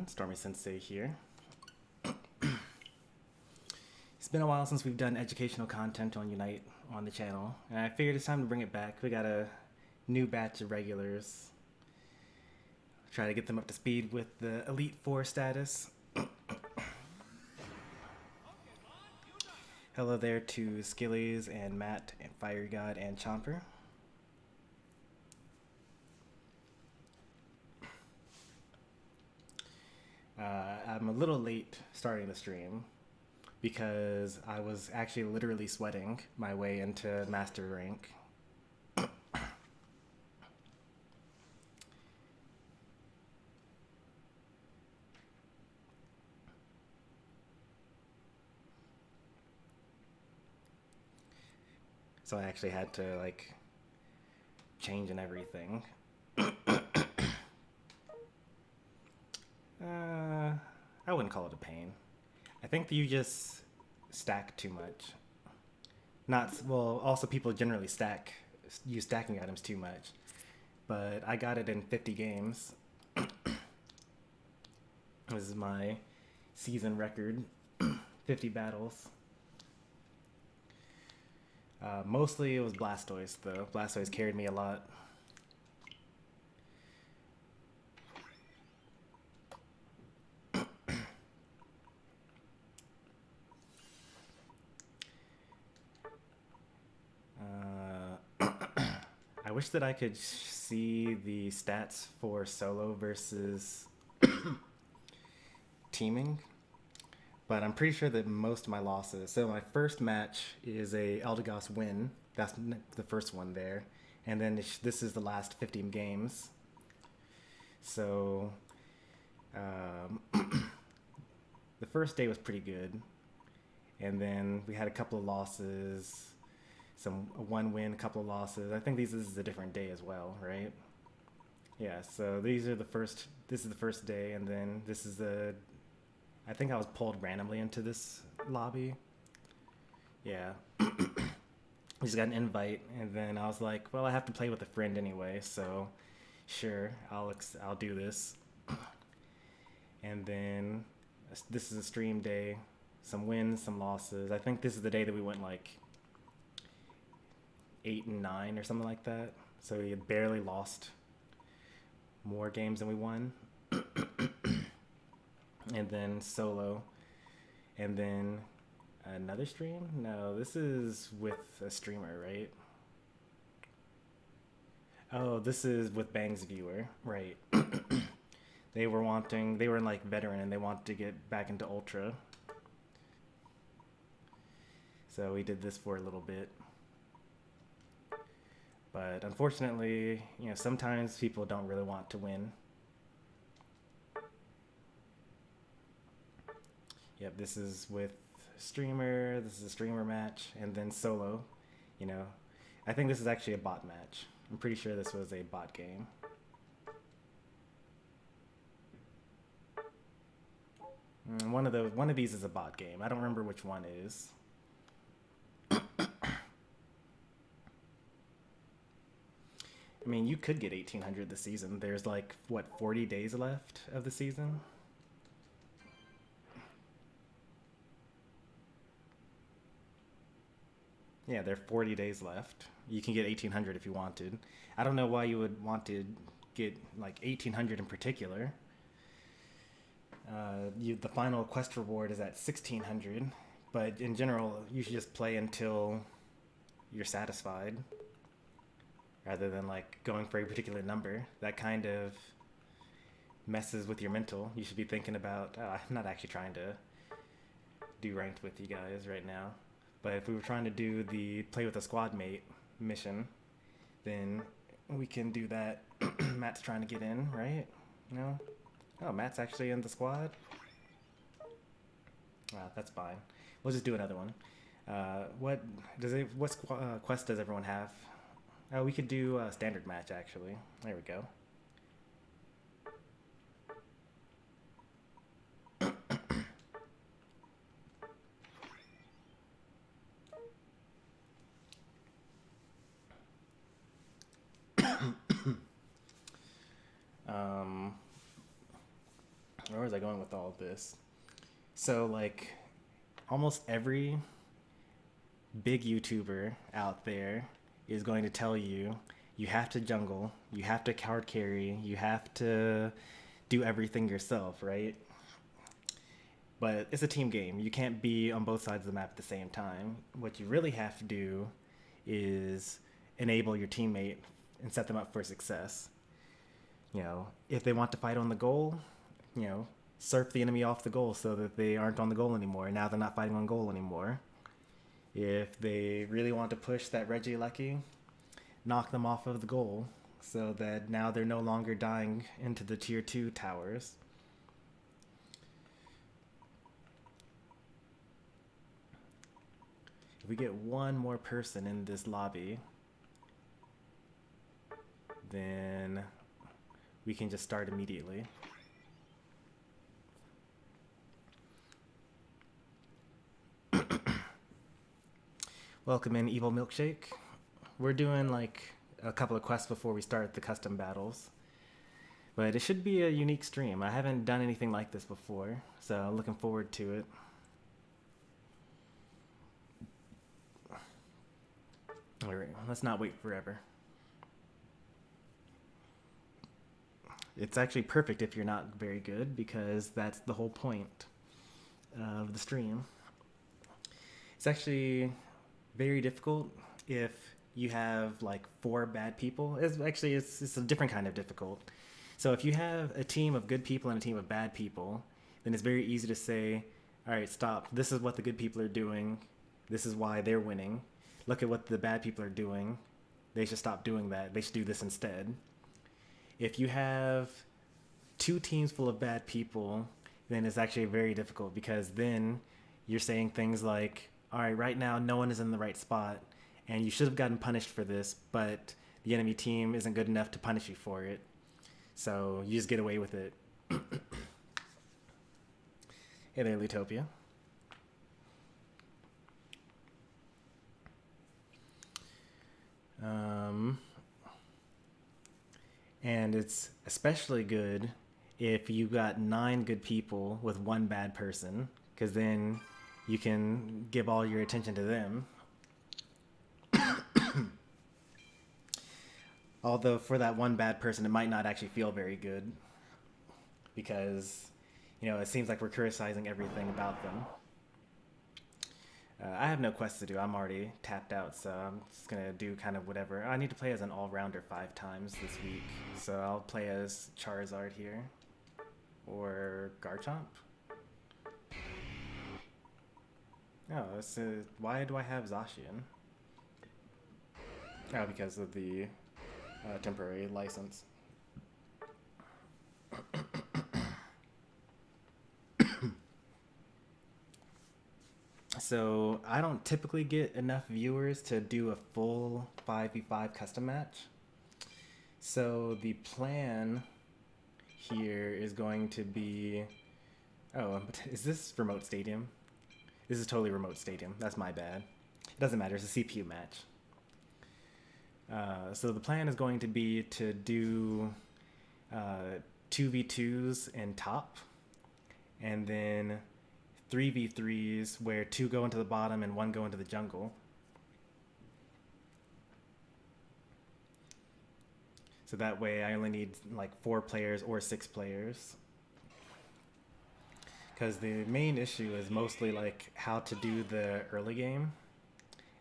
everyone, Stormy Sensei here. It's been a while since we've done educational content on Unite on the channel, and I figured it's time to bring it back. We got a new batch of regulars. Try to get them up to speed with the Elite Four status. Hello there to Skillies and Matt and Fire God and Chomper. I'm a little late starting the stream because I was actually literally sweating my way into master rank. So I actually had to like change and everything. I wouldn't call it a pain. I think you just stack too much. Well, also people generally use stacking items too much. But I got it in 50 games. This is my season record, 50 battles. Mostly it was Blastoise though. Blastoise carried me a lot. I wish that I could see the stats for solo versus teaming, but I'm pretty sure that most of my losses. So my first match is a Eldegoss win. That's the first one there, and then this is the last 50 games. So the first day was pretty good, and then we had a couple of losses. One win, a couple of losses. I think this is a different day as well, right? Yeah, so this is the first day, and then this is I think I was pulled randomly into this lobby. Yeah. I just got an invite, and then I was like, well, I have to play with a friend anyway, so sure, I'll do this. And then this is a stream day, some wins, some losses. I think this is the day that we went like 8 and 9 or something like that. So we had barely lost more games than we won. And then solo. And then another stream? No, this is with a streamer, right? Oh, this is with Bang's viewer, right. They were in like veteran and they wanted to get back into ultra. So we did this for a little bit. But unfortunately, sometimes people don't really want to win. Yep, this is with streamer. This is a streamer match, and then solo. I think this is actually a bot match. I'm pretty sure this was a bot game. One of these is a bot game. I don't remember which one is. I mean, you could get 1800 this season. There's like, what, 40 days left of the season? Yeah, there are 40 days left. You can get 1800 if you wanted. I don't know why you would want to get like 1800 in particular. The final quest reward is at 1600, but in general, you should just play until you're satisfied, rather than like going for a particular number. That kind of messes with your mental. You should be thinking about, I'm not actually trying to do ranked with you guys right now. But if we were trying to do the play with a squad mate mission, then we can do that. Matt's trying to get in, right? No? Oh, Matt's actually in the squad? Wow, that's fine. We'll just do another one. What quest does everyone have? Oh, we could do a standard match, actually. There we go. was I going with all of this? So like almost every big YouTuber out there is going to tell you you have to jungle, you have to card carry, you have to do everything yourself, right? But it's a team game. You can't be on both sides of the map at the same time. What you really have to do is enable your teammate and set them up for success. You know, if they want to fight on the goal, you know, surf the enemy off the goal so that they aren't on the goal anymore. Now they're not fighting on goal anymore. If they really want to push that Regieleki, knock them off of the goal so that now they're no longer dying into the tier 2 towers. If we get one more person in this lobby, then we can just start immediately. Welcome in, Evil Milkshake. We're doing like a couple of quests before we start the custom battles. But it should be a unique stream. I haven't done anything like this before, so I'm looking forward to it. Alright, let's not wait forever. It's actually perfect if you're not very good, because that's the whole point of the stream. It's actually very difficult if you have like 4 bad people. It's a different kind of difficult. So if you have a team of good people and a team of bad people, then it's very easy to say, all right, stop. This is what the good people are doing. This is why they're winning. Look at what the bad people are doing. They should stop doing that. They should do this instead. If you have 2 teams full of bad people, then it's actually very difficult, because then you're saying things like, all right, right now no one is in the right spot and you should have gotten punished for this, but the enemy team isn't good enough to punish you for it. So you just get away with it. Hey there, Lutopia. And it's especially good if you got 9 good people with 1 bad person, because then you can give all your attention to them. Although for that 1 bad person, it might not actually feel very good, because, you know, it seems like we're criticizing everything about them. I have no quests to do. I'm already tapped out, so I'm just going to do kind of whatever. I need to play as an all-rounder 5 times this week, so I'll play as Charizard here, or Garchomp. Oh, why do I have Zacian? Oh, because of the temporary license. So I don't typically get enough viewers to do a full 5v5 custom match. So the plan here is going to be... Oh, is this remote stadium? This is totally remote stadium. That's my bad. It doesn't matter. It's a CPU match. So the plan is going to be to do 2v2s in top, and then 3v3s where 2 go into the bottom and 1 go into the jungle. So that way I only need like 4 players or 6 players. Because the main issue is mostly like how to do the early game.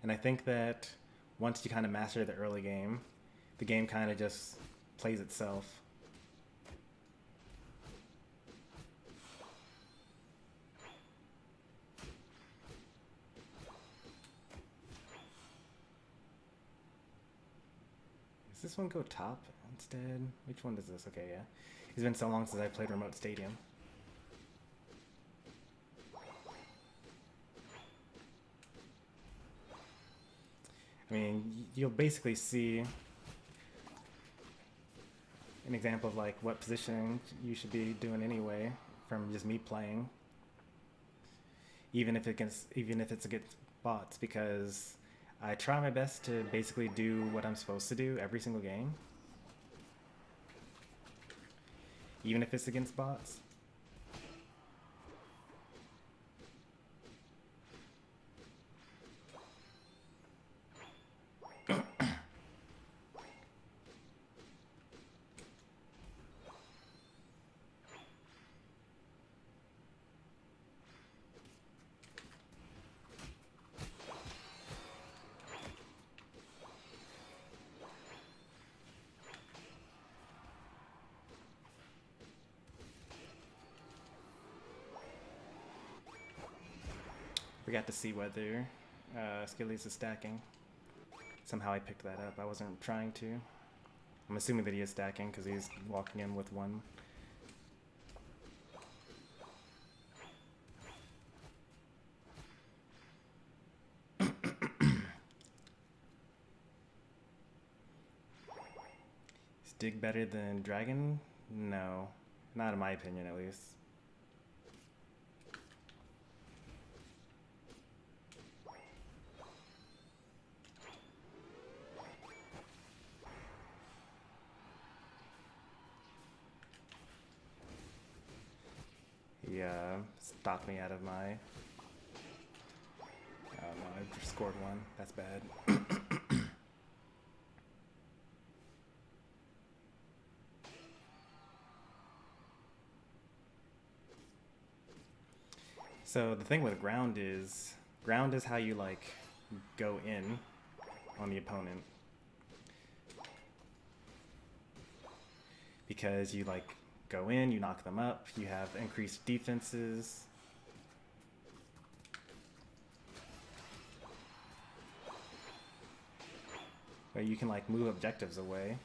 And I think that once you kind of master the early game, the game kind of just plays itself. Does this one go top instead? Which one does this? Okay, yeah. It's been so long since I played Remote Stadium. I mean, you'll basically see an example of like what position you should be doing anyway from just me playing, even if it's against bots, because I try my best to basically do what I'm supposed to do every single game, even if it's against bots. Forgot to see whether Skillies is stacking. Somehow I picked that up. I wasn't trying to. I'm assuming that he is stacking because he's walking in with one. Is Dig better than Dragon? No. Not in my opinion, at least. He stopped me out of my... Oh no, I just scored one. That's bad. So the thing with ground is how you like go in on the opponent. Because you like go in, you knock them up, you have increased defenses. Or you can like move objectives away.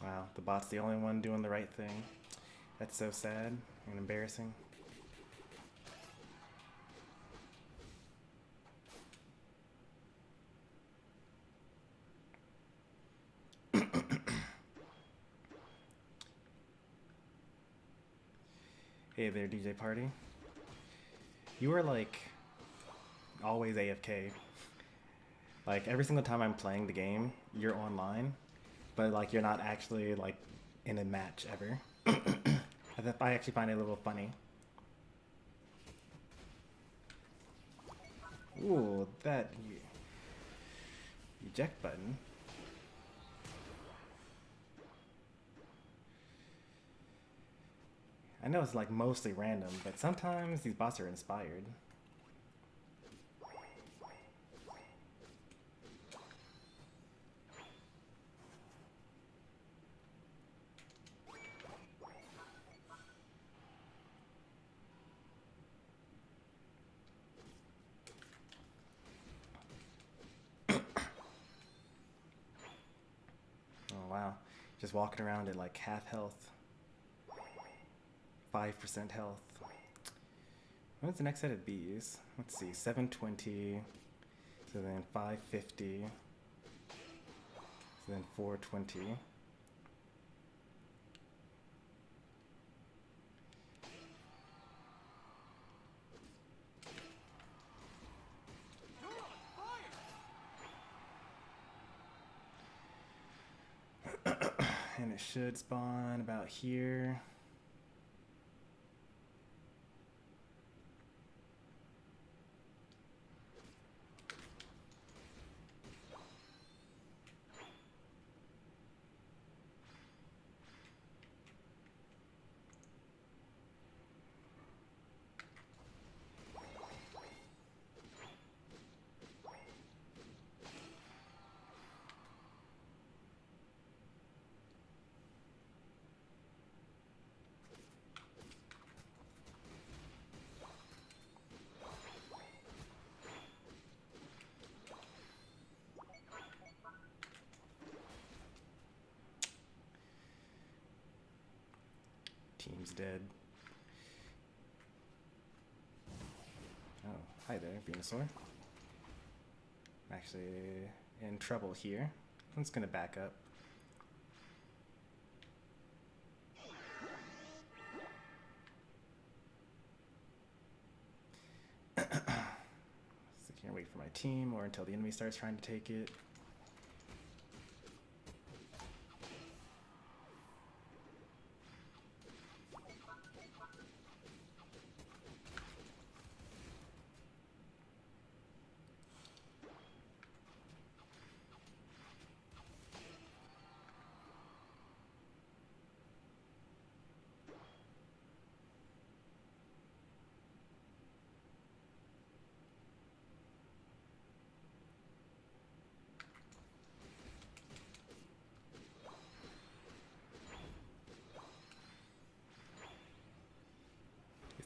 Wow, the bot's the only one doing the right thing. That's so sad and embarrassing. Hey there, DJ Party. You are like always AFK. Like every single time I'm playing the game, you're online. But like you're not actually like in a match ever. I actually find it a little funny. Ooh, that eject button. I know it's like mostly random, but sometimes these bots are inspired. Wow, just walking around at like half health, 5% health. What's the next set of Bs? Let's see, 720, so then 550, so then 420. And it should spawn about here. Team's dead. Oh, hi there, Venusaur. I'm actually in trouble here. I'm just gonna back up. So can't wait for my team or until the enemy starts trying to take it.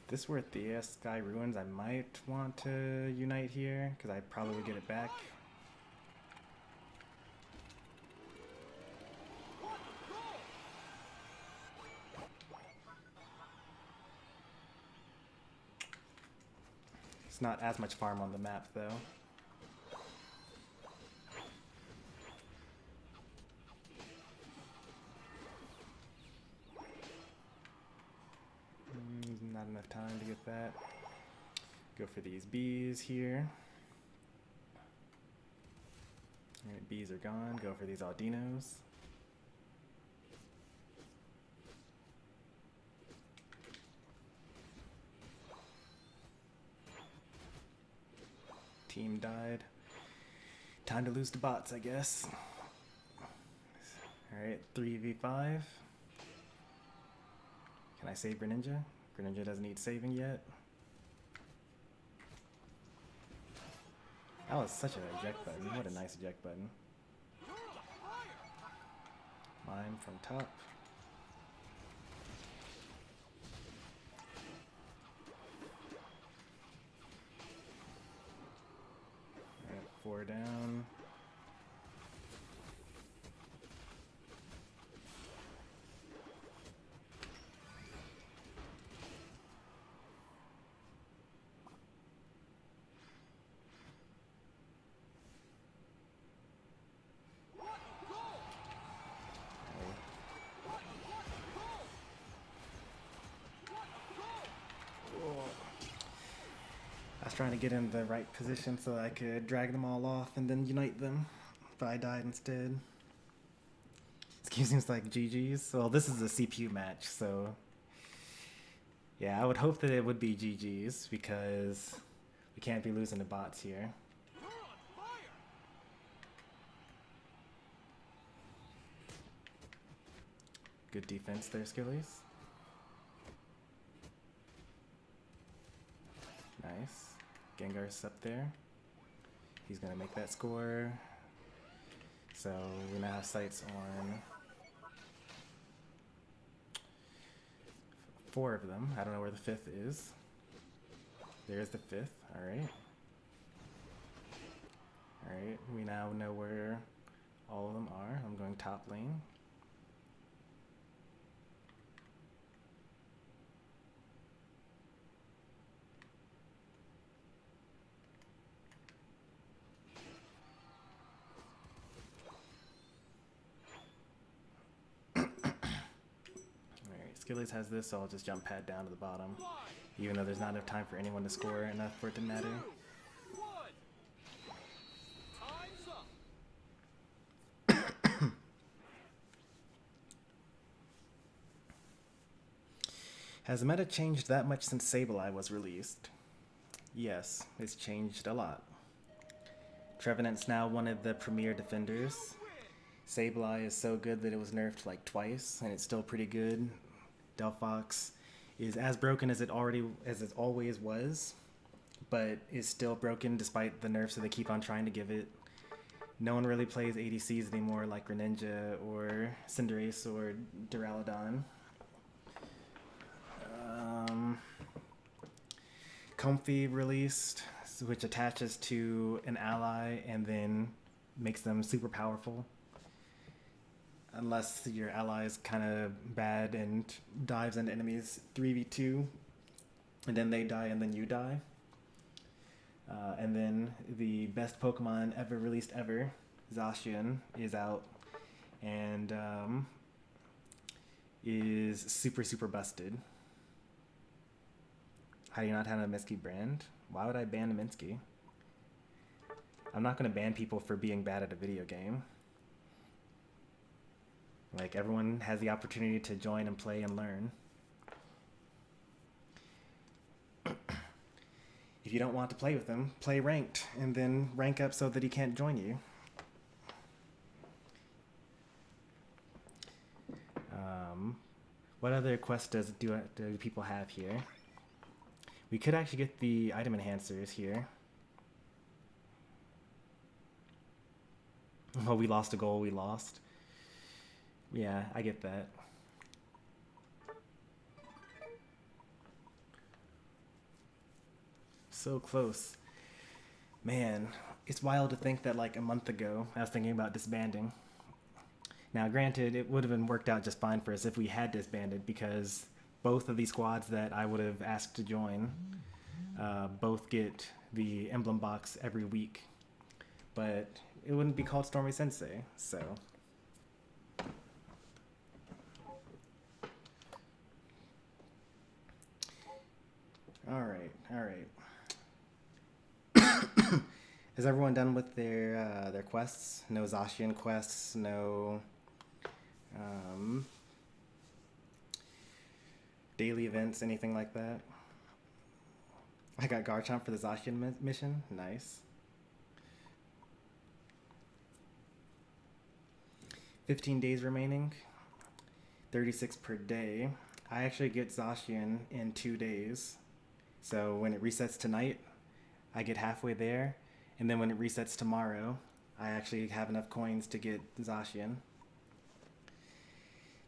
this were Thea Sky Ruins, I might want to unite here, because I probably would get it back. It's not as much farm on the map, though. Not enough time to get that. Go for these bees here. Alright, bees are gone. Go for these Aldinos. Team died. Time to lose to bots, I guess. Alright, 3v5. Can I save Greninja? Greninja doesn't need saving yet. That was such an eject button. What a nice eject button. Mime from top. Alright, 4 down. Trying to get in the right position so I could drag them all off and then unite them, but I died instead. This game seems like GG's. Well, this is a CPU match, so yeah, I would hope that it would be GG's because we can't be losing to bots here. Good defense there, Skillies. Nice. Gengar's up there. He's gonna make that score. So we now have sights on 4 of them. I don't know where the 5th is. There's the 5th. Alright. Alright, we now know where all of them are. I'm going top lane. Skillies has this, so I'll just jump pad down to the bottom, even though there's not enough time for anyone to score enough for it to matter. Has the meta changed that much since Sableye was released? Yes, it's changed a lot. Trevenant's now one of the premier defenders. Sableye is so good that it was nerfed like twice, and it's still pretty good. Delphox is as broken as it always was, but is still broken despite the nerfs that they keep on trying to give it. No one really plays ADCs anymore like Greninja or Cinderace or Duraludon. Comfy released, which attaches to an ally and then makes them super powerful. Unless your ally is kind of bad and dives into enemies 3v2, and then they die and then you die. And then the best Pokemon ever released ever, Zacian, is out and is super, super busted. How do you not have a Minsky brand? Why would I ban a Minsky? I'm not going to ban people for being bad at a video game. Like, everyone has the opportunity to join and play and learn. If you don't want to play with him, play ranked, and then rank up so that he can't join you. What other quests do people have here? We could actually get the item enhancers here. Oh, we lost a goal, we lost. Yeah, I get that. So close. Man, it's wild to think that like a month ago I was thinking about disbanding. Now, granted, it would have been worked out just fine for us if we had disbanded, because both of these squads that I would have asked to join both get the emblem box every week. But it wouldn't be called Stormy Sensei, so... Alright. Is everyone done with their quests? No Zacian quests, no daily events, anything like that? I got Garchomp for the Zacian mission. Nice. 15 days remaining. 36 per day. I actually get Zacian in 2 days. So when it resets tonight, I get halfway there. And then when it resets tomorrow, I actually have enough coins to get Zacian.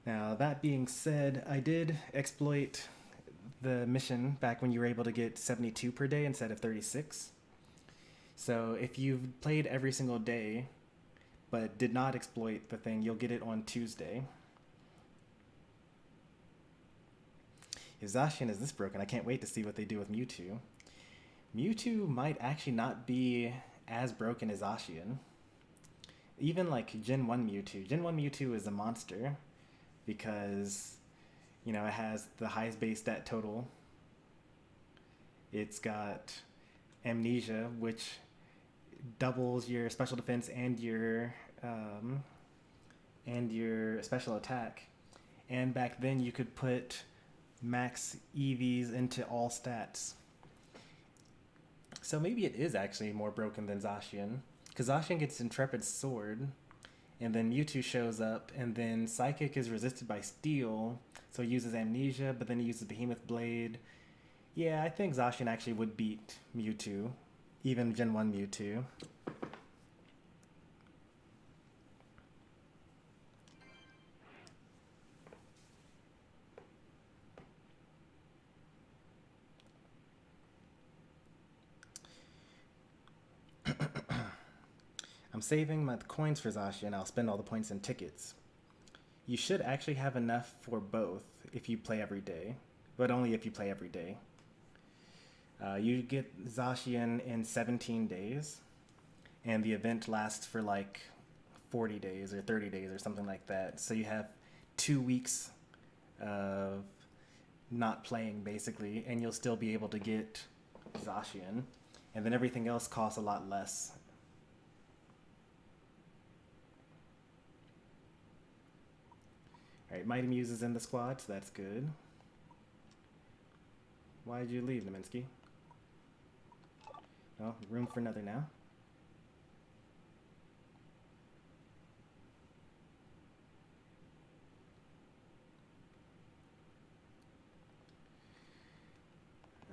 Now, that being said, I did exploit the mission back when you were able to get 72 per day instead of 36. So if you've played every single day, but did not exploit the thing, you'll get it on Tuesday. If Zacian is this broken, I can't wait to see what they do with Mewtwo. Mewtwo might actually not be as broken as Zacian. Even like Gen 1 Mewtwo. Gen 1 Mewtwo is a monster because, you know, it has the highest base stat total. It's got Amnesia, which doubles your special defense and your special attack. And back then you could put max EVs into all stats. So maybe it is actually more broken than Zacian, because Zacian gets Intrepid Sword, and then Mewtwo shows up, and then Psychic is resisted by Steel, so he uses Amnesia, but then he uses Behemoth Blade. Yeah, I think Zacian actually would beat Mewtwo, even Gen 1 Mewtwo. I'm saving my coins for Zacian. I'll spend all the points in tickets. You should actually have enough for both if you play every day, but only if you play every day. You get Zacian in 17 days, and the event lasts for like 40 days or 30 days or something like that. So you have 2 weeks of not playing, basically, and you'll still be able to get Zacian. And then everything else costs a lot less. Alright, Mighty Muse is in the squad, so that's good. Why'd you leave, Naminsky? Well, room for another now.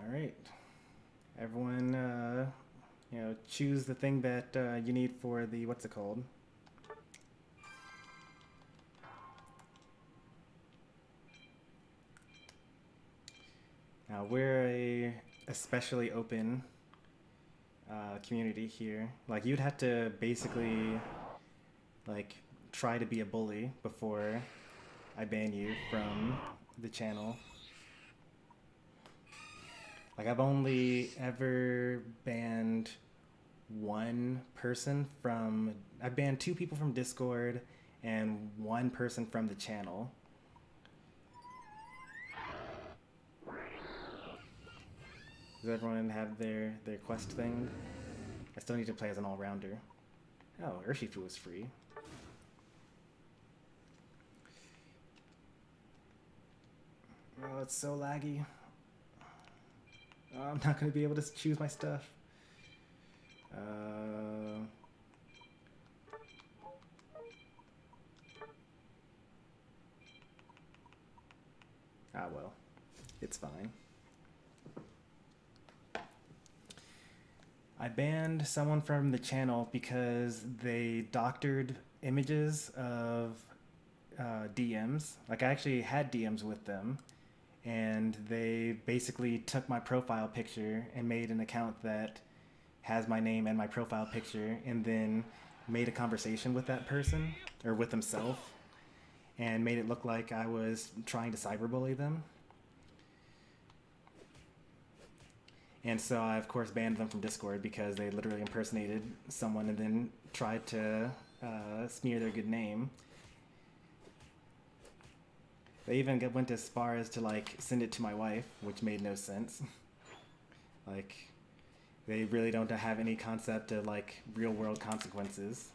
Alright. Everyone, choose the thing that you need for the, what's it called? Now, we're a especially open community here. Like, you'd have to basically, like, try to be a bully before I ban you from the channel. Like, I've only ever banned one person from... I've banned 2 people from Discord and 1 person from the channel. Does everyone have their quest thing? I still need to play as an all-rounder. Oh, Urshifu is free. Oh, it's so laggy. Oh, I'm not going to be able to choose my stuff. Well. It's fine. I banned someone from the channel because they doctored images of DMs. Like, I actually had DMs with them, and they basically took my profile picture and made an account that has my name and my profile picture, and then made a conversation with that person or with themselves, and made it look like I was trying to cyberbully them. And so I, of course, banned them from Discord because they literally impersonated someone and then tried to smear their good name. They even went as far as to, like, send it to my wife, which made no sense. Like, they really don't have any concept of, like, real-world consequences.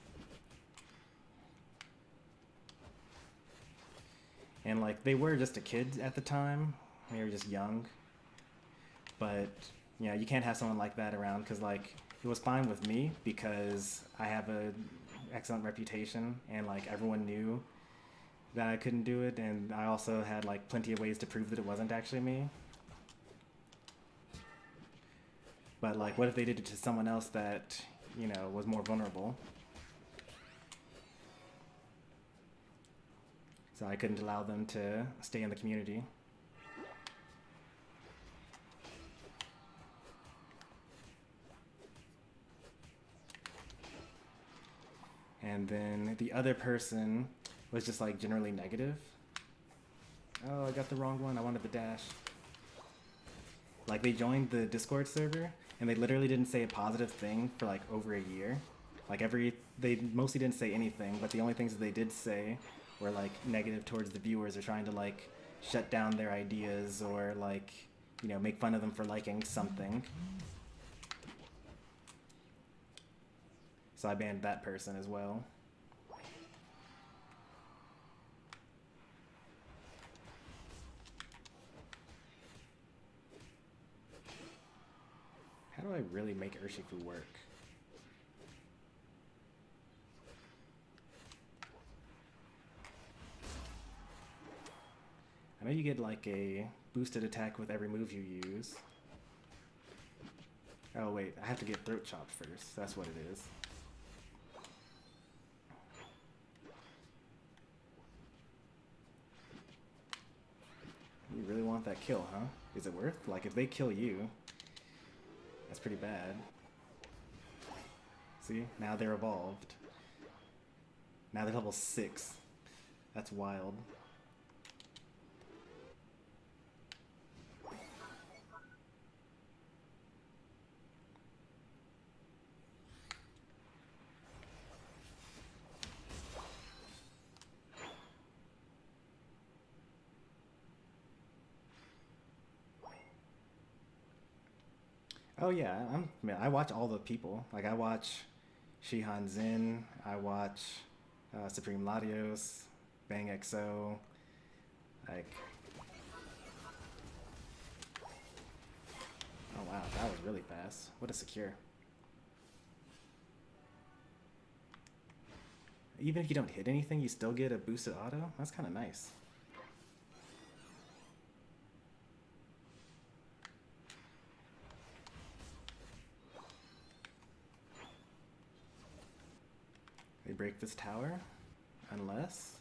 And, like, they were just a kid at the time. They were just young. But, yeah, you can't have someone like that around because, like, it was fine with me because I have an excellent reputation and, like, everyone knew that I couldn't do it, and I also had, like, plenty of ways to prove that it wasn't actually me. But, like, what if they did it to someone else that, you know, was more vulnerable? So I couldn't allow them to stay in the community. And then the other person was just, like, generally negative. Oh, I got the wrong one. I wanted the dash. Like, they joined the Discord server, and they literally didn't say a positive thing for, like, over a year. Like, they mostly didn't say anything, but the only things that they did say were, like, negative towards the viewers, or trying to, like, shut down their ideas, or, like, you know, make fun of them for liking something. So I banned that person as well. How do I really make Urshifu work? I know you get, like, a boosted attack with every move you use. Oh wait, I have to get throat chopped first. That's what it is. You really want that kill, huh? Is it worth? Like, if they kill you, that's pretty bad. See? Now they're evolved. Now they're level 6. That's wild. Oh yeah, I watch all the people. Like, I watch Shihan Zin, I watch Supreme Latios, Bang XO, like... Oh wow, that was really fast. What a secure. Even if you don't hit anything, you still get a boosted auto? That's kind of nice. They break this tower, unless...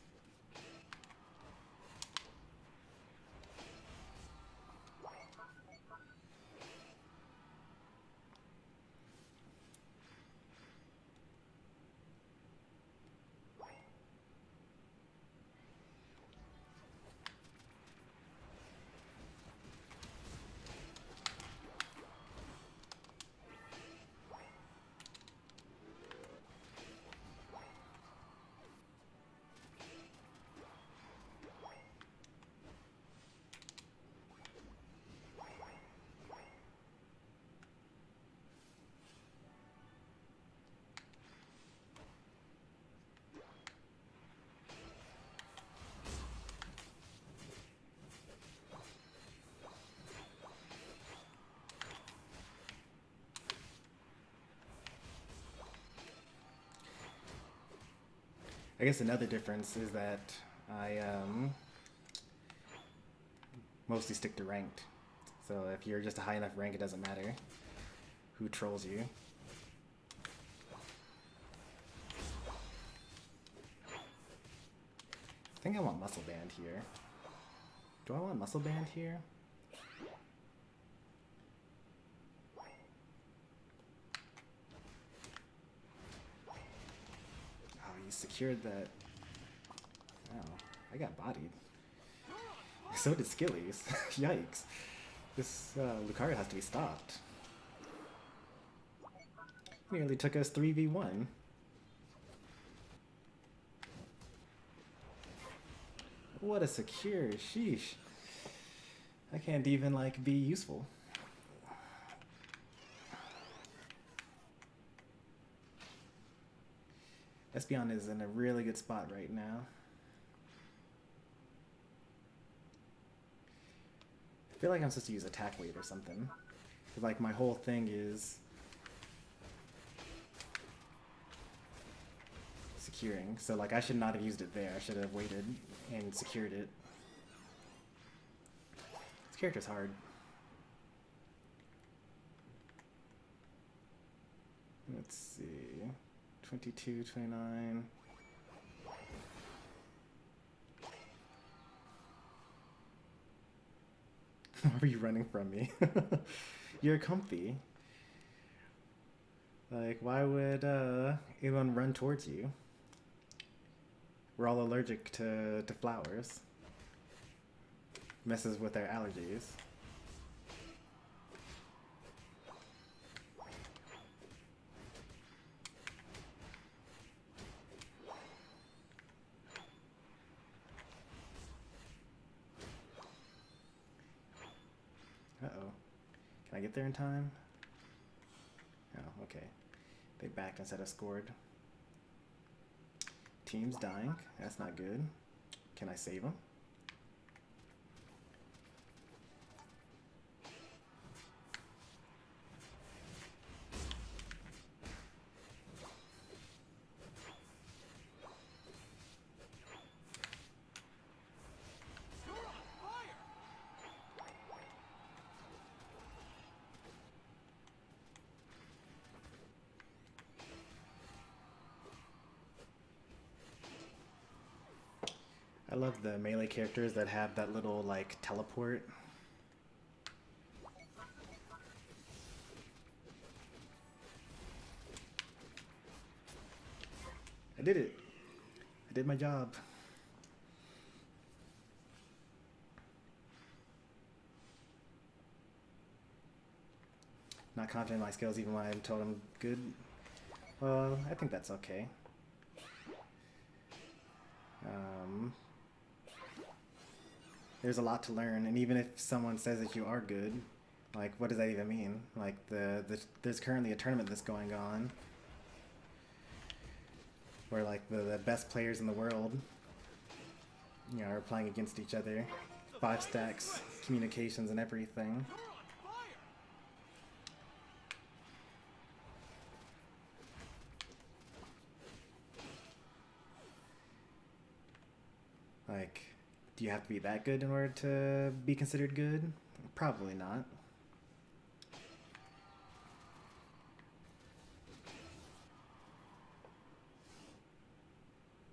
I guess another difference is that I mostly stick to ranked. So if you're just a high enough rank, it doesn't matter who trolls you. I think I want Muscle Band here. Do I want Muscle Band here? Oh, you secured that. Oh, I got bodied. So did Skillies. Yikes. This Lucario has to be stopped. Nearly took us 3v1. What a secure, sheesh. I can't even like be useful. Espeon is in a really good spot right now. I feel like I'm supposed to use attack weight or something. Cause like my whole thing is securing. So like I should not have used it there. I should have waited and secured it. This character's hard. Let's see. 22, 29. Why are you running from me? You're comfy. Like, why would anyone run towards you? We're all allergic to flowers. Messes with our allergies. Uh-oh. Can I get there in time? Oh, okay. They backed instead of scored. Team's dying. That's not good. Can I save him? I love the melee characters that have that little, like, teleport. I did it. I did my job. Not confident in my skills even when I told him good. Well, I think that's okay. There's a lot to learn, and even if someone says that you are good, like, what does that even mean? Like, there's currently a tournament that's going on where, like, the best players in the world, you know, are playing against each other. 5 stacks, communications, and everything. Like, do you have to be that good in order to be considered good? Probably not.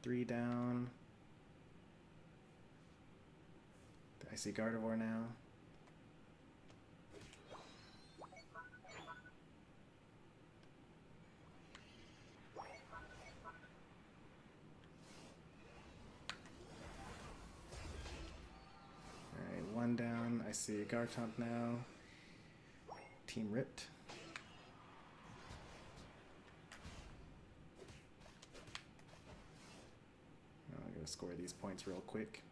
Three down. I see Gardevoir now. One down. I see Garchomp now. Team ripped. I'm gonna score these points real quick.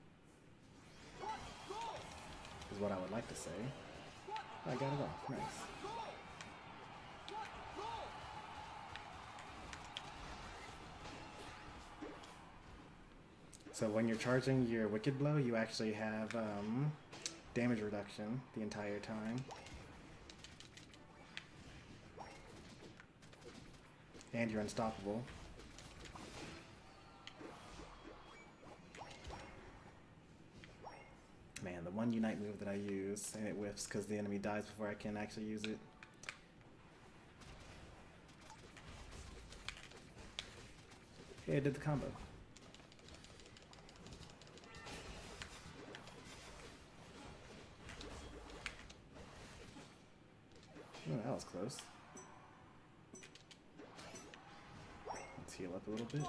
Is what I would like to say. I got it off. Nice. So when you're charging your Wicked Blow, you actually have damage reduction the entire time. And you're unstoppable. Man, the one Unite move that I use, and it whiffs because the enemy dies before I can actually use it. Hey, I did the combo. Oh, that was close. Let's heal up a little bit.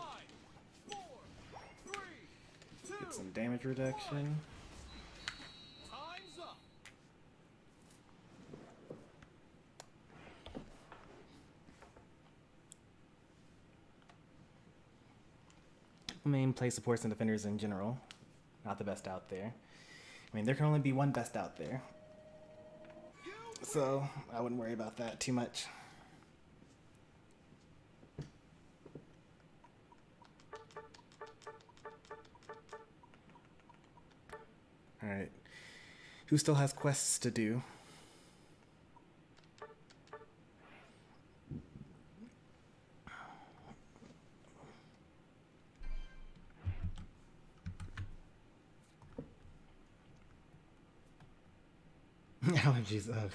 Get some damage reduction. Main play supports and defenders in general. Not the best out there. I mean, there can only be one best out there. So, I wouldn't worry about that too much. Alright. Who still has quests to do? Allergies, ugh.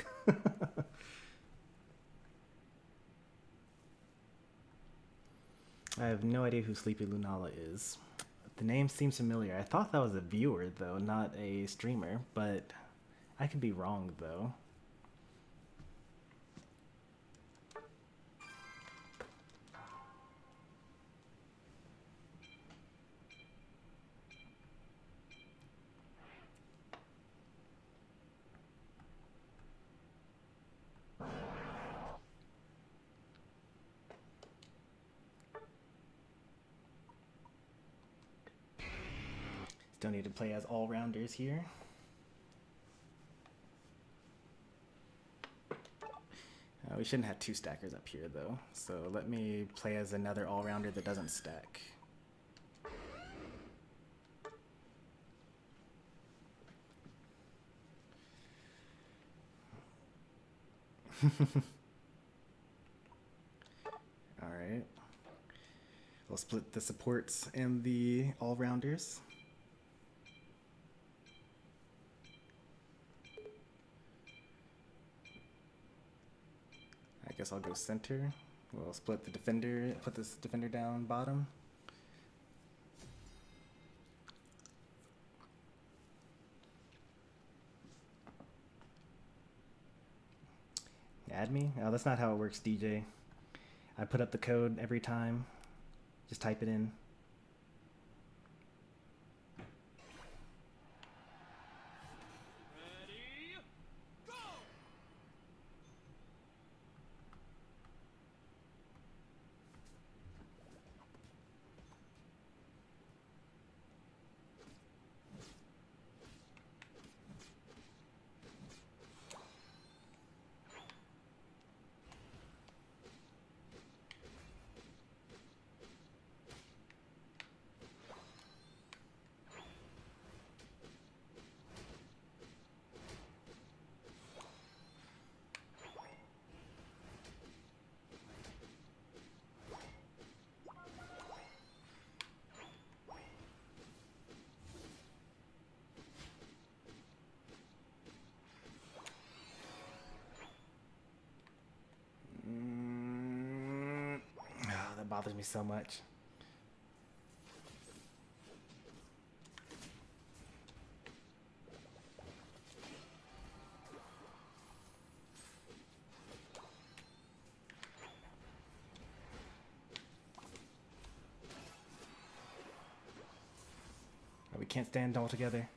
I have no idea who Sleepy Lunala is. The name seems familiar. I thought that was a viewer, though, not a streamer, but I could be wrong, though. Still need to play as all-rounders here. We shouldn't have two stackers up here, though. So let me play as another all-rounder that doesn't stack. Alright. We'll split the supports and the all-rounders. I guess I'll go center. We'll split the defender, put this defender down bottom. Add me? Oh, that's not how it works, DJ. I put up the code every time. Just type it in. That bothers me so much. We can't stand all together.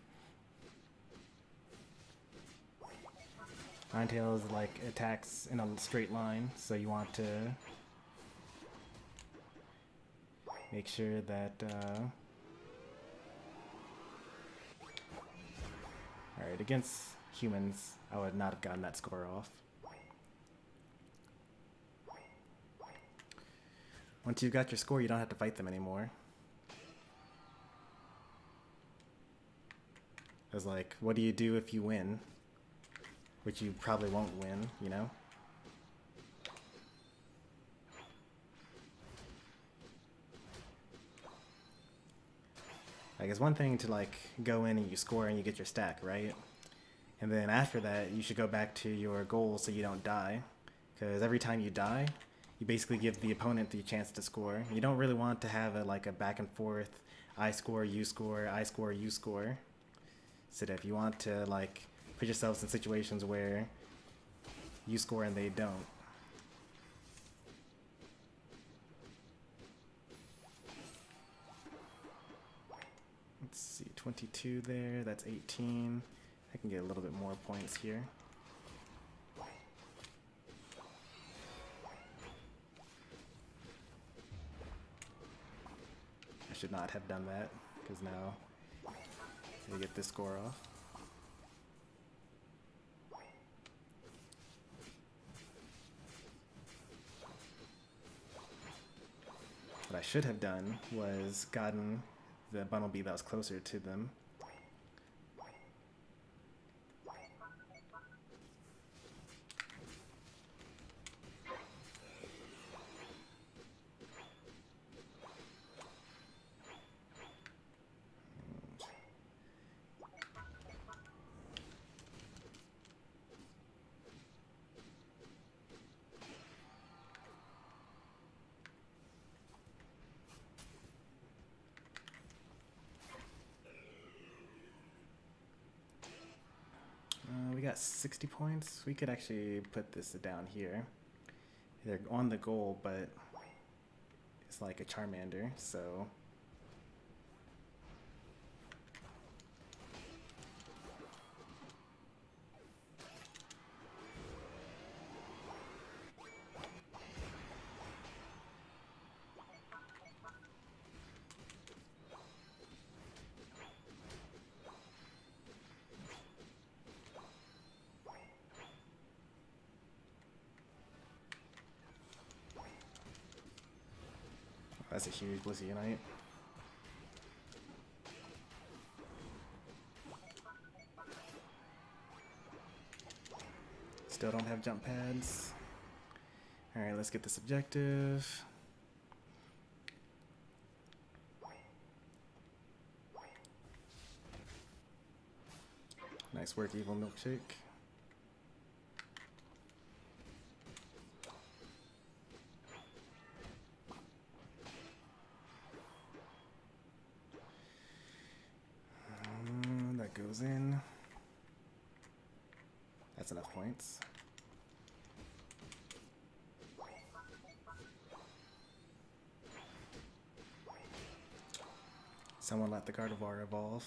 Ninetales like attacks in a straight line, so you want to make sure that alright, against humans I would not have gotten that score off. Once you've got your score, you don't have to fight them anymore. It's like, what do you do if you win? Which you probably won't win, you know? Like, it's one thing to like go in and you score and you get your stack, right? And then after that, you should go back to your goal so you don't die. Because every time you die, you basically give the opponent the chance to score. You don't really want to have a back and forth, I score, you score, I score, you score. So that if you want to like put yourselves in situations where You score and they don't. Let's see, 22 there, that's 18. I can get a little bit more points here. I should not have done that, because now I get this score off. What I should have done was gotten the Bunnelby that was closer to them. We got 60 points. We could actually put this down here. They're on the goal, but it's like a Charmander, so that's a huge Blissey Unite. Still don't have jump pads. Alright, let's get this objective. Nice work, Evil Milkshake. That goes in. That's enough points. Someone let the Gardevoir evolve.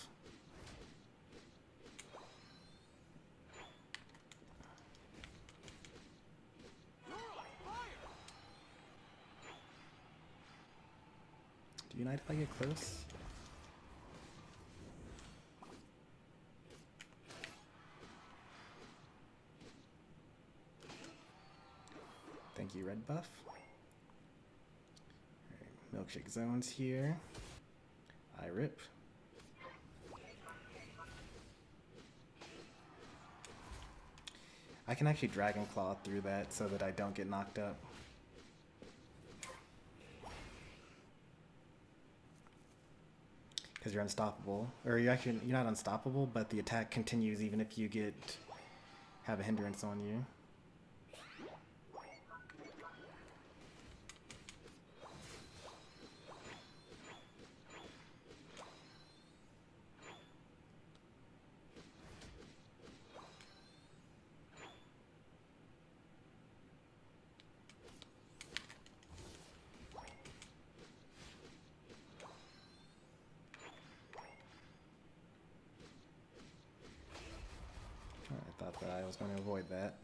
Do you Unite if I get close? Thank you, red buff. Right, Milkshake zones here. I rip. I can actually Dragon Claw through that so that I don't get knocked up. Because you're unstoppable. Or you're not unstoppable, but the attack continues even if you have a hindrance on you. I thought that I was going to avoid that.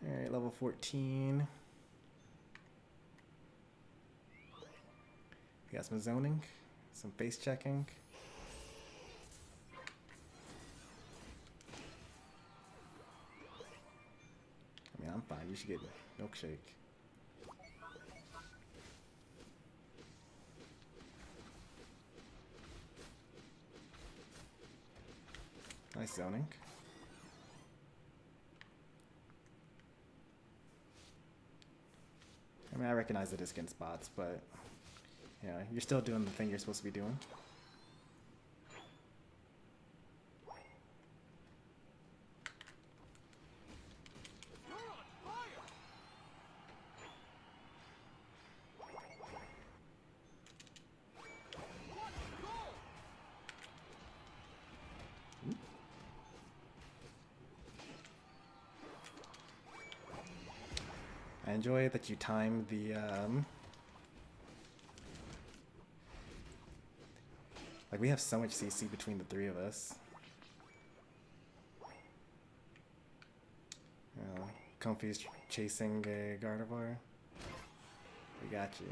Alright, level 14. We got some zoning, some face checking. I mean, I'm fine. You should get Milkshake. Nice zoning. I mean, I recognize it is against bots, but yeah, you're still doing the thing you're supposed to be doing. I enjoy that you time the like, we have so much CC between the three of us. Comfy's chasing a Gardevoir. We got you.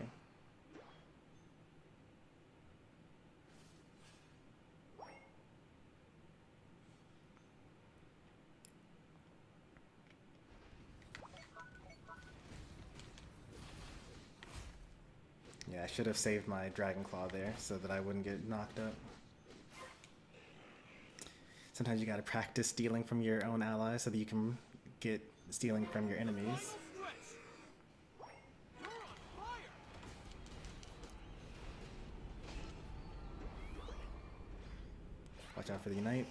Yeah, I should have saved my Dragon Claw there so that I wouldn't get knocked up. Sometimes you gotta practice stealing from your own allies so that you can get stealing from your enemies. Watch out for the Unite.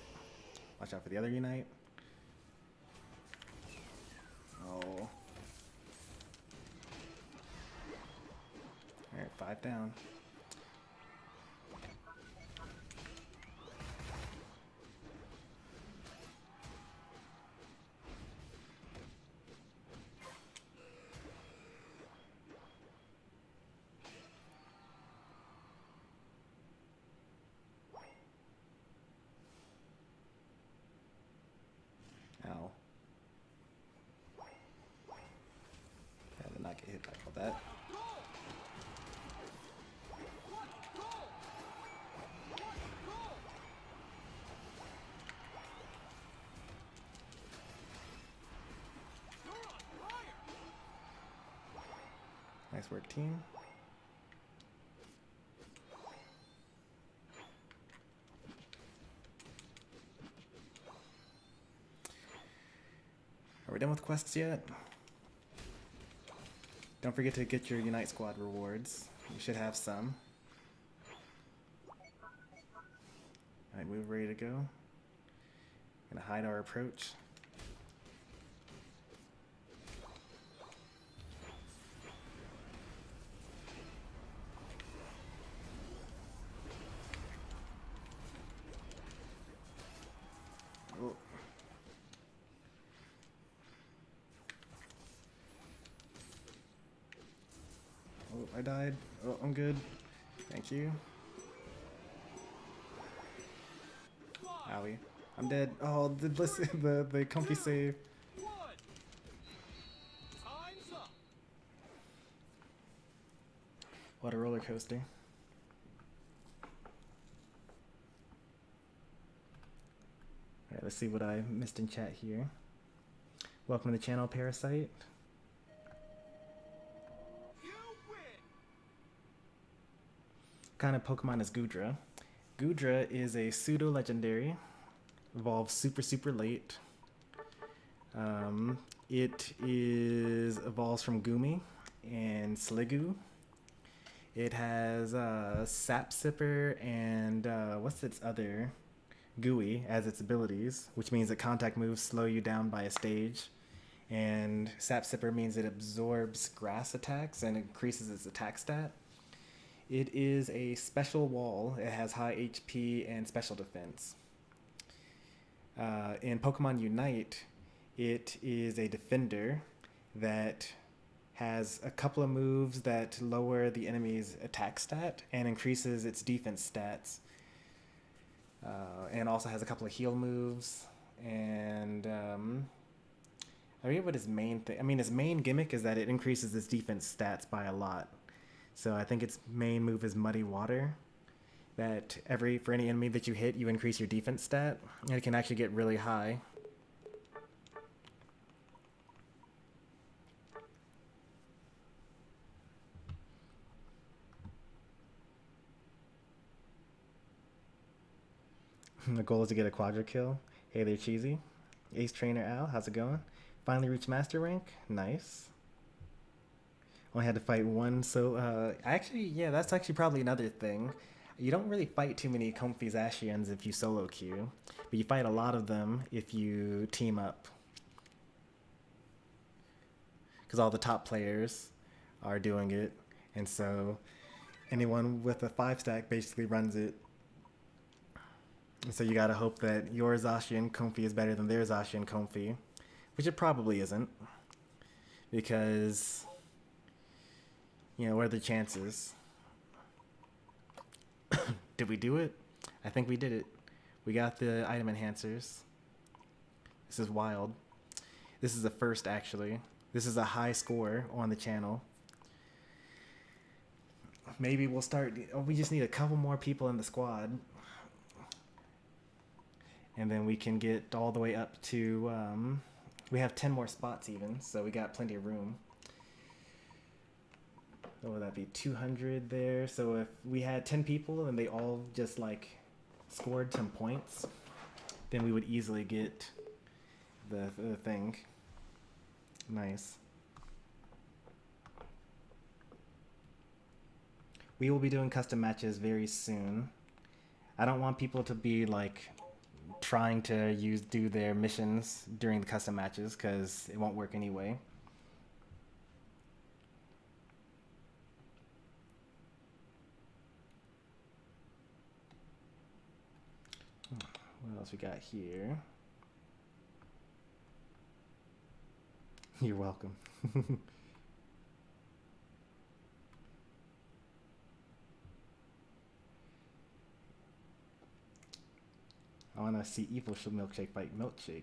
Watch out for the other Unite. Oh. Alright, 5 down. Ow. I did not get hit by all that. Nice work, team. Are we done with quests yet? Don't forget to get your Unite Squad rewards. You should have some. Alright, we're ready to go. Gonna hide our approach. Oh. Oh, I died. Oh, I'm good. Thank you. Owie. I'm dead. Oh, the comfy save. What a roller coaster. Alright, let's see what I missed in chat here. Welcome to the channel, Parasite. What kind of Pokemon is Goodra? Goodra is a pseudo-legendary. Evolves super late. It evolves from Goomy and Sliggoo. It has Sap Sipper and what's its other? Gooey as its abilities, which means that contact moves slow you down by a stage. And Sap Sipper means it absorbs grass attacks and increases its attack stat. It is a special wall. It has high HP and special defense. In Pokemon Unite, it is a defender that has a couple of moves that lower the enemy's attack stat and increases its defense stats. And also has a couple of heal moves. And I forget what his main thing. I mean, his main gimmick is that it increases its defense stats by a lot. So I think its main move is Muddy Water. That for any enemy that you hit, you increase your defense stat, and it can actually get really high. The goal is to get a quadra kill. Hey there, Cheesy. Ace Trainer Al, how's it going? Finally reached master rank. Nice. Only had to fight one, so actually, yeah, that's actually probably another thing. You don't really fight too many Comfy Zacians if you solo queue, but you fight a lot of them if you team up. Because all the top players are doing it, and so anyone with a 5-stack basically runs it. And so you gotta hope that your Zacian Comfy is better than their Zacian Comfy, which it probably isn't. because, you know, what are the chances? Did we do it? I think we did it. We got the item enhancers. This is wild. This is the first, actually. This is a high score on the channel. Maybe we'll start... Oh, we just need a couple more people in the squad. And then we can get all the way up to... we have 10 more spots even, so we got plenty of room. What would that be? 200 there. So if we had 10 people and they all just like scored some points, then we would easily get the thing. Nice. We will be doing custom matches very soon. I don't want people to be like trying to do their missions during the custom matches because it won't work anyway. What else we got here? You're welcome. I want to see Evil Milkshake fight Milkshake.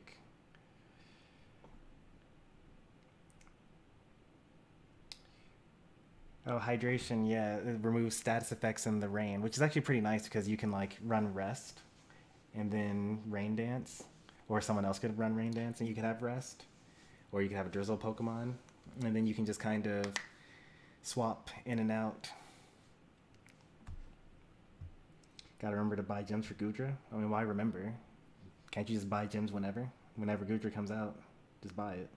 Oh, hydration, yeah. It removes status effects in the rain, which is actually pretty nice because you can like run rest and then rain dance, or someone else could run rain dance and you could have rest, or you could have a drizzle Pokemon, and then you can just kind of swap in and out. Gotta remember to buy gems for Goodra. I mean, why remember? Can't you just buy gems whenever? Whenever Goodra comes out, just buy it.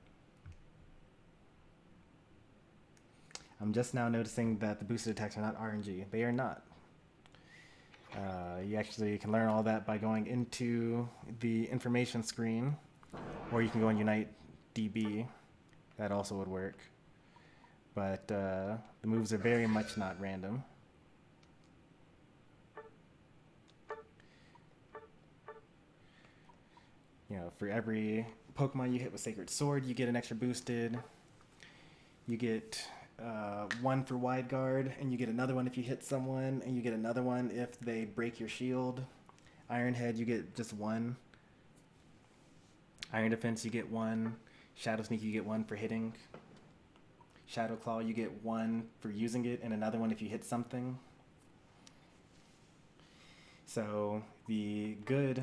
I'm just now noticing that the boosted attacks are not RNG. They are not. You actually can learn all that by going into the information screen, or you can go on Unite DB. That also would work. But the moves are very much not random. You know, for every Pokemon you hit with Sacred Sword, you get an extra boosted. You get one for Wide Guard, and you get another one if you hit someone, and you get another one if they break your shield. Iron Head, you get just one. Iron Defense, you get one. Shadow Sneak, you get one for hitting. Shadow Claw, you get one for using it, and another one if you hit something. So the good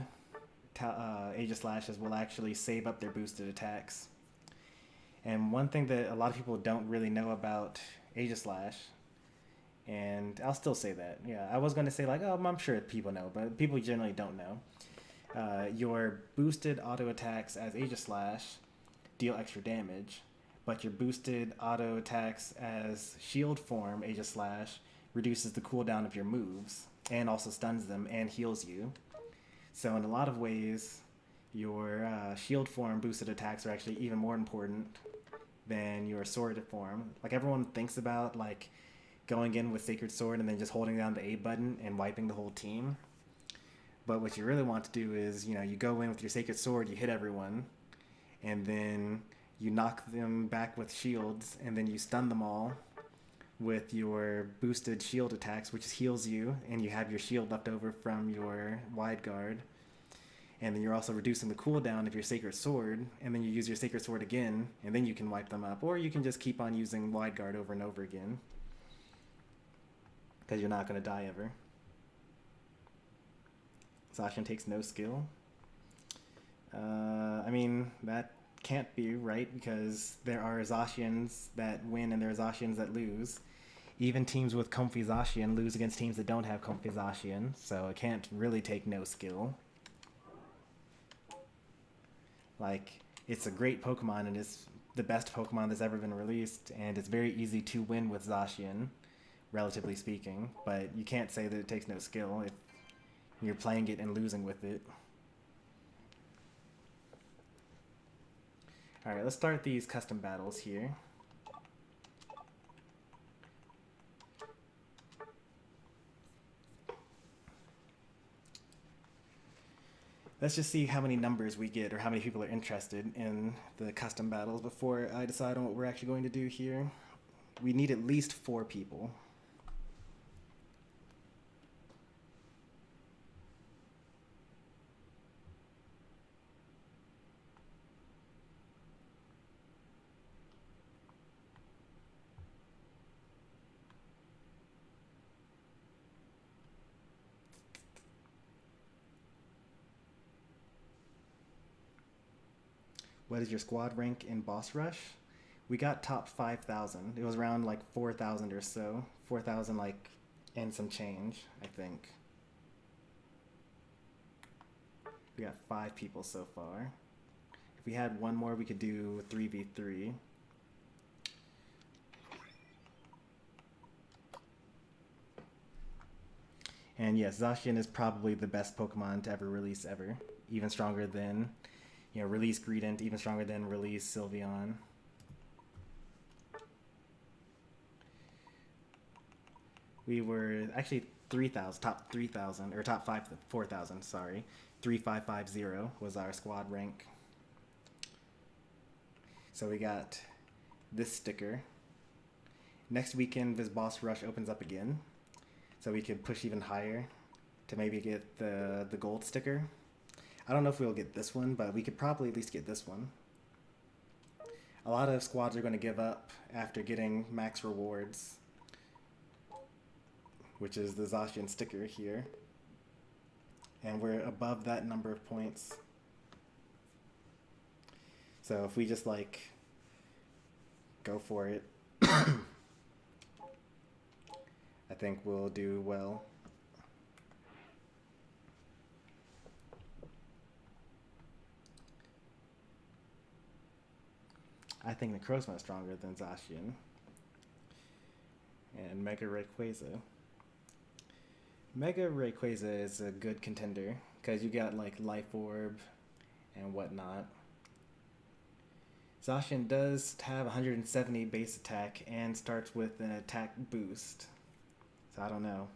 Aegislashes will actually save up their boosted attacks. And one thing that a lot of people don't really know about Aegislash, and I'll still say that, yeah, I was going to say like, oh, I'm sure people know, but people generally don't know. Your boosted auto attacks as Aegislash deal extra damage, but your boosted auto attacks as shield form Aegislash reduces the cooldown of your moves, and also stuns them and heals you. So in a lot of ways, your shield form boosted attacks are actually even more important than your sword form. Like everyone thinks about like going in with Sacred Sword and then just holding down the A button and wiping the whole team. But what you really want to do is, you know, you go in with your Sacred Sword, you hit everyone, and then you knock them back with shields, and then you stun them all with your boosted shield attacks, which heals you, and you have your shield left over from your Wide Guard. And then you're also reducing the cooldown of your Sacred Sword, and then you use your Sacred Sword again, and then you can wipe them up. Or you can just keep on using Wide Guard over and over again, because you're not going to die ever. Zacian takes no skill. I mean, that can't be right, because there are Zacians that win and there are Zacians that lose. Even teams with Comfy Zacian lose against teams that don't have Comfy Zacian, so it can't really take no skill. Like, it's a great Pokemon, and it's the best Pokemon that's ever been released, and it's very easy to win with Zacian, relatively speaking, but you can't say that it takes no skill if you're playing it and losing with it. Alright, let's start these custom battles here. Let's just see how many numbers we get or how many people are interested in the custom battles before I decide on what we're actually going to do here. We need at least 4 people. What is your squad rank in Boss Rush? We got top 5,000. It was around like 4,000 or so. 4,000 like and some change, I think. We got 5 people so far. If we had one more, we could do 3v3. And yes, Zacian is probably the best Pokemon to ever release ever. Even stronger than, release Greedent, even stronger than release Sylveon. We were actually 3,000, top 3,000, or top 4,000, sorry. 3550 was our squad rank. So we got this sticker. Next weekend, this Boss Rush opens up again. So we could push even higher to maybe get the gold sticker. I don't know if we'll get this one, but we could probably at least get this one. A lot of squads are going to give up after getting max rewards, which is the Zacian sticker here. And we're above that number of points. So if we just like go for it, I think we'll do well. I think the Crow's much stronger than Zacian. And Mega Rayquaza. Mega Rayquaza is a good contender because you got like Life Orb and whatnot. Zacian does have 170 base attack and starts with an attack boost. So I don't know.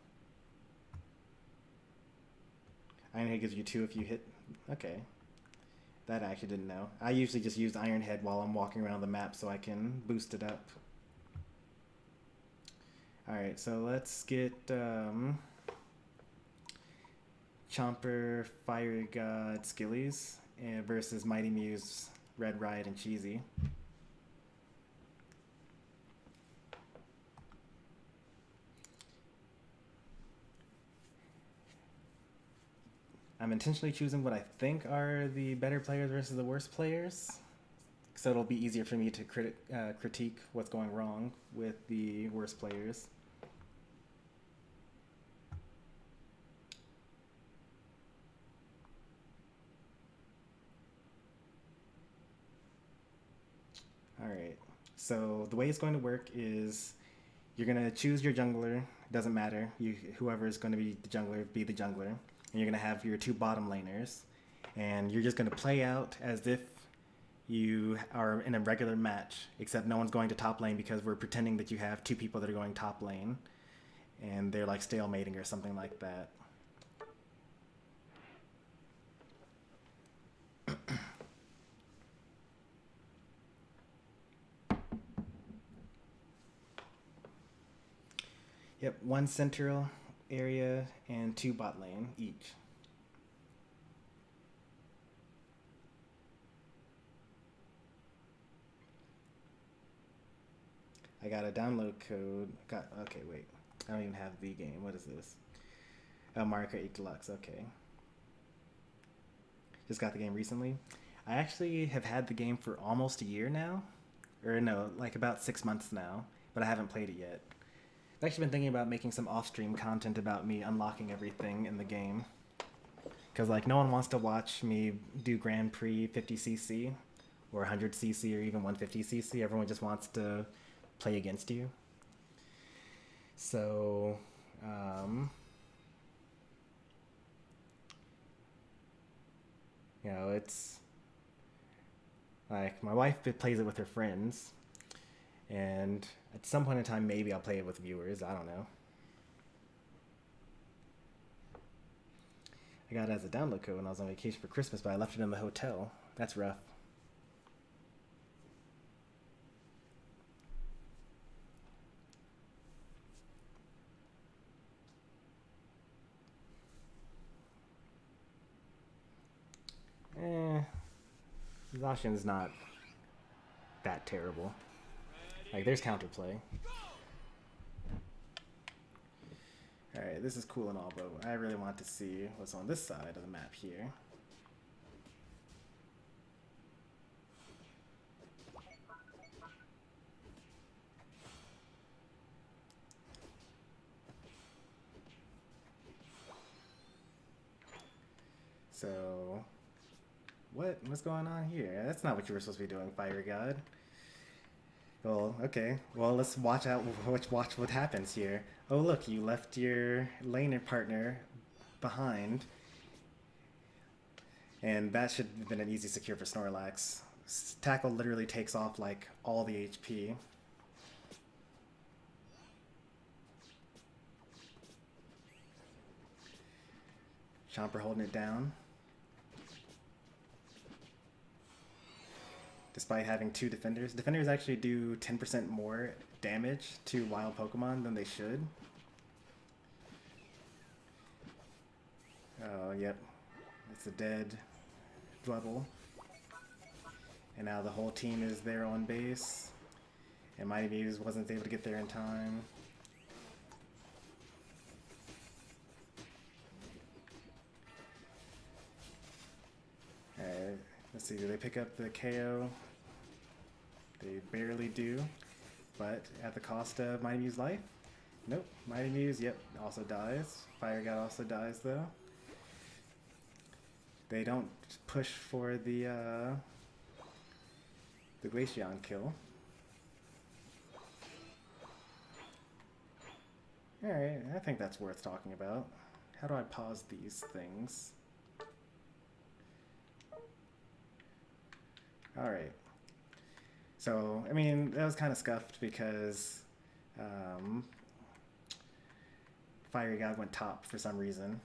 Iron Head gives you 2 if you hit. Okay. That I actually didn't know. I usually just use Iron Head while I'm walking around the map so I can boost it up. Alright, so let's get Chomper, Fiery God, Skillies versus Mighty Muse, Red Riot, and Cheesy. I'm intentionally choosing what I think are the better players versus the worst players, so it'll be easier for me to critique what's going wrong with the worst players. Alright, so the way it's going to work is you're going to choose your jungler, doesn't matter, whoever is going to be the jungler, and you're going to have your 2 bottom laners, and you're just going to play out as if you are in a regular match, except no one's going to top lane because we're pretending that you have 2 people that are going top lane, and they're like stalemating or something like that. Yep, 1 central area and 2 bot lane each. I got a download code. Okay, wait. I don't even have the game. What is this? Oh, Mario Kart 8 Deluxe. Okay. Just got the game recently. I actually have had the game for almost a year now. Or no, like about 6 months now. But I haven't played it yet. I've actually been thinking about making some off-stream content about me unlocking everything in the game. Because like no one wants to watch me do Grand Prix 50cc or 100cc or even 150cc. Everyone just wants to play against you. So, it's like my wife plays it with her friends. And at some point in time, maybe I'll play it with viewers. I don't know. I got it as a download code when I was on vacation for Christmas, but I left it in the hotel. That's rough. Zacian's not that terrible. Like, there's counterplay. Alright, this is cool and all, but I really want to see what's on this side of the map here. So, what's going on here? That's not what you were supposed to be doing, Fire God. Well, okay. Well, let's watch what happens here. Oh, look, you left your laner partner behind. And that should have been an easy secure for Snorlax. Tackle literally takes off, like, all the HP. Chomper holding it down. Despite having 2 defenders. Defenders actually do 10% more damage to wild Pokemon than they should. Oh, yep. It's a dead Dwebble. And now the whole team is there on base. And Mighty Muse wasn't able to get there in time. Alright, let's see, do they pick up the KO? They barely do, but at the cost of Mighty Muse's life? Nope, Mighty Muse, yep, also dies. Fire God also dies though. They don't push for the Glaceon kill. Alright, I think that's worth talking about. How do I pause these things? Alright. So, I mean, that was kind of scuffed because Fiery God went top for some reason,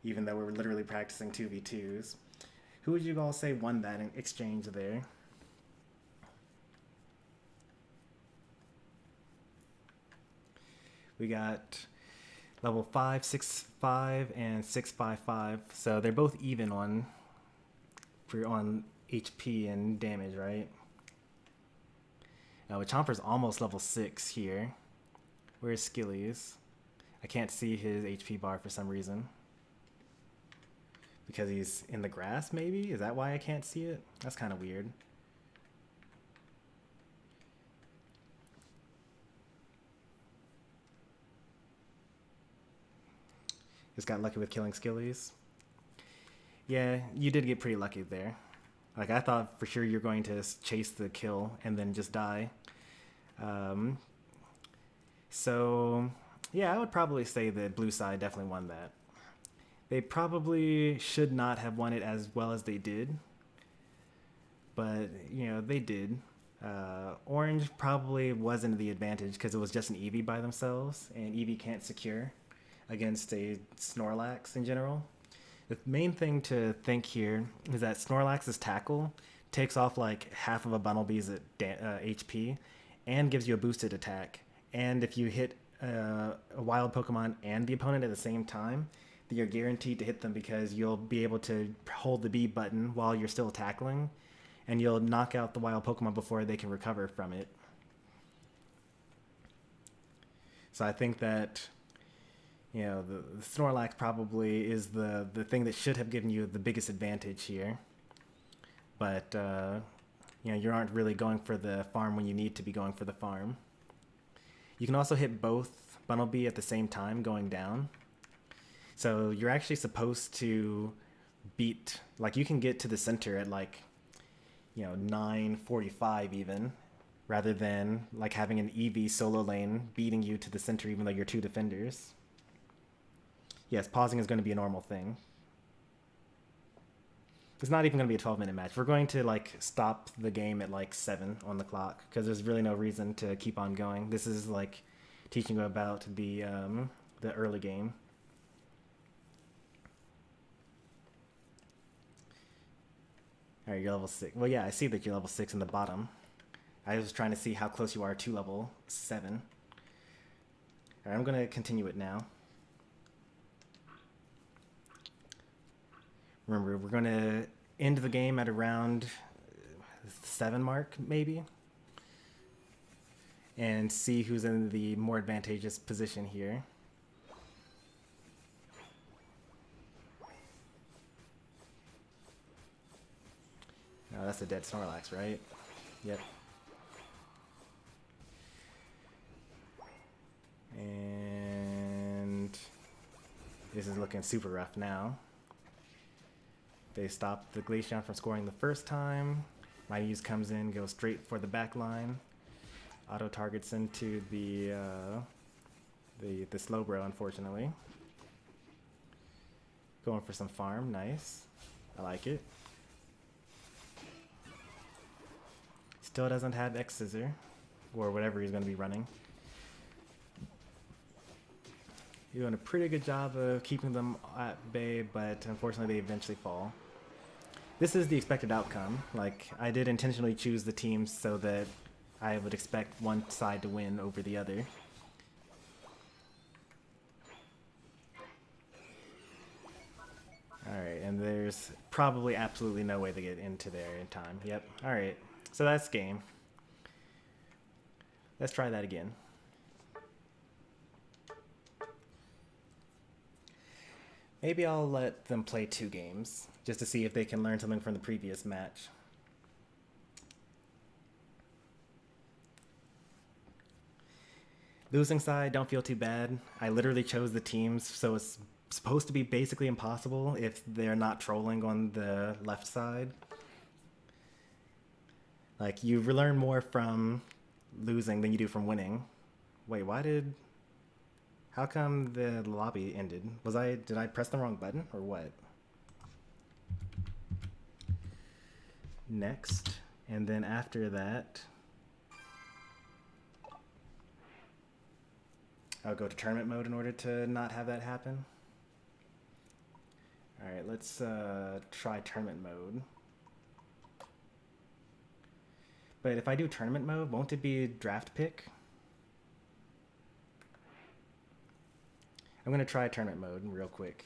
even though we were literally practicing 2v2s. Who would you all say won that exchange there? We got level 5, 6-5, and 6-5-5. So they're both even on HP and damage, right? Now, Chomper's almost level 6 here. Where's Skillies? I can't see his HP bar for some reason. Because he's in the grass, maybe? Is that why I can't see it? That's kind of weird. Just got lucky with killing Skillies. Yeah, you did get pretty lucky there. Like, I thought for sure you're going to chase the kill and then just die. So, yeah, I would probably say that blue side definitely won that. They probably should not have won it as well as they did. But, you know, they did. Orange probably wasn't the advantage because it was just an Eevee by themselves. And Eevee can't secure against a Snorlax in general. The main thing to think here is that Snorlax's tackle takes off like half of a Bunnelby's HP and gives you a boosted attack. And if you hit a wild Pokemon and the opponent at the same time, then you're guaranteed to hit them because you'll be able to hold the B button while you're still tackling, and you'll knock out the wild Pokemon before they can recover from it. So I think that, you know, the Snorlax probably is the thing that should have given you the biggest advantage here. But, you know, you aren't really going for the farm when you need to be going for the farm. You can also hit both Bunnelby at the same time going down. So you're actually supposed to beat, like, you can get to the center at, like, you know, 9:45 even, rather than, like, having an Eevee solo lane beating you to the center even though you're 2 defenders. Yes, pausing is going to be a normal thing. It's not even going to be a 12-minute match. We're going to, like, stop the game at, like, 7 on the clock because there's really no reason to keep on going. This is, like, teaching you about the early game. All right, you're level 6. Well, yeah, I see that you're level 6 in the bottom. I was trying to see how close you are to level 7. All right, I'm going to continue it now. Remember, we're going to end the game at around 7 mark, maybe, and see who's in the more advantageous position here. Oh, that's a dead Snorlax, right? Yep. And this is looking super rough now. They stopped the Glaceon from scoring the first time. Muse comes in, goes straight for the back line. Auto targets into the Slowbro, unfortunately. Going for some farm, nice. I like it. Still doesn't have X Scissor, or whatever he's going to be running. You're doing a pretty good job of keeping them at bay, but unfortunately they eventually fall. This is the expected outcome. Like, I did intentionally choose the teams so that I would expect one side to win over the other. Alright, and there's probably absolutely no way to get into there in time. Yep, alright. So that's game. Let's try that again. Maybe I'll let them play 2 games, just to see if they can learn something from the previous match. Losing side, don't feel too bad. I literally chose the teams, so it's supposed to be basically impossible if they're not trolling on the left side. Like, you learn more from losing than you do from winning. Wait, how come the lobby ended? Did I press the wrong button or what? Next, and then after that, I'll go to tournament mode in order to not have that happen. All right, let's try tournament mode. But if I do tournament mode, won't it be draft pick? I'm going to try tournament mode real quick.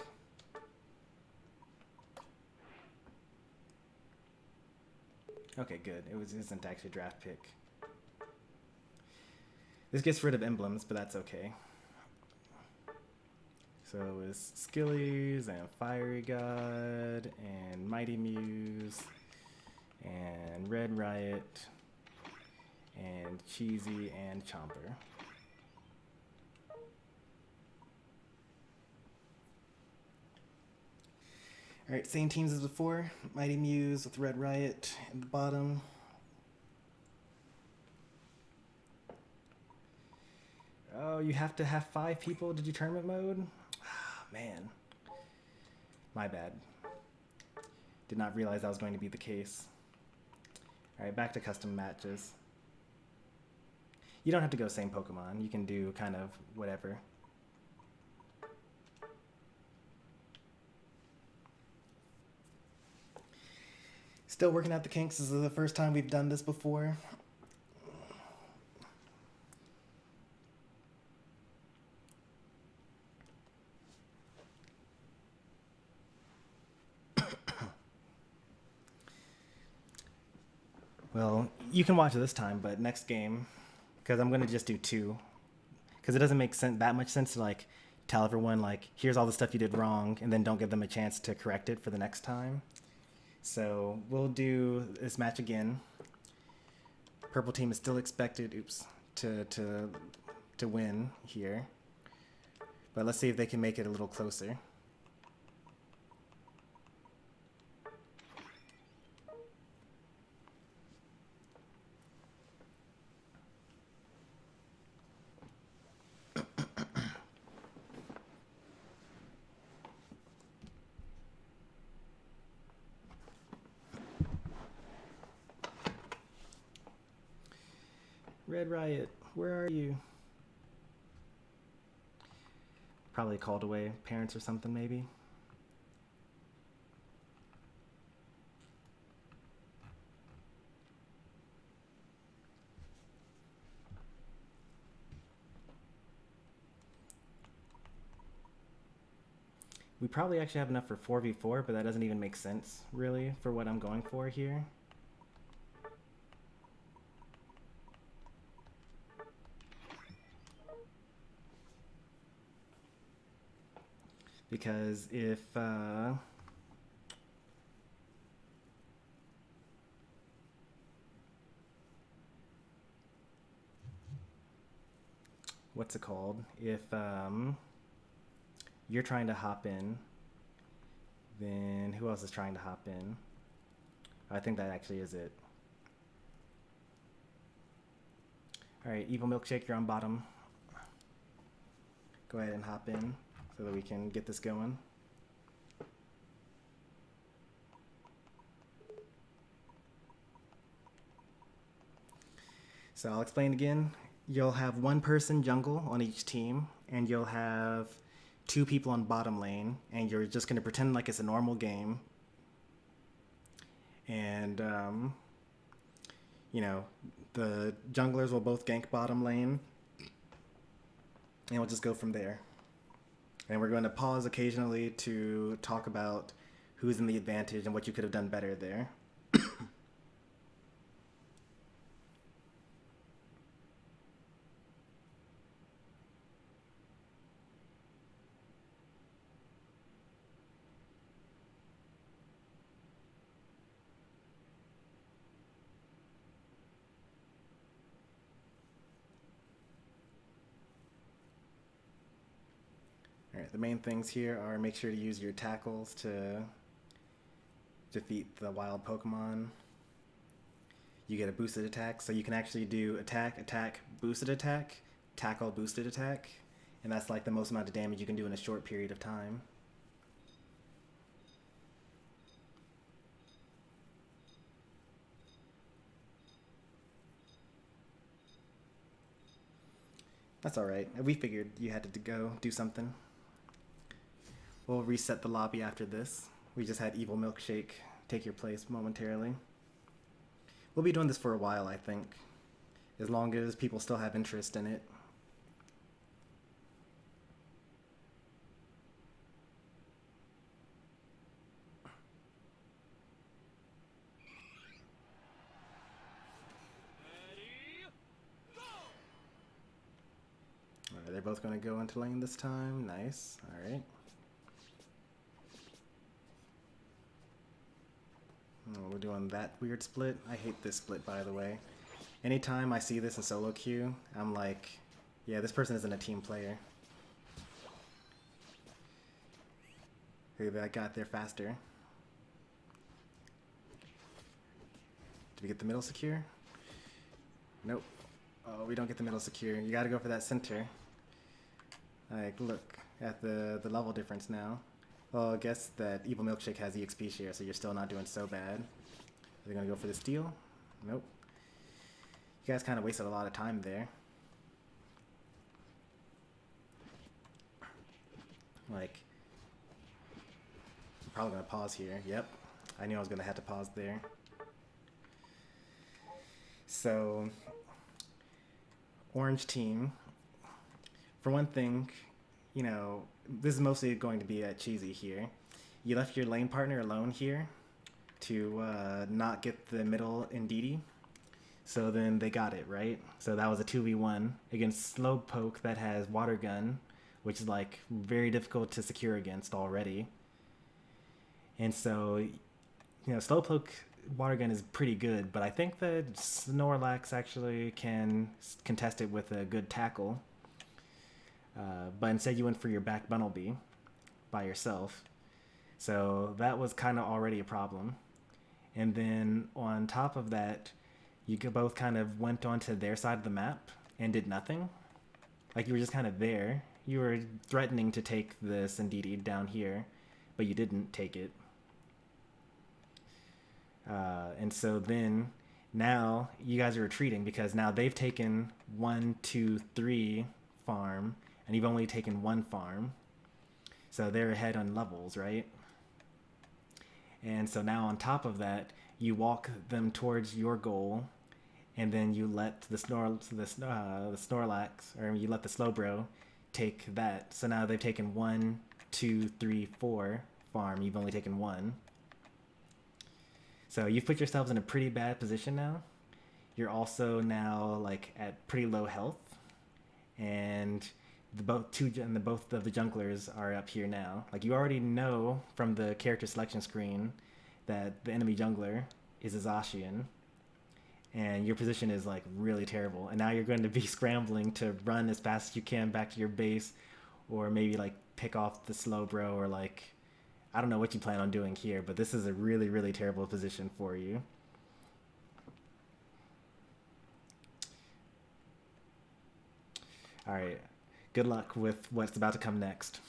Okay, good. It isn't actually draft pick. This gets rid of emblems, but that's okay. So it's Skillies and Fiery God and Mighty Muse and Red Riot and Cheesy and Chomper. Alright, same teams as before. Mighty Muse with Red Riot at the bottom. Oh, you have to have 5 people to do tournament mode? Ah, man. My bad. Did not realize that was going to be the case. Alright, back to custom matches. You don't have to go same Pokemon. You can do kind of whatever. Still working out the kinks. This is the first time we've done this before. Well, you can watch it this time, but next game, because I'm going to just do 2. Because it doesn't make that much sense to like tell everyone like, here's all the stuff you did wrong, and then don't give them a chance to correct it for the next time. So we'll do this match again. Purple team is still expected, to win here. But let's see if they can make it a little closer. Red Riot, where are you? Probably called away parents or something, maybe. We probably actually have enough for 4v4, but that doesn't even make sense, really, for what I'm going for here. Because if... what's it called? If you're trying to hop in, then who else is trying to hop in? I think that actually is it. Alright, Evil Milkshake, you're on bottom. Go ahead and hop in so that we can get this going. So I'll explain again. You'll have one person jungle on each team, and you'll have 2 people on bottom lane, and you're just going to pretend like it's a normal game. And, you know, the junglers will both gank bottom lane, and we'll just go from there. And we're going to pause occasionally to talk about who's in the advantage and what you could have done better there. Alright, the main things here are make sure to use your tackles to defeat the wild Pokemon. You get a boosted attack, so you can actually do attack, attack, boosted attack, tackle, boosted attack, and that's like the most amount of damage you can do in a short period of time. That's alright. We figured you had to go do something. We'll reset the lobby after this. We just had Evil Milkshake take your place momentarily. We'll be doing this for a while, I think, as long as people still have interest in it. Alright, they're both going to go into lane this time. Nice. Alright. Oh, we're doing that weird split. I hate this split, by the way. Anytime I see this in solo queue, I'm like, yeah, this person isn't a team player. Maybe I got there faster. Did we get the middle secure? Nope. Oh, we don't get the middle secure. You gotta go for that center. Like, look at the level difference now. Well, I guess that Evil Milkshake has EXP share, so you're still not doing so bad. Are they gonna go for the steal? Nope. You guys kind of wasted a lot of time there. Like, I'm probably gonna pause here. Yep. I knew I was gonna have to pause there. So, orange team. For one thing, you know, this is mostly going to be at Cheesy here. You left your lane partner alone here to not get the middle Indeedee. So then they got it, right? So that was a 2v1 against Slowpoke that has Water Gun, which is like very difficult to secure against already. And so, you know, Slowpoke Water Gun is pretty good, but I think that Snorlax actually can contest it with a good tackle. But instead you went for your back Bunnelby by yourself. So that was kind of already a problem. And then on top of that, you both kind of went onto their side of the map and did nothing. Like you were just kind of there. You were threatening to take this Indeedee down here, but you didn't take it. And so then now you guys are retreating because now they've taken 1, 2, 3 farm, and you've only taken 1 farm. So they're ahead on levels, right? And so now on top of that, you walk them towards your goal, and then you let the Snorlax, or you let the Slowbro take that. So now they've taken 1, 2, 3, 4 farm. You've only taken 1. So you've put yourselves in a pretty bad position now. You're also now like at pretty low health, and both of the junglers are up here now. Like you already know from the character selection screen that the enemy jungler is a Zacian, and your position is like really terrible. And now you're going to be scrambling to run as fast as you can back to your base, or maybe like pick off the Slowbro, or like I don't know what you plan on doing here, but this is a really, really terrible position for you. All right, good luck with what's about to come next.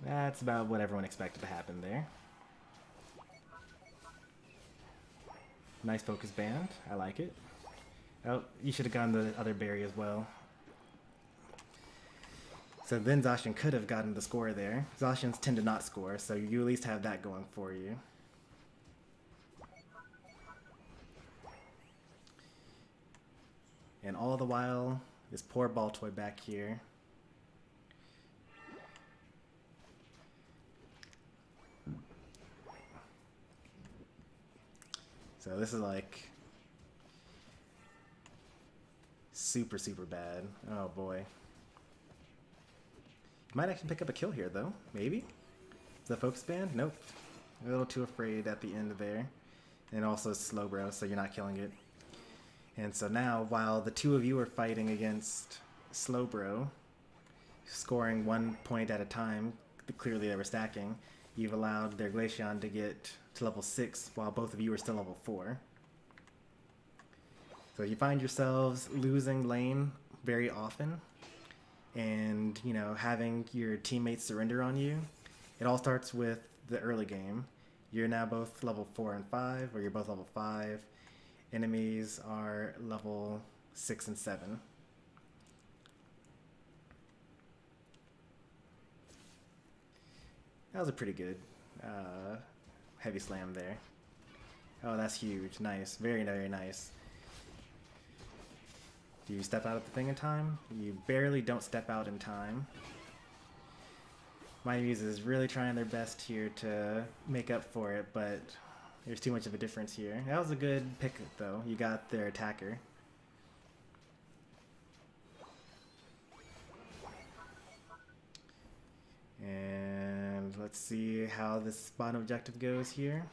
That's about what everyone expected to happen there. Nice focus band, I like it. Oh, you should have gotten the other berry as well. So then Zacian could have gotten the score there. Zacians tend to not score, so you at least have that going for you. And all the while, this poor Baltoy back here. So this is like super, super bad. Oh boy. Might actually pick up a kill here, though. Maybe? The focus band? Nope. A little too afraid at the end there. And also Slowbro, so you're not killing it. And so now, while the two of you are fighting against Slowbro, scoring 1 point at a time, clearly they were stacking, you've allowed their Glaceon to get to level 6 while both of you are still level 4. So you find yourselves losing lane very often, and you know, having your teammates surrender on you. It all starts with the early game. You're now both level 4 and 5, or you're both level 5. Enemies are level 6 and 7. That was a pretty good heavy slam there. Oh, that's huge. Nice. Very, very nice. Do you step out of the thing in time? You barely don't step out in time. My Muse is really trying their best here to make up for it, but there's too much of a difference here. That was a good pick, though. You got their attacker. And let's see how this bottom objective goes here.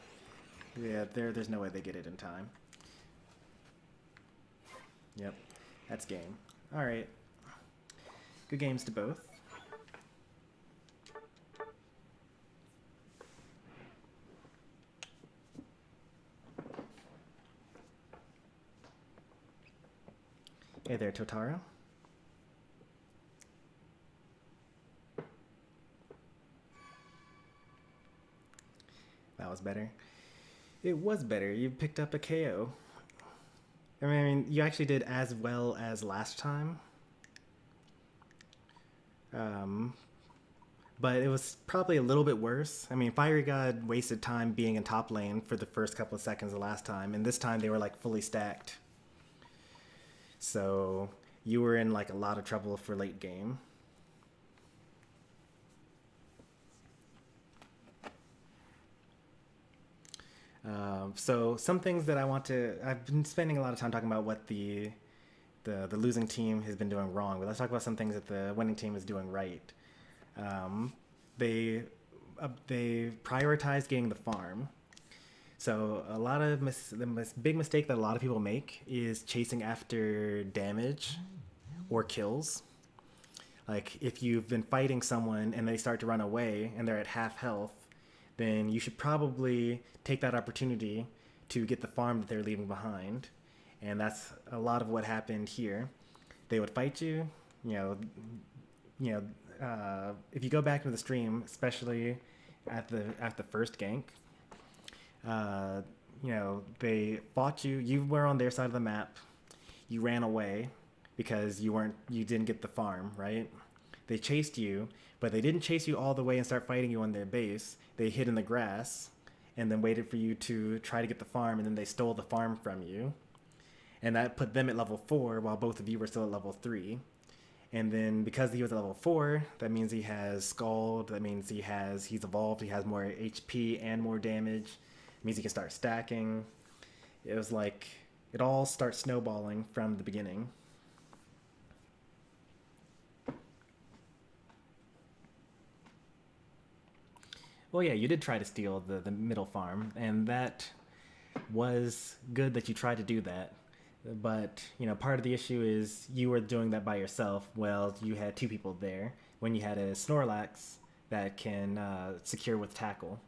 Yeah, there's no way they get it in time. Yep. That's game. Alright. Good games to both. Hey there, Totaro. That was better. It was better. You picked up a KO. I mean, you actually did as well as last time. But it was probably a little bit worse. I mean, Fiery God wasted time being in top lane for the first couple of seconds the last time, and this time they were like fully stacked. So you were in like a lot of trouble for late game. So some things that I've been spending a lot of time talking about what the losing team has been doing wrong, but let's talk about some things that the winning team is doing right. They prioritize getting the farm. So a lot of the big mistake that a lot of people make is chasing after damage or kills. Like if you've been fighting someone and they start to run away and they're at half health, then you should probably take that opportunity to get the farm that they're leaving behind. And that's a lot of what happened here. They would fight you, if you go back into the stream, especially at the first gank, they fought you. You were on their side of the map. You ran away because you didn't get the farm, right? They chased you, but they didn't chase you all the way and start fighting you on their base. They hid in the grass and then waited for you to try to get the farm, and then they stole the farm from you. And that put them at level 4 while both of you were still at level 3. And then because he was at level 4, that means he has Scald, that means he's evolved, he has more HP and more damage. It means he can start stacking. It was like, it all starts snowballing from the beginning. Well, yeah, you did try to steal the middle farm, and that was good that you tried to do that. But, you know, part of the issue is you were doing that by yourself. Well, you had 2 people there when you had a Snorlax that can secure with Tackle.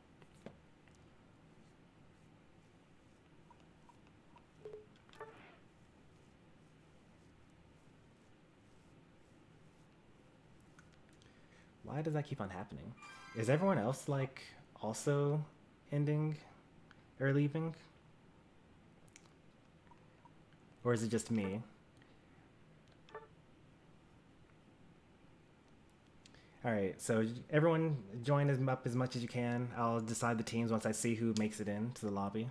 Why does that keep on happening? Is everyone else, like, also ending or leaving? Or is it just me? Alright, so everyone join up as much as you can. I'll decide the teams once I see who makes it in to the lobby.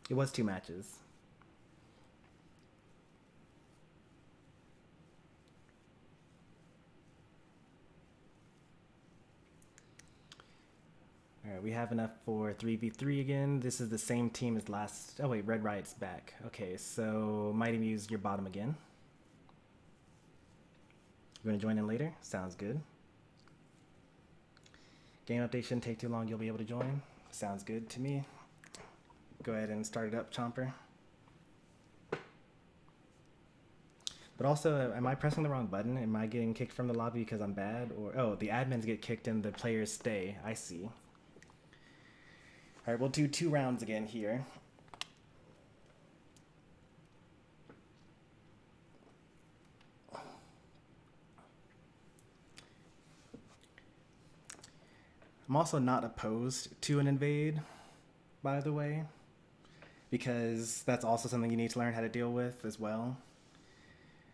It was 2 matches. Alright, we have enough for 3v3 again. This is the same team as last... Oh wait, Red Riot's back. Okay, so Mighty Muse, your bottom again. You want to join in later? Sounds good. Game update shouldn't take too long, you'll be able to join. Sounds good to me. Go ahead and start it up, Chomper. But also, am I pressing the wrong button? Am I getting kicked from the lobby because I'm bad? Or oh, the admins get kicked and the players stay. I see. Alright, we'll do 2 rounds again here. I'm also not opposed to an invade, by the way, because that's also something you need to learn how to deal with as well.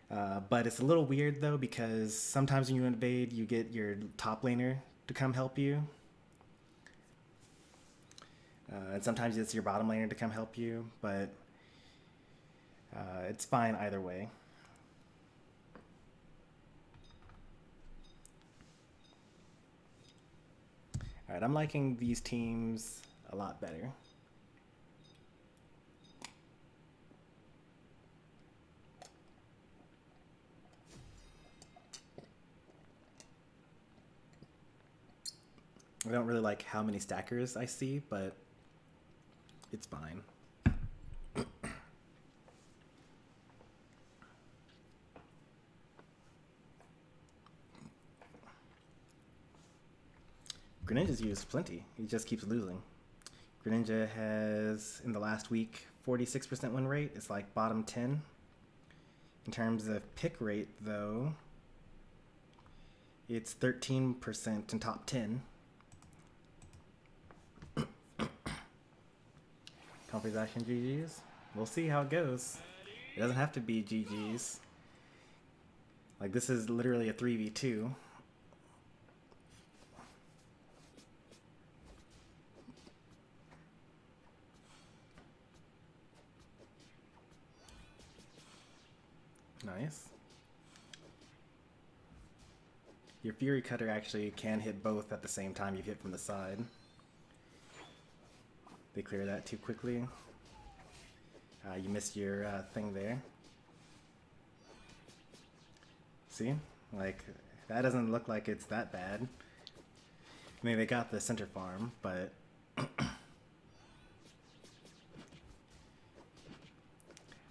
But it's a little weird though, because sometimes when you invade, you get your top laner to come help you. And sometimes it's your bottom laner to come help you, but it's fine either way. Alright, I'm liking these teams a lot better. I don't really like how many stackers I see, but it's fine. Greninja's used plenty. He just keeps losing. Greninja has, in the last week, 46% win rate. It's like bottom 10. In terms of pick rate, though, it's 13% in top 10. Comfort action GG's. We'll see how it goes. It doesn't have to be GG's. Like, this is literally a 3v2. Nice. Your Fury Cutter actually can hit both at the same time you hit from the side. They clear that too quickly. You missed your thing there. See? Like, that doesn't look like it's that bad. I mean, they got the center farm, but...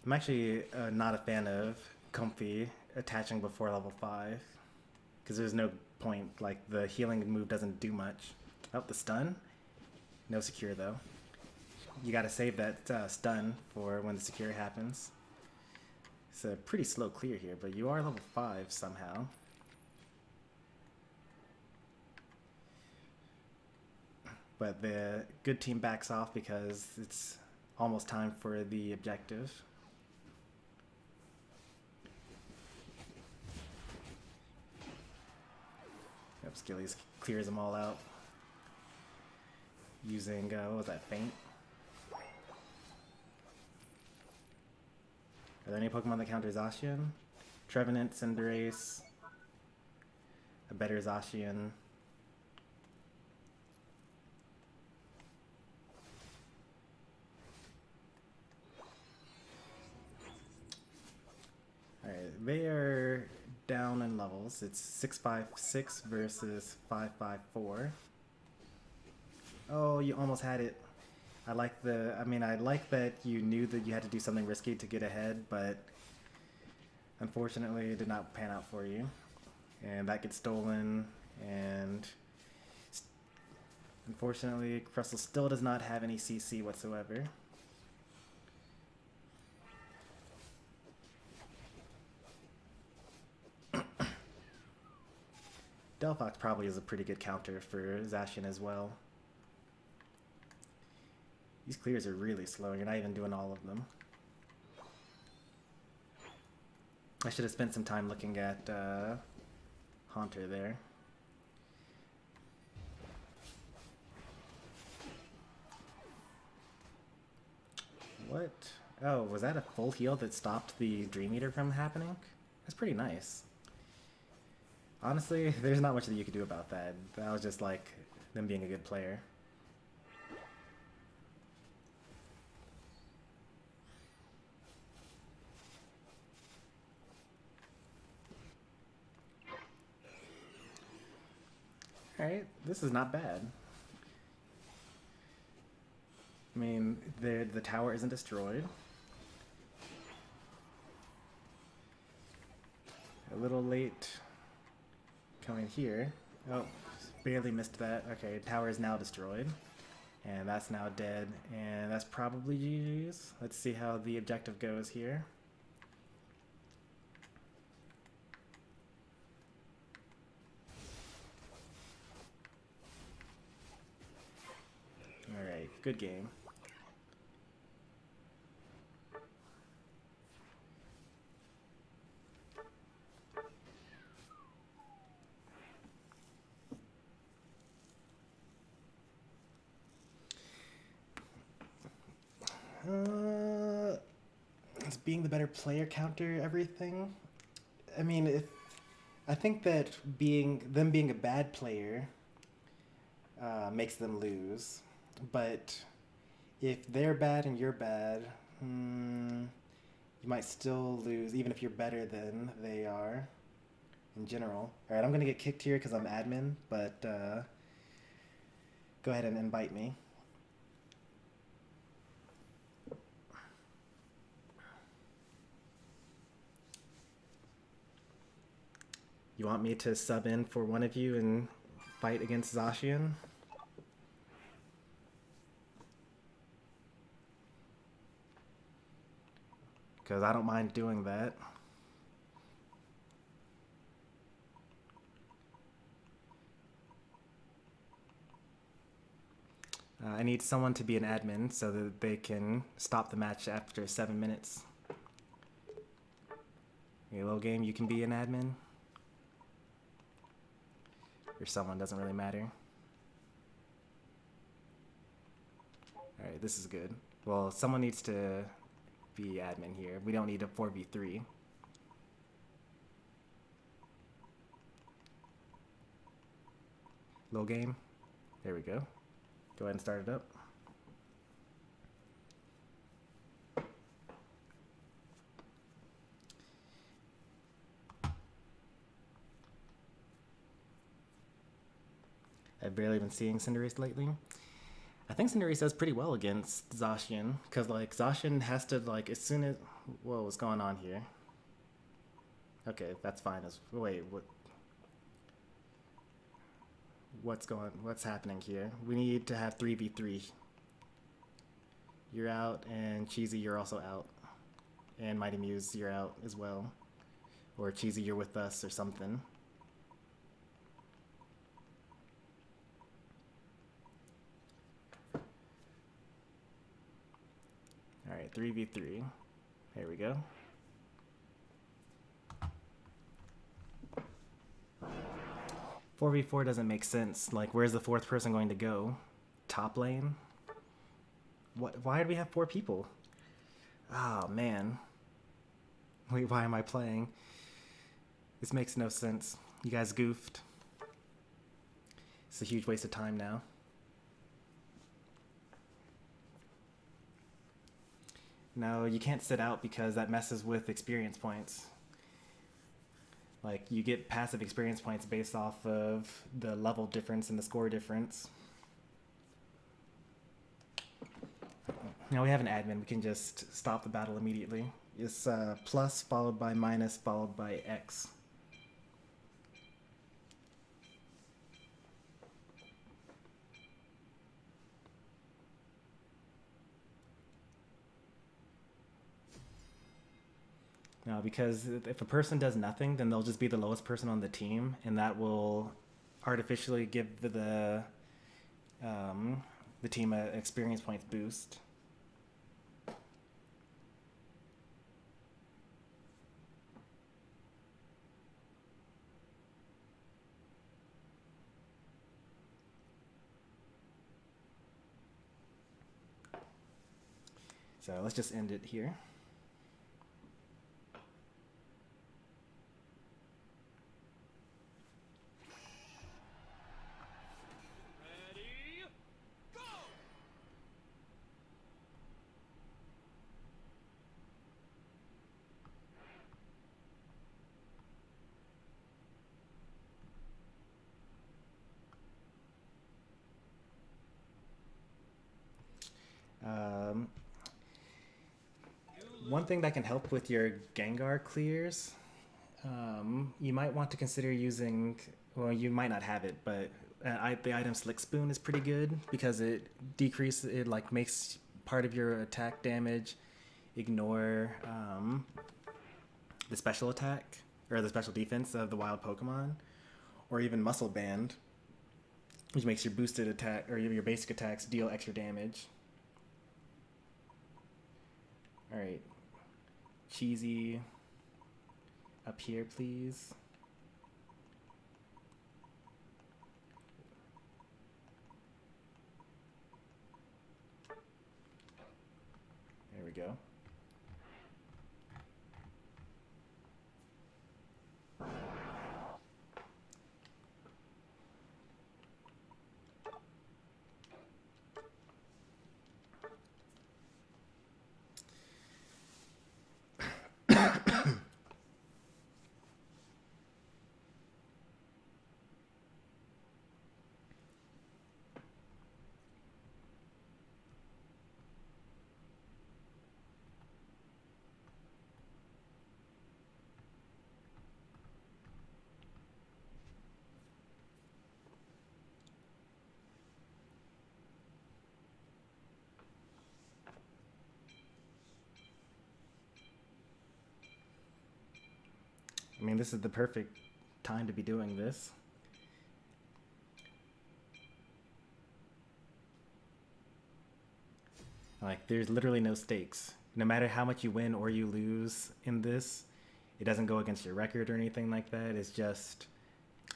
I'm actually not a fan of Comfy attaching before level 5. Because there's no point, like, the healing move doesn't do much. Oh, the stun? No secure, though. You gotta save that stun for when the secure happens. It's a pretty slow clear here, but you are level 5 somehow. But the good team backs off because it's almost time for the objective. Yep, Skillies clears them all out. Using, what was that, Feint? Are there any Pokemon that counter Zacian? Trevenant, Cinderace, a better Zacian. Alright, they are down in levels. It's 656 versus 554. Oh, you almost had it. I like that you knew that you had to do something risky to get ahead, but unfortunately it did not pan out for you. And that gets stolen, and unfortunately Crustle still does not have any CC whatsoever. Delphox probably is a pretty good counter for Zacian as well. These clears are really slow. You're not even doing all of them. I should have spent some time looking at Haunter there. What? Oh, was that a full heal that stopped the Dream Eater from happening? That's pretty nice. Honestly, there's not much that you could do about that. That was just like them being a good player. Alright, this is not bad. I mean, the tower isn't destroyed. A little late coming here. Oh, barely missed that. Okay, tower is now destroyed. And that's now dead. And that's probably GG's. Let's see how the objective goes here. Alright, good game. Is being the better player counter everything? I mean, I think that them being a bad player makes them lose. But if they're bad and you're bad, you might still lose, even if you're better than they are in general. Alright, I'm gonna get kicked here because I'm admin, but go ahead and invite me. You want me to sub in for one of you and fight against Zacian? Because I don't mind doing that. I need someone to be an admin so that they can stop the match after 7 minutes. Okay, little game, you can be an admin. Or someone, doesn't really matter. Alright, this is good. Well, someone needs to be admin here. We don't need a 4v3. Little game. There we go. Go ahead and start it up. I've barely been seeing Cinderace lately. I think Cinderace does pretty well against Zacian, because like Zacian has to like as soon as whoa, what's going on here? Okay, that's fine. Wait, what's happening here? We need to have 3v3. You're out, and Cheesy, you're also out. And Mighty Muse, you're out as well. Or Cheesy, you're with us or something. Alright, 3v3. Here we go. Four v four doesn't make sense. Like, where's the fourth person going to go? Top lane? What? Why do we have 4 people? Oh, man. Wait, why am I playing? This makes no sense. You guys goofed. It's a huge waste of time now. No, you can't sit out because that messes with experience points. Like, you get passive experience points based off of the level difference and the score difference. Now we have an admin, we can just stop the battle immediately. It's plus followed by minus followed by X. No, because if a person does nothing, then they'll just be the lowest person on the team, and that will artificially give the team an experience points boost. So let's just end it here. One thing that can help with your Gengar clears, you might want to consider using, well, you might not have it, but the item Slick Spoon is pretty good because it like makes part of your attack damage ignore the special attack or the special defense of the wild Pokemon, or even Muscle Band, which makes your boosted attack or your basic attacks deal extra damage. All right. Cheesy up here, please. There we go. I mean, this is the perfect time to be doing this. Like, there's literally no stakes. No matter how much you win or you lose in this, it doesn't go against your record or anything like that. It's just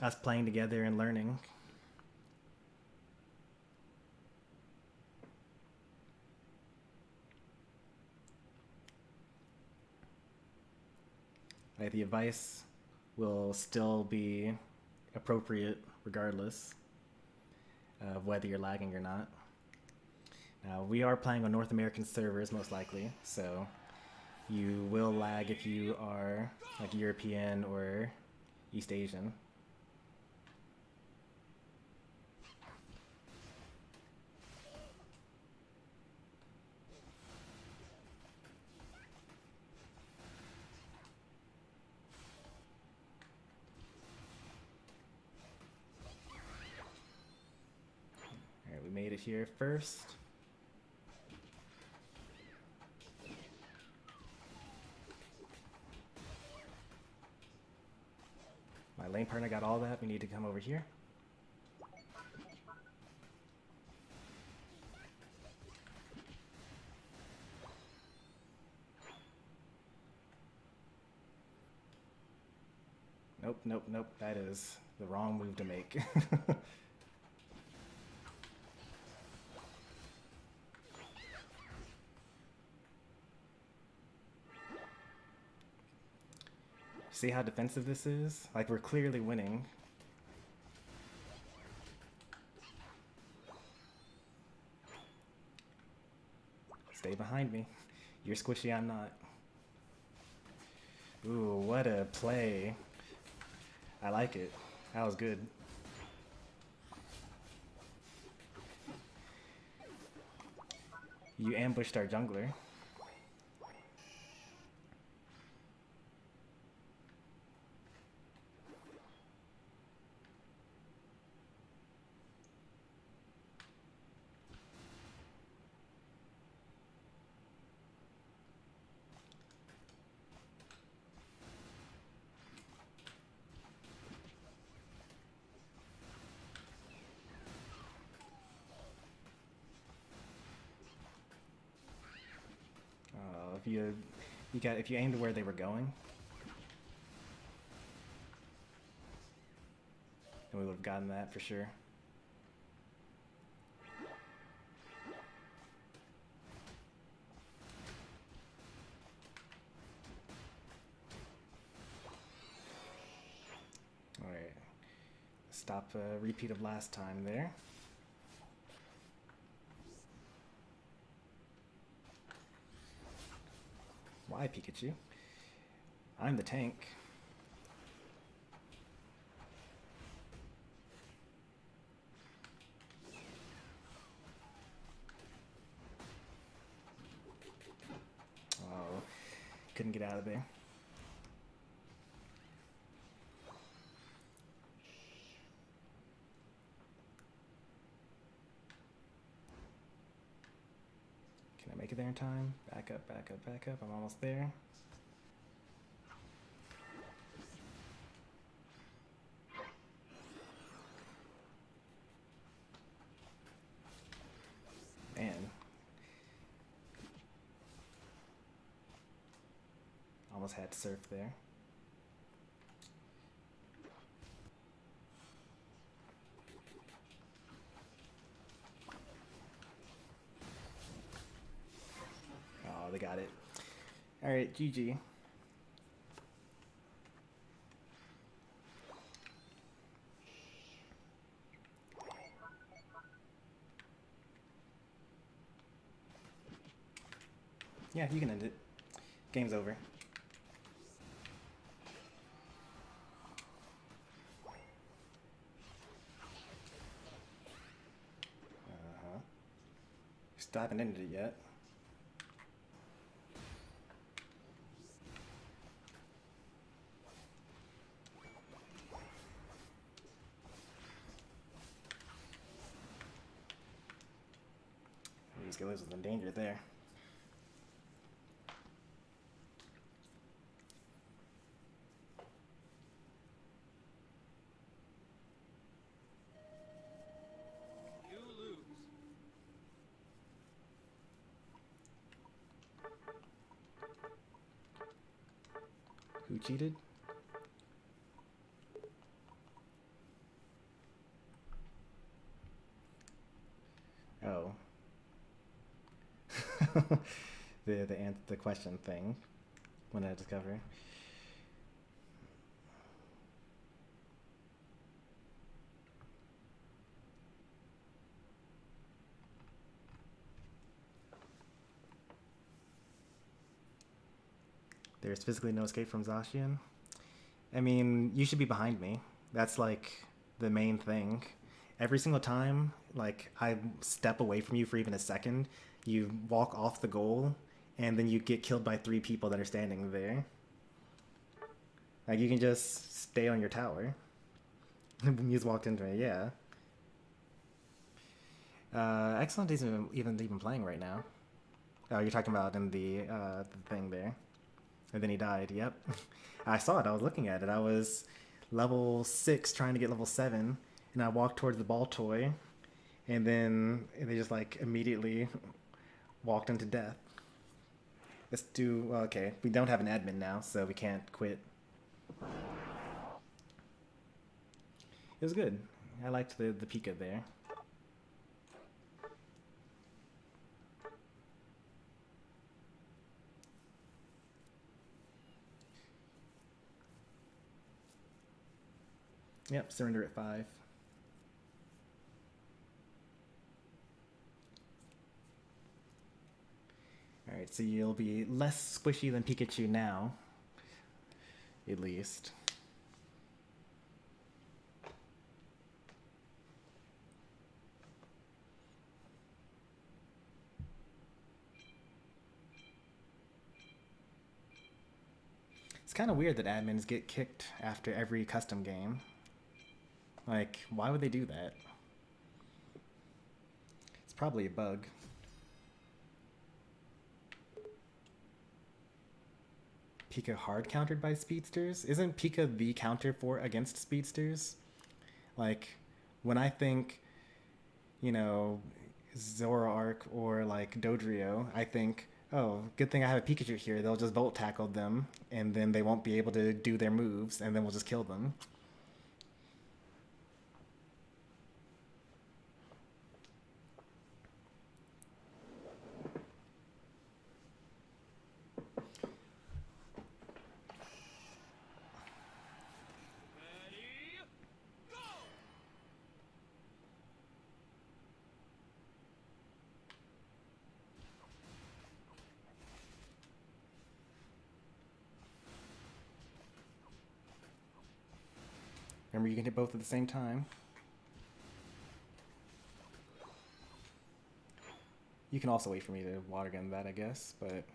us playing together and learning. Like, the advice will still be appropriate regardless of whether you're lagging or not. Now, we are playing on North American servers most likely, so you will lag if you are like European or East Asian. Alright, we made it here first. My lane partner got all that. We need to come over here. Nope, nope, nope. That is the wrong move to make. See how defensive this is? Like, we're clearly winning. Stay behind me. You're squishy, I'm not. Ooh, what a play. I like it. That was good. You ambushed our jungler. If you aimed where they were going, then we would have gotten that for sure. All right, stop a repeat of last time there. Why, Pikachu? I'm the tank. Oh, couldn't get out of there. Can I make it there in time? Back up, back up, back up. I'm almost there. Man. Almost had to surf there. Oh, they got it. All right, GG. Yeah, you can end it. Game's over. Still haven't ended it yet. These guys was in danger there. Who cheated? Oh. the question thing when I discover. There's physically no escape from Zacian. I mean, you should be behind me. That's like the main thing. Every single time, like, I step away from you for even a second, you walk off the goal, and then you get killed by 3 people that are standing there. Like, you can just stay on your tower. Muse walked into it, yeah. Excellent isn't even playing right now. Oh, you're talking about in the thing there. And then he died, yep. I saw it, I was looking at it. I was level 6 trying to get level 7, and I walked towards the ball toy, and then they just like immediately walked into death. Let's do, okay, we don't have an admin now, so we can't quit. It was good. I liked the Pika there. Yep, surrender at 5. Alright, so you'll be less squishy than Pikachu now. At least. It's kind of weird that admins get kicked after every custom game. Like, why would they do that? It's probably a bug. Pika hard countered by speedsters? Isn't Pika the counter for against speedsters? Like, when I think, you know, Zoroark or like Dodrio, I think, oh, good thing I have a Pikachu here. They'll just Volt Tackle them, and then they won't be able to do their moves, and then we'll just kill them. Remember, you can hit both at the same time. You can also wait for me to water gun that, I guess, but...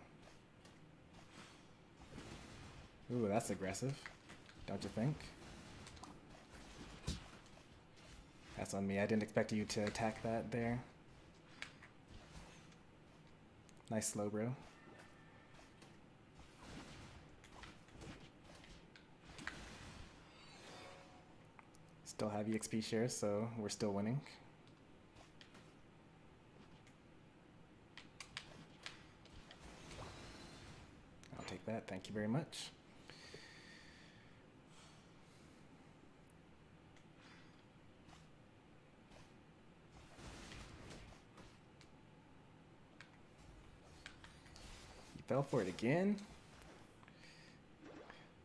Ooh, that's aggressive, don't you think? That's on me. I didn't expect you to attack that there. Nice slow, bro. Still have EXP shares, so we're still winning. I'll take that, thank you very much. You fell for it again?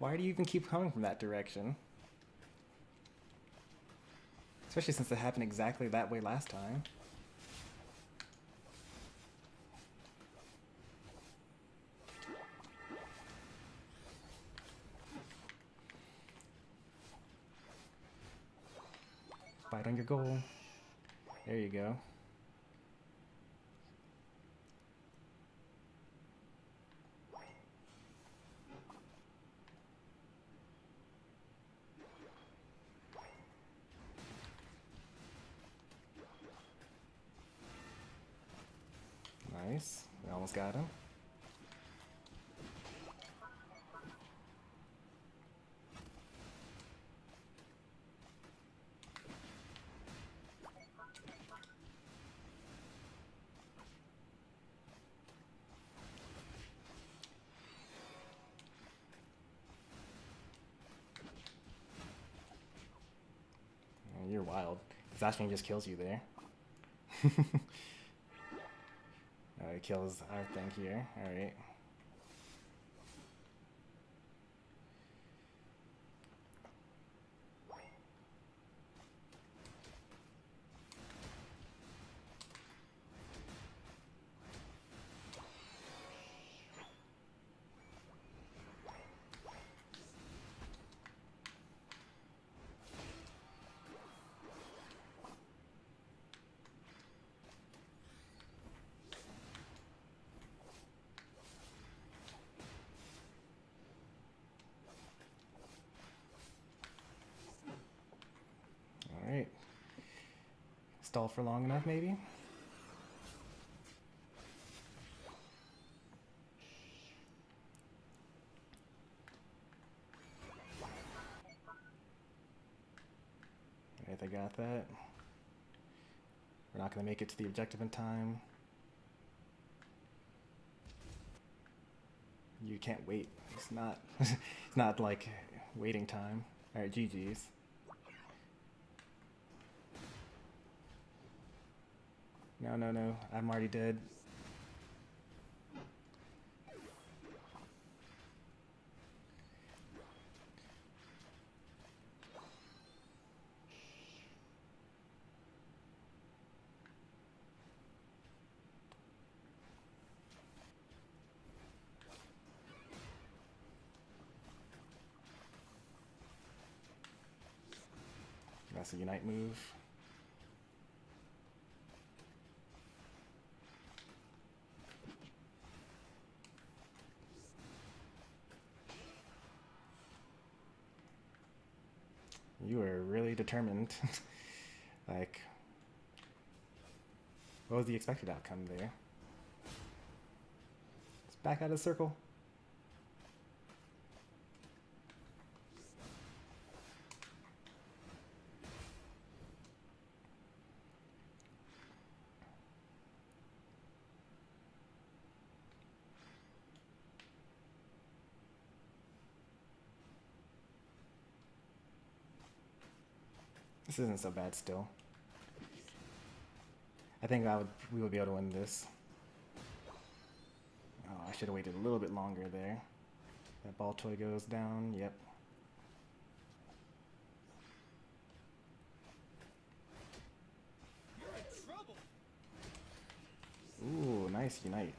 Why do you even keep coming from that direction? Especially since it happened exactly that way last time. Bite on your goal. There you go. Nice. We almost got him. Oh, you're wild. Zashing just kills you there. It kills our thing here. Alright. Alright. Stall for long enough, maybe? Alright, they got that. We're not going to make it to the objective in time. You can't wait. It's not, it's not like waiting time. Alright, GG's. No, no, no. I'm already dead. That's a Unite move. You are really determined. Like, what was the expected outcome there? It's back out of the circle. This isn't so bad still. I think we would be able to win this. Oh, I should have waited a little bit longer there. That ball toy goes down, yep. You're in trouble. Ooh, nice Unite.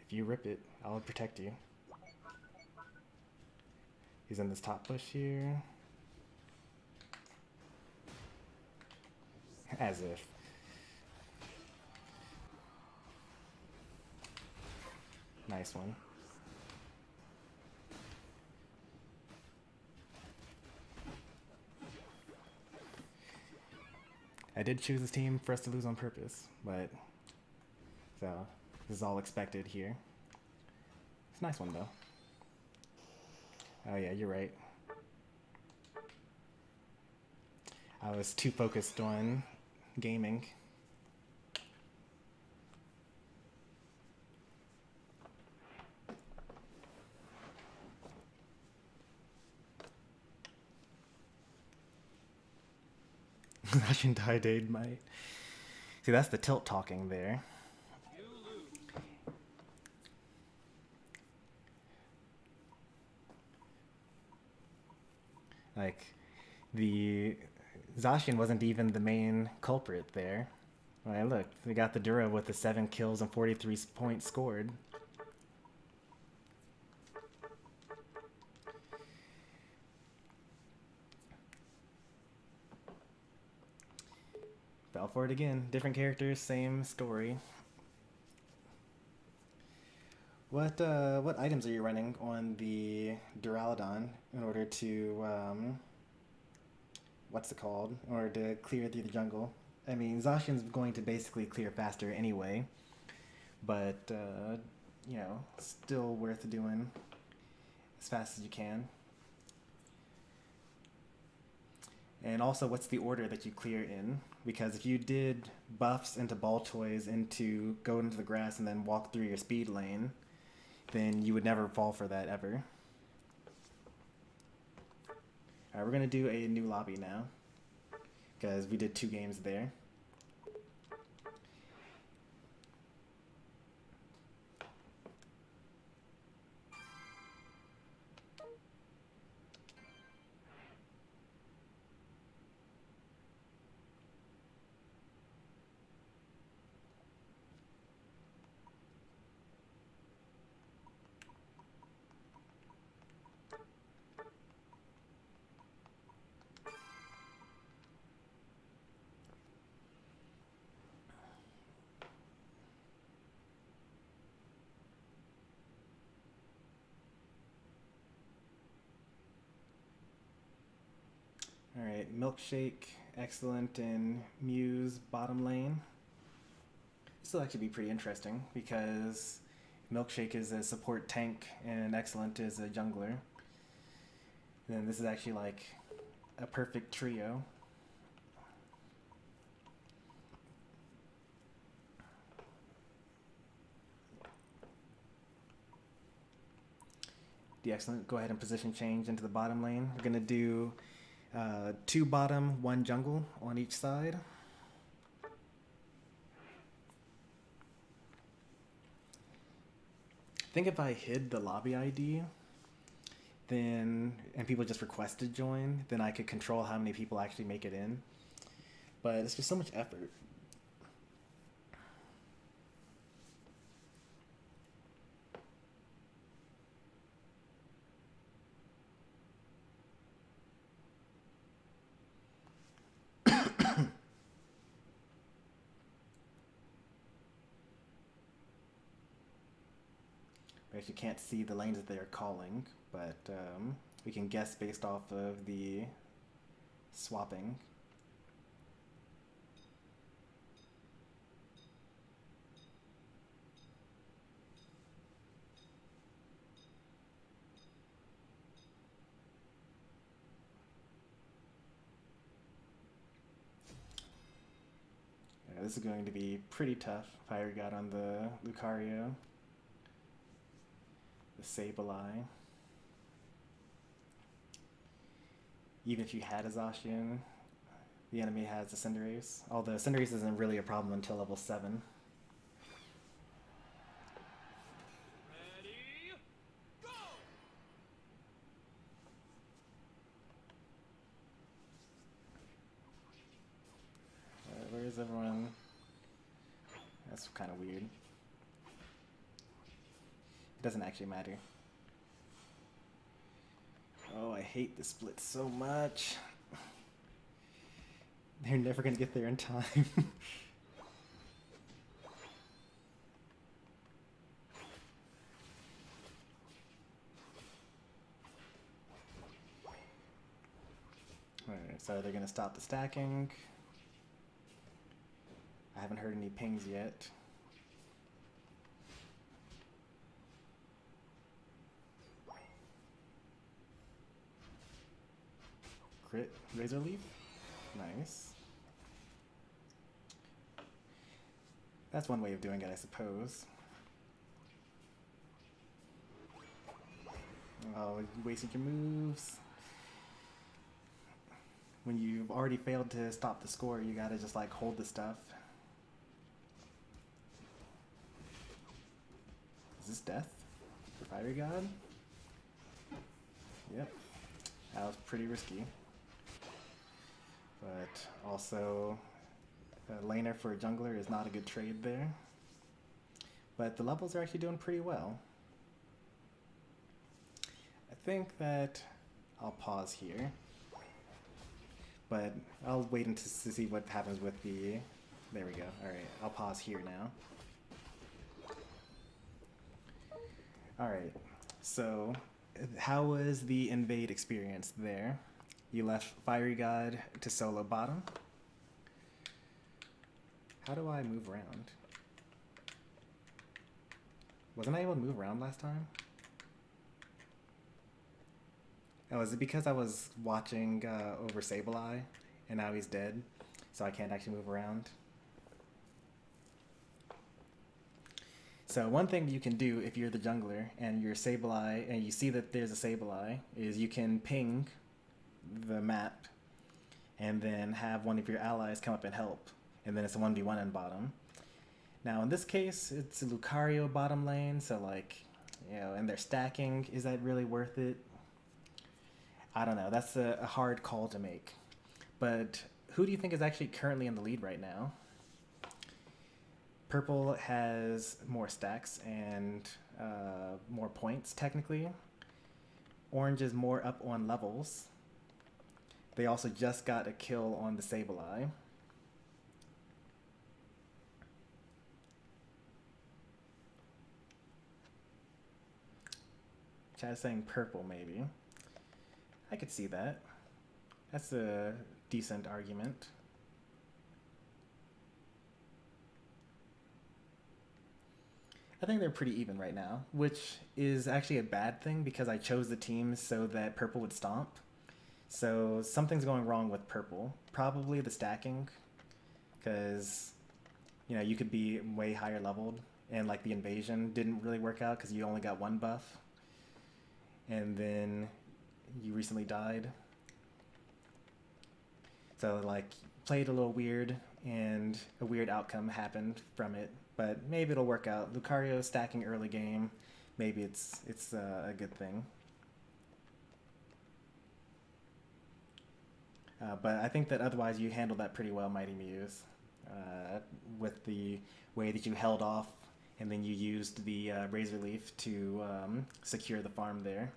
If you rip it, I'll protect you. He's in this top bush here. As if. Nice one. I did choose this team for us to lose on purpose, but so this is all expected here. It's a nice one though. Oh yeah, you're right. I was too focused on gaming. Russian Tide might. See, that's the tilt talking there. Like, the Zacian wasn't even the main culprit there. Right, look, we got the Dura with the 7 kills and 43 points scored. Fell for it again. Different characters, same story. What items are you running on the Duraludon in order to what's it called? In order to clear through the jungle? I mean, Zacian's going to basically clear faster anyway, but you know, still worth doing as fast as you can. And also, what's the order that you clear in? Because if you did buffs into ball toys into go into the grass and then walk through your speed lane, then you would never fall for that ever. Alright, we're gonna do a new lobby now, because we did 2 games there. Alright, Milkshake, excellent, and Muse bottom lane. This will actually be pretty interesting because Milkshake is a support tank and Excellent is a jungler. And then this is actually like a perfect trio. The Excellent, go ahead and position change into the bottom lane. We're going to do 2 bottom, 1 jungle on each side. think if I hid the lobby ID, then and people just requested join, then I could control how many people actually make it in. But it's just so much effort. We actually can't see the lanes that they are calling, but we can guess based off of the swapping. Yeah, this is going to be pretty tough. Fire got on the Lucario. The Sableye. Even if you had a Zacian, the enemy has the Cinderace. Although Cinderace isn't really a problem until level 7. Ready, go! Where is everyone? That's kind of weird. It doesn't actually matter. Oh, I hate the split so much. They're never gonna get there in time. Alright, so they're gonna stop the stacking. I haven't heard any pings yet. Crit Razor Leaf? Nice. That's one way of doing it, I suppose. Oh, you wasted your moves. When you've already failed to stop the score, you gotta just like hold the stuff. Is this death for Fiery God? Yep. That was pretty risky. But also, a laner for a jungler is not a good trade there. But the levels are actually doing pretty well. I think that I'll pause here. But I'll wait until to see what happens with the... There we go. Alright, I'll pause here now. Alright, so how was the invade experience there? You left Fiery God to solo bottom. How do I move around? Wasn't I able to move around last time? Oh, is it because I was watching over Sableye and now he's dead, so I can't actually move around? So one thing you can do if you're the jungler and you're Sableye and you see that there's a Sableye is you can ping the map and then have one of your allies come up and help, and then it's a 1v1 in bottom. Now in this case it's a Lucario bottom lane, so like, you know, and they're stacking. Is that really worth it? I don't know. That's a hard call to make. But who do you think is actually currently in the lead right now? Purple has more stacks and more points technically. Orange is more up on levels. They also just got a kill on the Sableye. Chat is saying purple maybe. I could see that. That's a decent argument. I think they're pretty even right now, which is actually a bad thing because I chose the team so that purple would stomp. So something's going wrong with purple. Probably the stacking, because you know you could be way higher leveled and like the invasion didn't really work out because you only got one buff, and then you recently died. So like played a little weird and a weird outcome happened from it, but maybe it'll work out. Lucario stacking early game maybe it's a good thing. But I think that otherwise you handled that pretty well, Mighty Muse, with the way that you held off and then you used the Razor Leaf to secure the farm there.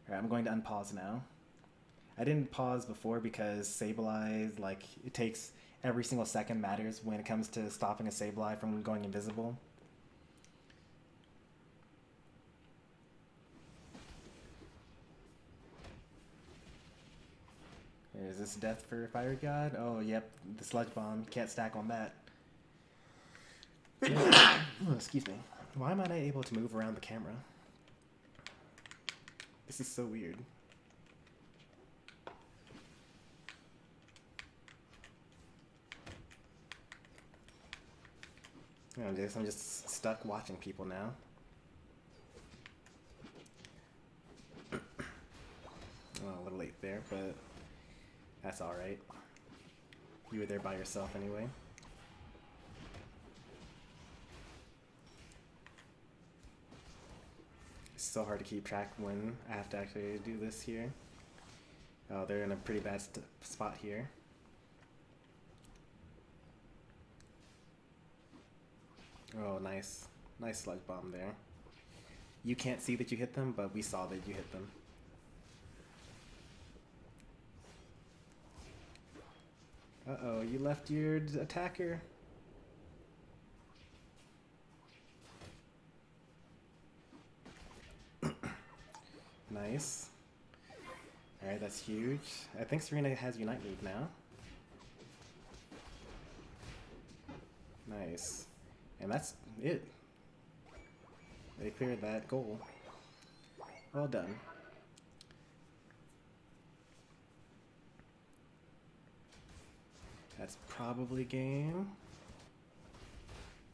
Alright, I'm going to unpause now. I didn't pause before because Sableye, like, it takes every single second matters when it comes to stopping a Sableye from going invisible. Is this death for Fire God? Oh, yep, the Sludge Bomb. Can't stack on that. Oh, excuse me. Why am I not able to move around the camera? This is so weird. Oh, I guess I'm just stuck watching people now. Oh, a little late there, but that's alright. You were there by yourself anyway. It's so hard to keep track when I have to actually do this here. Oh, they're in a pretty bad spot here. Oh, nice. Nice Sludge Bomb there. You can't see that you hit them, but we saw that you hit them. Uh-oh, you left your attacker. Nice. Alright, that's huge. I think Serena has Unite move now. Nice. And that's it. They cleared that goal. Well done. That's probably game.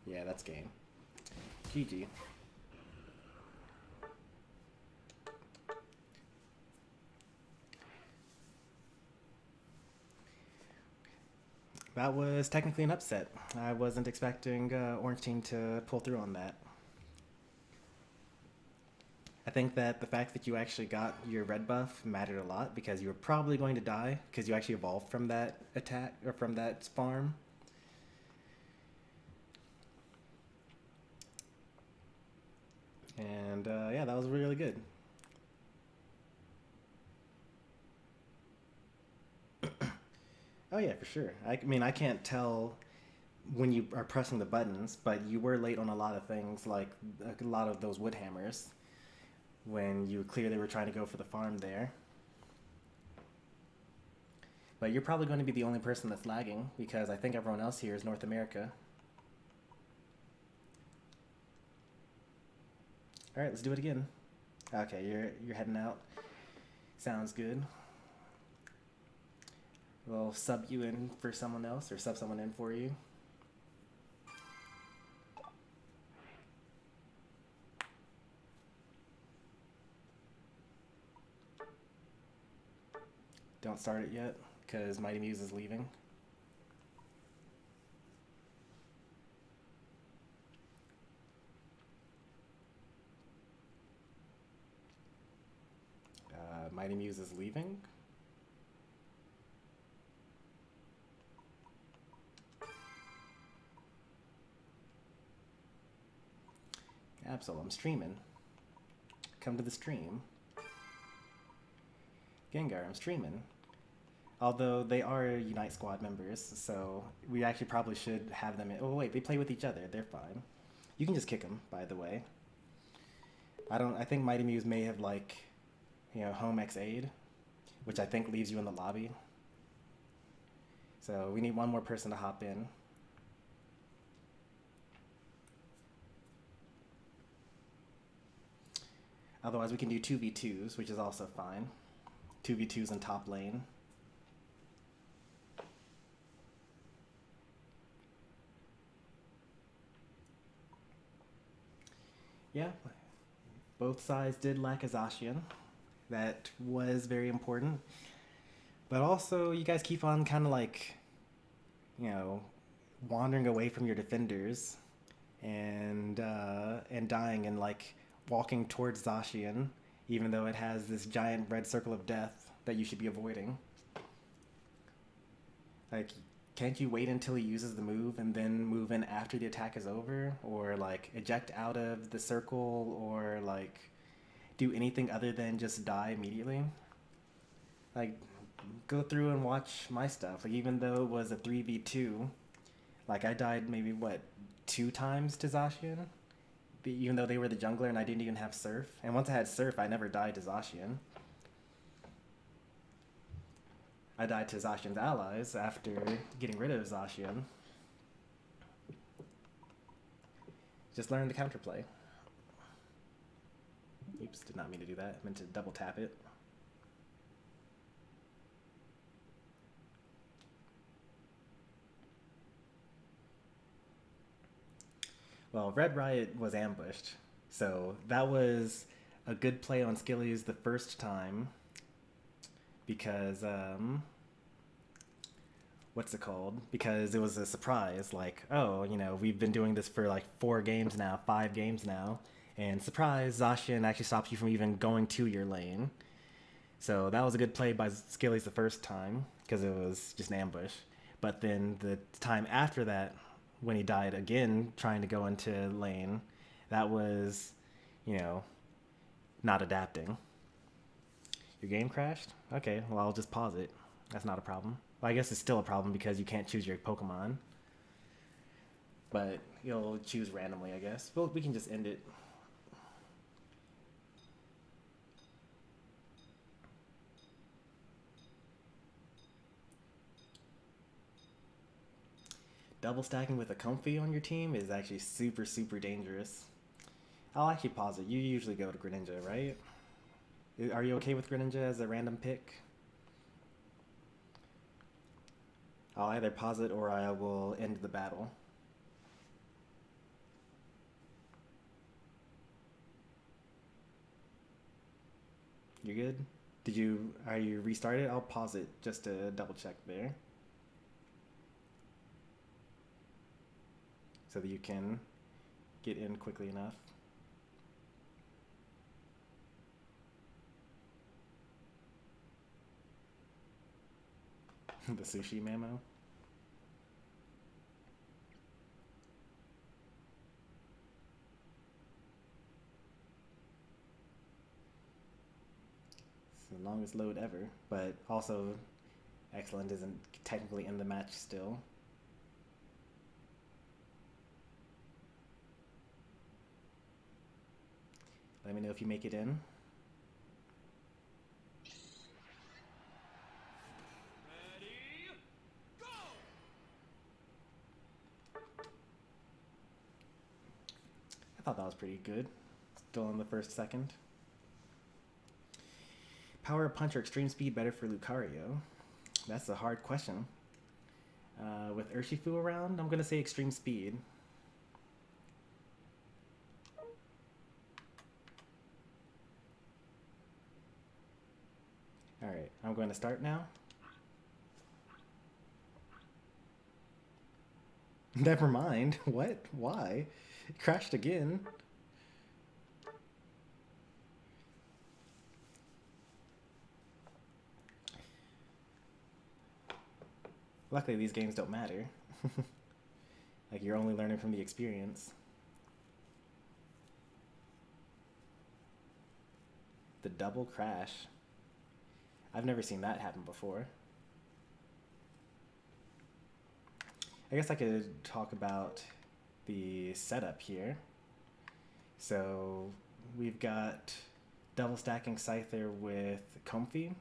Yeah, that's game. GG. That was technically an upset. I wasn't expecting Orange Team to pull through on that. I think that the fact that you actually got your red buff mattered a lot because you were probably going to die because you actually evolved from that attack or from that farm. And yeah, that was really good. Oh yeah, for sure. I mean, I can't tell when you are pressing the buttons, but you were late on a lot of things, like a lot of those wood hammers, when you clearly were trying to go for the farm there. But you're probably going to be the only person that's lagging, because I think everyone else here is North America. Alright, let's do it again. Okay, you're heading out. Sounds good. We'll sub you in for someone else, or sub someone in for you. Don't start it yet, because Mighty Muse is leaving. Mighty Muse is leaving. Absol, I'm streaming. Come to the stream. Gengar, I'm streaming. Although they are Unite Squad members, so we actually probably should have them in. Oh wait, they play with each other. They're fine. You can just kick them, by the way. I think Mighty Muse may have, like, you know, home X aid, which I think leaves you in the lobby. So we need one more person to hop in. Otherwise, we can do 2v2s, which is also fine. 2v2s in top lane. Yeah, both sides did lack a Zacian. That was very important. But also, you guys keep on kind of like, you know, wandering away from your defenders. and dying and like walking towards Zacian, even though it has this giant red circle of death that you should be avoiding. Like, can't you wait until he uses the move and then move in after the attack is over? Or, like, eject out of the circle, or, like, do anything other than just die immediately? Like, go through and watch my stuff. Like, even though it was a 3v2, like, I died maybe, what, 2 times to Zacian? Even though they were the jungler and I didn't even have Surf. And once I had Surf, I never died to Zacian. I died to Zacian's allies after getting rid of Zacian. Just learn the counterplay. Oops, did not mean to do that. I meant to double tap it. Well, Red Riot was ambushed, so that was a good play on Skillies the first time, because what's it called? Because it was a surprise. Like, oh, you know, we've been doing this for like 4 games now, 5 games now, and surprise, Zacian actually stops you from even going to your lane. So that was a good play by Skillies the first time, because it was just an ambush. But then the time after that, when he died again trying to go into lane, that was, you know, not adapting. Your game crashed? Okay, well, I'll just pause it. That's not a problem. Well, I guess it's still a problem because you can't choose your Pokemon. But you'll choose randomly, I guess. Well, we can just end it. Double stacking with a Comfy on your team is actually super, super dangerous. I'll actually pause it. You usually go to Greninja, right? Are you okay with Greninja as a random pick? I'll either pause it or I will end the battle. You're good? Are you restarted? I'll pause it just to double check there. So that you can get in quickly enough. The sushi memo. It's the longest load ever, but also Excellent isn't technically in the match still. Let me know if you make it in. I thought that was pretty good. Still in the first second. Power Punch or Extreme Speed better for Lucario? That's a hard question. With Urshifu around, I'm going to say Extreme Speed. Alright, I'm going to start now. Never mind. What? Why? It crashed again. Luckily, these games don't matter. Like, you're only learning from the experience. The double crash. I've never seen that happen before. I guess I could talk about the setup here. So we've got double stacking Scyther with Comfy.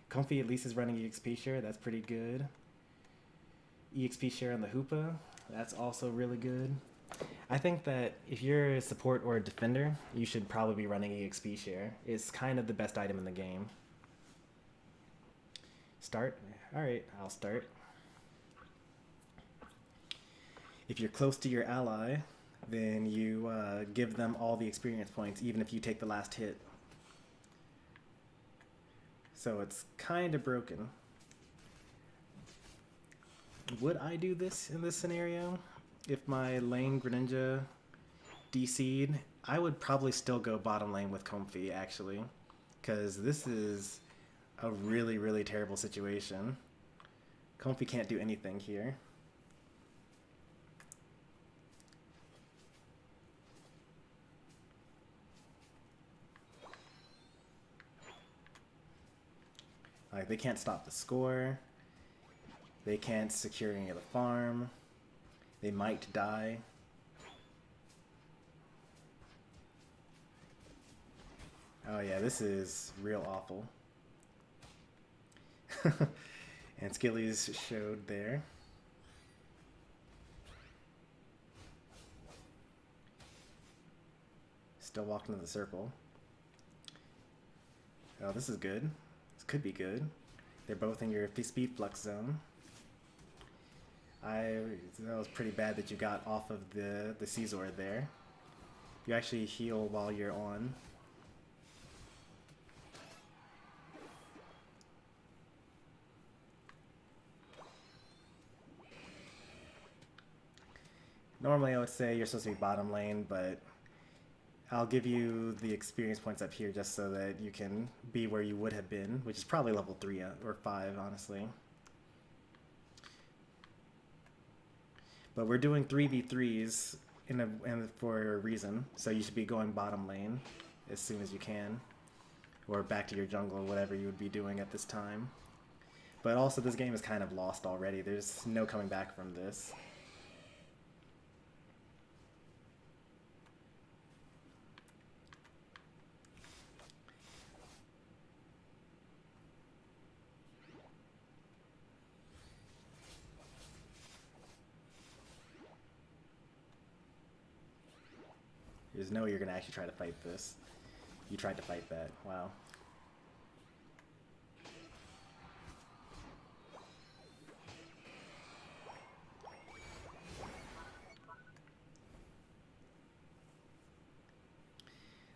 Comfy at least is running EXP share, that's pretty good. EXP share on the Hoopa, that's also really good. I think that if you're a support or a defender, you should probably be running EXP share. It's kind of the best item in the game. Start? Alright, I'll start. If you're close to your ally, then you give them all the experience points, even if you take the last hit. So it's kind of broken. Would I do this in this scenario? if my lane Greninja DC'd, I would probably still go bottom lane with Comfy, actually. Because this is a really, really terrible situation. Comfy can't do anything here. Like, they can't stop the score. They can't secure any of the farm. They might die. Oh yeah, this is real awful. And Skilly's showed there. Still walking in the circle. Oh, this is good. This could be good. They're both in your speed flux zone. That was pretty bad that you got off of the Caesar there. You actually heal while you're on. Normally I would say you're supposed to be bottom lane, but I'll give you the experience points up here just so that you can be where you would have been, which is probably level 3 or 5, honestly. But we're doing 3v3s for a reason, so you should be going bottom lane as soon as you can, or back to your jungle, or whatever you would be doing at this time. But also, this game is kind of lost already. There's no coming back from this. There's no way you're going to actually try to fight this. You tried to fight that. Wow.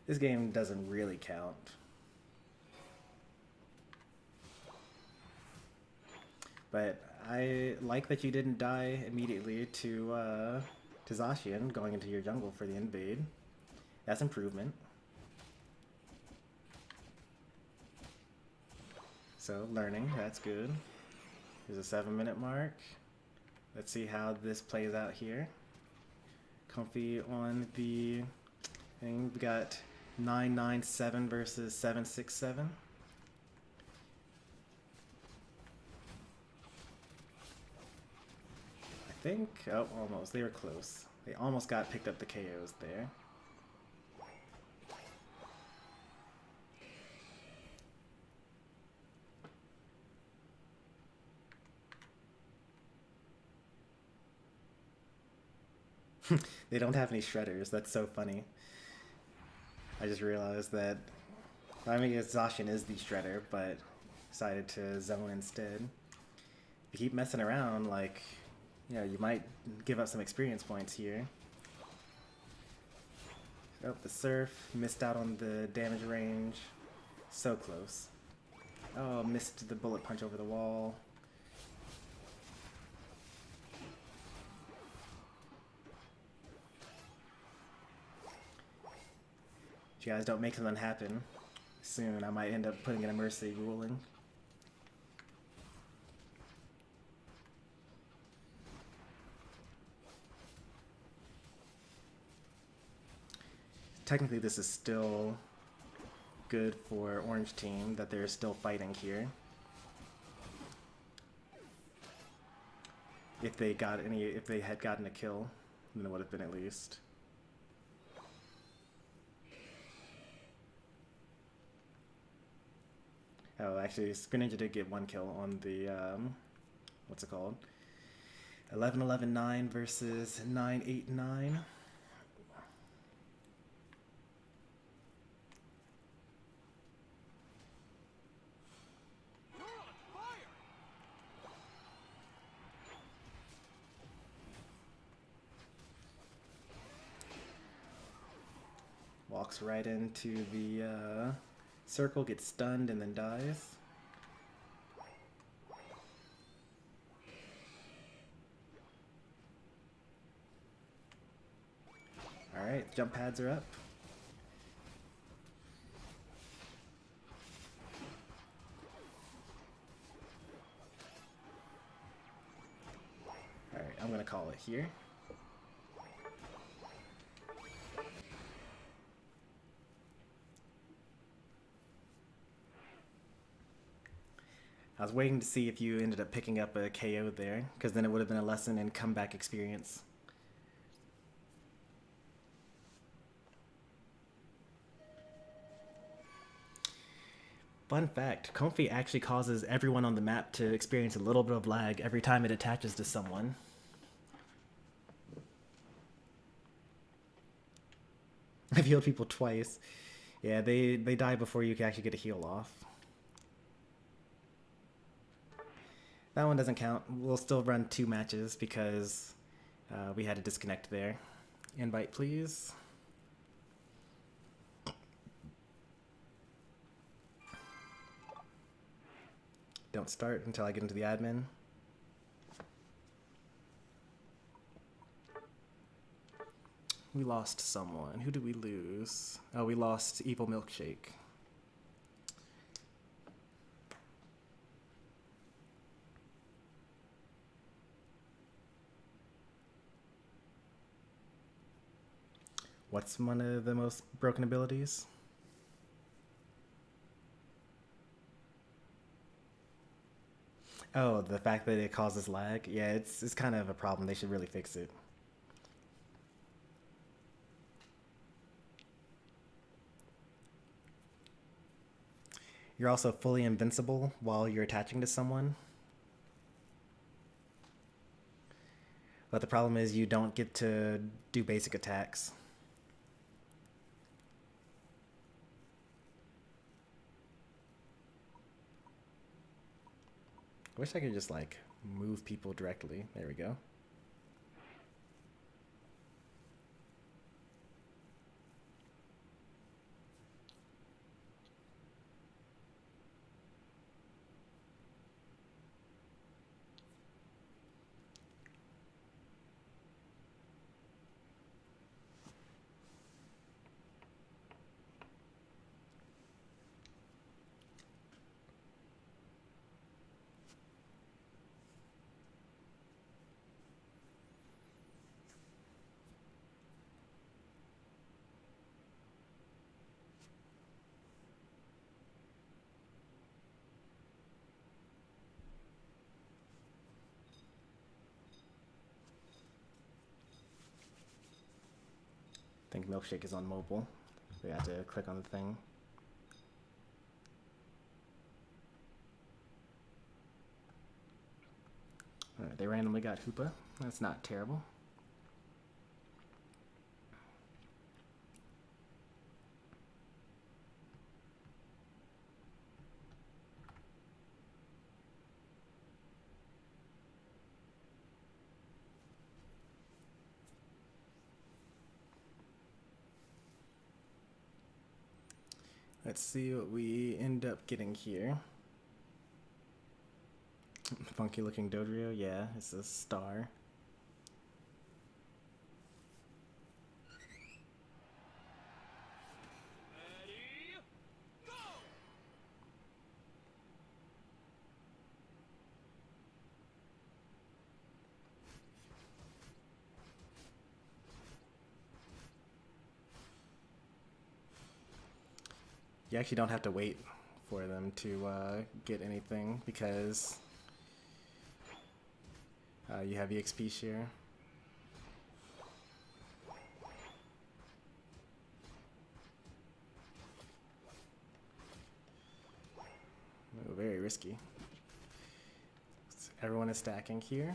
This game doesn't really count. But I like that you didn't die immediately to Zacian going into your jungle for the invade. That's improvement. So, learning, that's good. Here's a 7-minute mark. Let's see how this plays out here. Comfy on the thing. We got 997 versus 767. I think, oh, almost. They were close. They almost got picked up the KOs there. They don't have any shredders. That's so funny. I just realized that, I mean, Zacian is the shredder, but decided to zone instead. If you keep messing around, like, you know, you might give up some experience points here. Oh, the surf. Missed out on the damage range. So close. Oh, missed the bullet punch over the wall. If you guys don't make something happen soon, I might end up putting in a mercy ruling. Technically, this is still good for Orange Team, that they're still fighting here. If they had gotten a kill, then it would have been at least. Oh, actually, Greninja did get 1 kill on the, what's it called? 11-11-9 versus 9-8-9. Walks right into the circle, gets stunned, and then dies. Alright, jump pads are up. Alright, I'm gonna call it here. I was waiting to see if you ended up picking up a KO there, because then it would have been a lesson in comeback experience. Fun fact, Comfy actually causes everyone on the map to experience a little bit of lag every time it attaches to someone. I've healed people twice. Yeah, they die before you can actually get a heal off. That one doesn't count. We'll still run 2 matches because we had a disconnect there. Invite, please. Don't start until I get into the admin. We lost someone. Who did we lose? Oh, we lost Evil Milkshake. What's one of the most broken abilities? Oh, the fact that it causes lag? Yeah, it's kind of a problem. They should really fix it. You're also fully invincible while you're attaching to someone. But the problem is you don't get to do basic attacks. I wish I could just like move people directly. There we go. I think Milkshake is on mobile. We have to click on the thing. Alright, they randomly got Hoopa. That's not terrible. Let's see what we end up getting here. Funky looking Dodrio, yeah, it's a star. You actually don't have to wait for them to get anything because you have EXP share. Oh, very risky. So everyone is stacking here.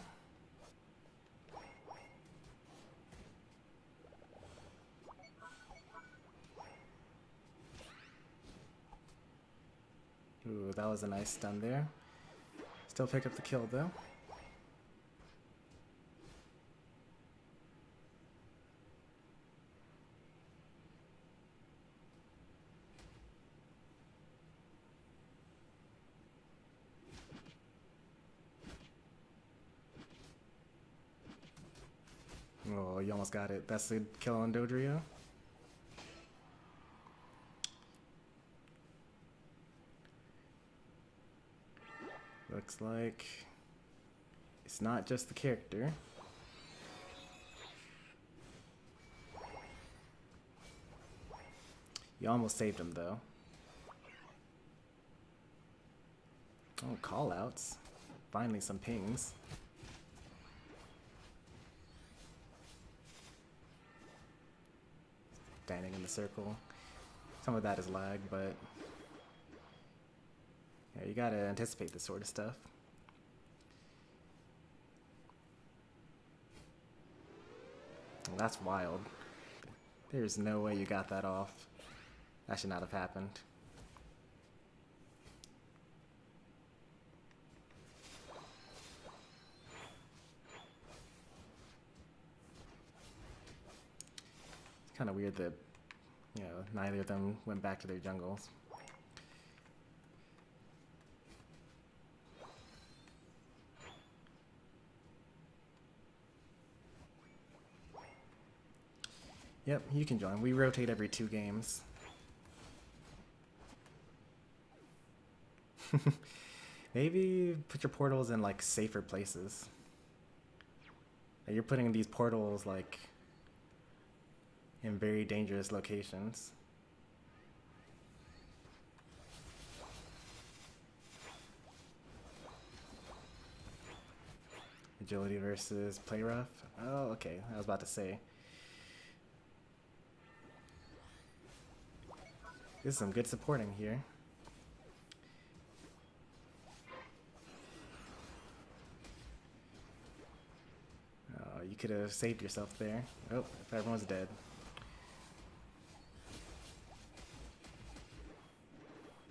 Ooh, that was a nice stun there. Still pick up the kill though. Oh, you almost got it. That's the kill on Dodrio. Looks like it's not just the character. You almost saved him though. Oh, callouts. Finally some pings. Standing in the circle. Some of that is lag, but yeah, you gotta anticipate this sort of stuff. Well, that's wild. There's no way you got that off. That should not have happened. It's kind of weird that, you know, neither of them went back to their jungles. Yep, you can join. We rotate every 2 games. Maybe put your portals in like safer places. You're putting these portals like in very dangerous locations. Agility versus play rough. Oh, okay. I was about to say. This is some good supporting here. Oh, you could have saved yourself there. Oh, if everyone's dead.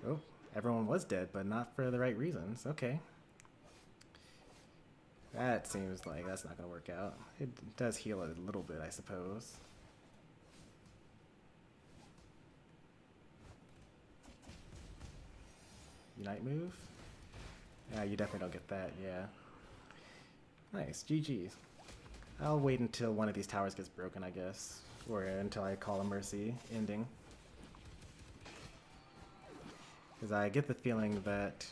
Oh, everyone was dead, but not for the right reasons. Okay. That seems like that's not going to work out. It does heal a little bit, I suppose. Unite move? Yeah, you definitely don't get that, yeah. Nice, GG's. I'll wait until one of these towers gets broken, I guess. Or until I call a mercy ending. Because I get the feeling that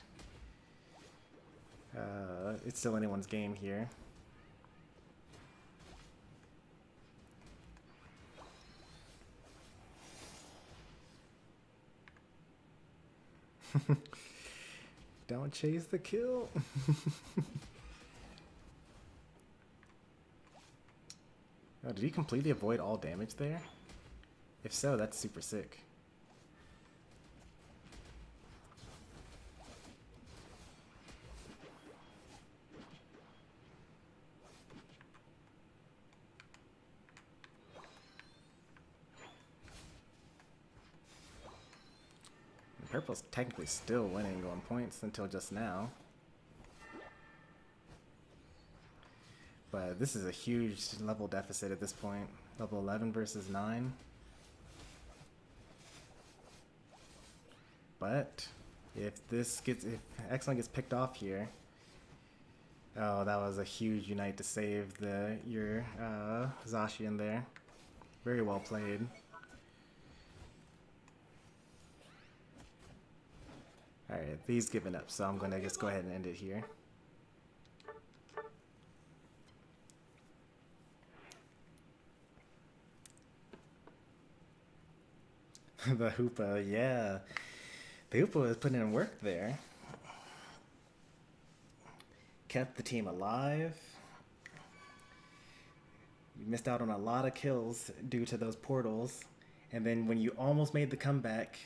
it's still anyone's game here. Don't chase the kill. Oh, did he completely avoid all damage there? If so, that's super sick. Purple's technically still winning on points until just now. But this is a huge level deficit at this point. Level 11 versus 9. But if Excellent gets picked off here, oh, that was a huge unite to save your Zacian there. Very well played. Alright, he's given up, so I'm going to just go ahead and end it here. The Hoopa, yeah. The Hoopa was putting in work there. Kept the team alive. You missed out on a lot of kills due to those portals. And then when you almost made the comeback,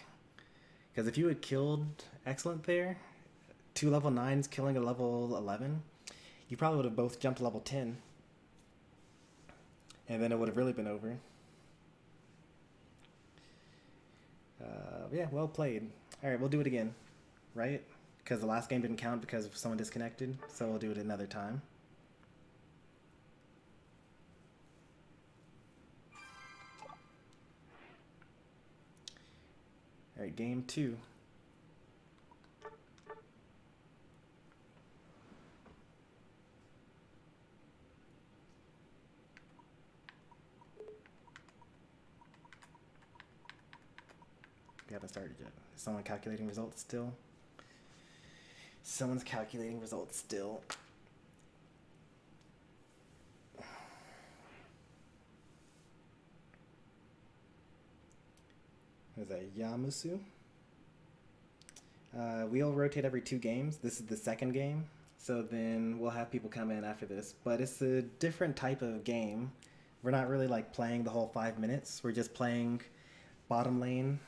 because if you had killed Excellent there, 2 level 9s killing a level 11, you probably would have both jumped to level 10. And then it would have really been over. Yeah, well played. Alright, we'll do it again, right? Because the last game didn't count because someone disconnected, so we'll do it another time. Alright, game 2. started yet. Is someone calculating results still? Someone's calculating results still. Is that Yamusu? We'll rotate every 2 games. This is the second game, so then we'll have people come in after this. But it's a different type of game. We're not really like playing the whole 5 minutes. We're just playing bottom lane,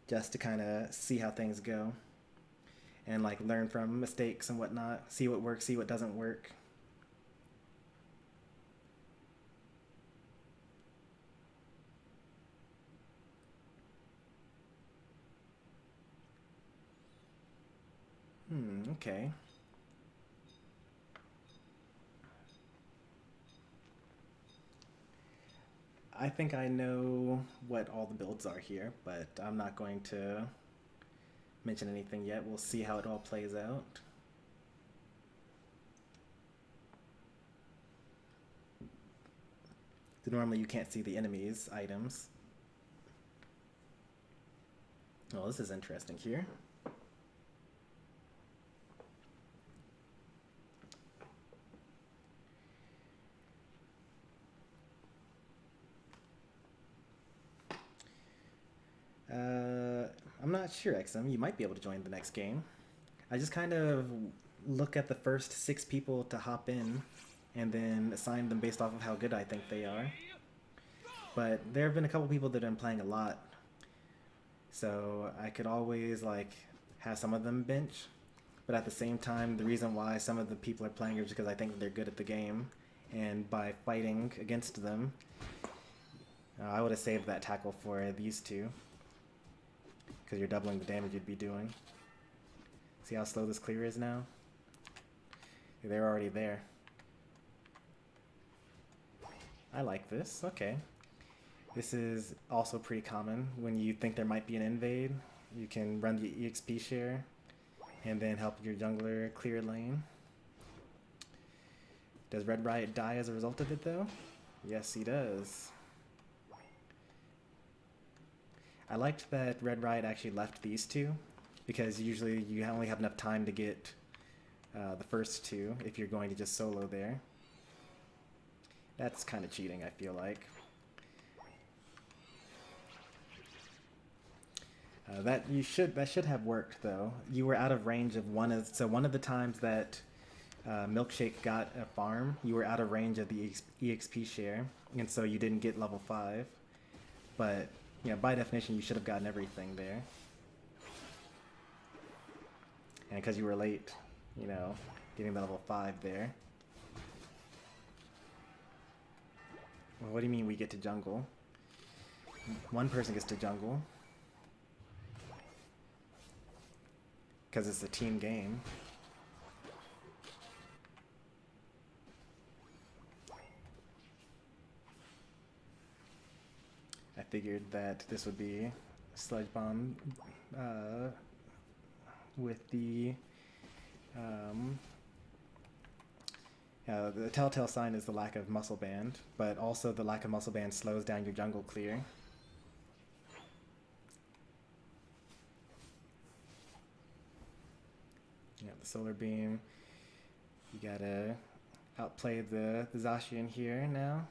just to kind of see how things go and like learn from mistakes and whatnot. See what works, see what doesn't work. Okay. I think I know what all the builds are here, but I'm not going to mention anything yet. We'll see how it all plays out. So normally you can't see the enemy's items. Oh, this is interesting here. I'm not sure, XM. You might be able to join the next game. I just kind of look at the first 6 people to hop in and then assign them based off of how good I think they are. But there have been a couple people that have been playing a lot, so I could always like have some of them bench. But at the same time, the reason why some of the people are playing is because I think they're good at the game, and by fighting against them, I would have saved that tackle for these 2. Because you're doubling the damage you'd be doing. See how slow this clear is now? They're already there. I like this. Okay. This is also pretty common. When you think there might be an invade, you can run the EXP share and then help your jungler clear lane. Does Red Riot die as a result of it though? Yes, he does. I liked that Red Riot actually left these 2, because usually you only have enough time to get the first 2 if you're going to just solo there. That's kind of cheating, I feel like. That should have worked though. You were out of range of one of the times that Milkshake got a farm, you were out of range of the EXP share, and so you didn't get level 5. But yeah, by definition, you should have gotten everything there. And because you were late, you know, getting the level 5 there. Well, what do you mean we get to jungle? One person gets to jungle. Because it's a team game. I figured that this would be Sludge Bomb with the telltale sign is the lack of muscle band, but also the lack of muscle band slows down your jungle clear. Yeah, the solar beam. You gotta outplay the Zacian here now.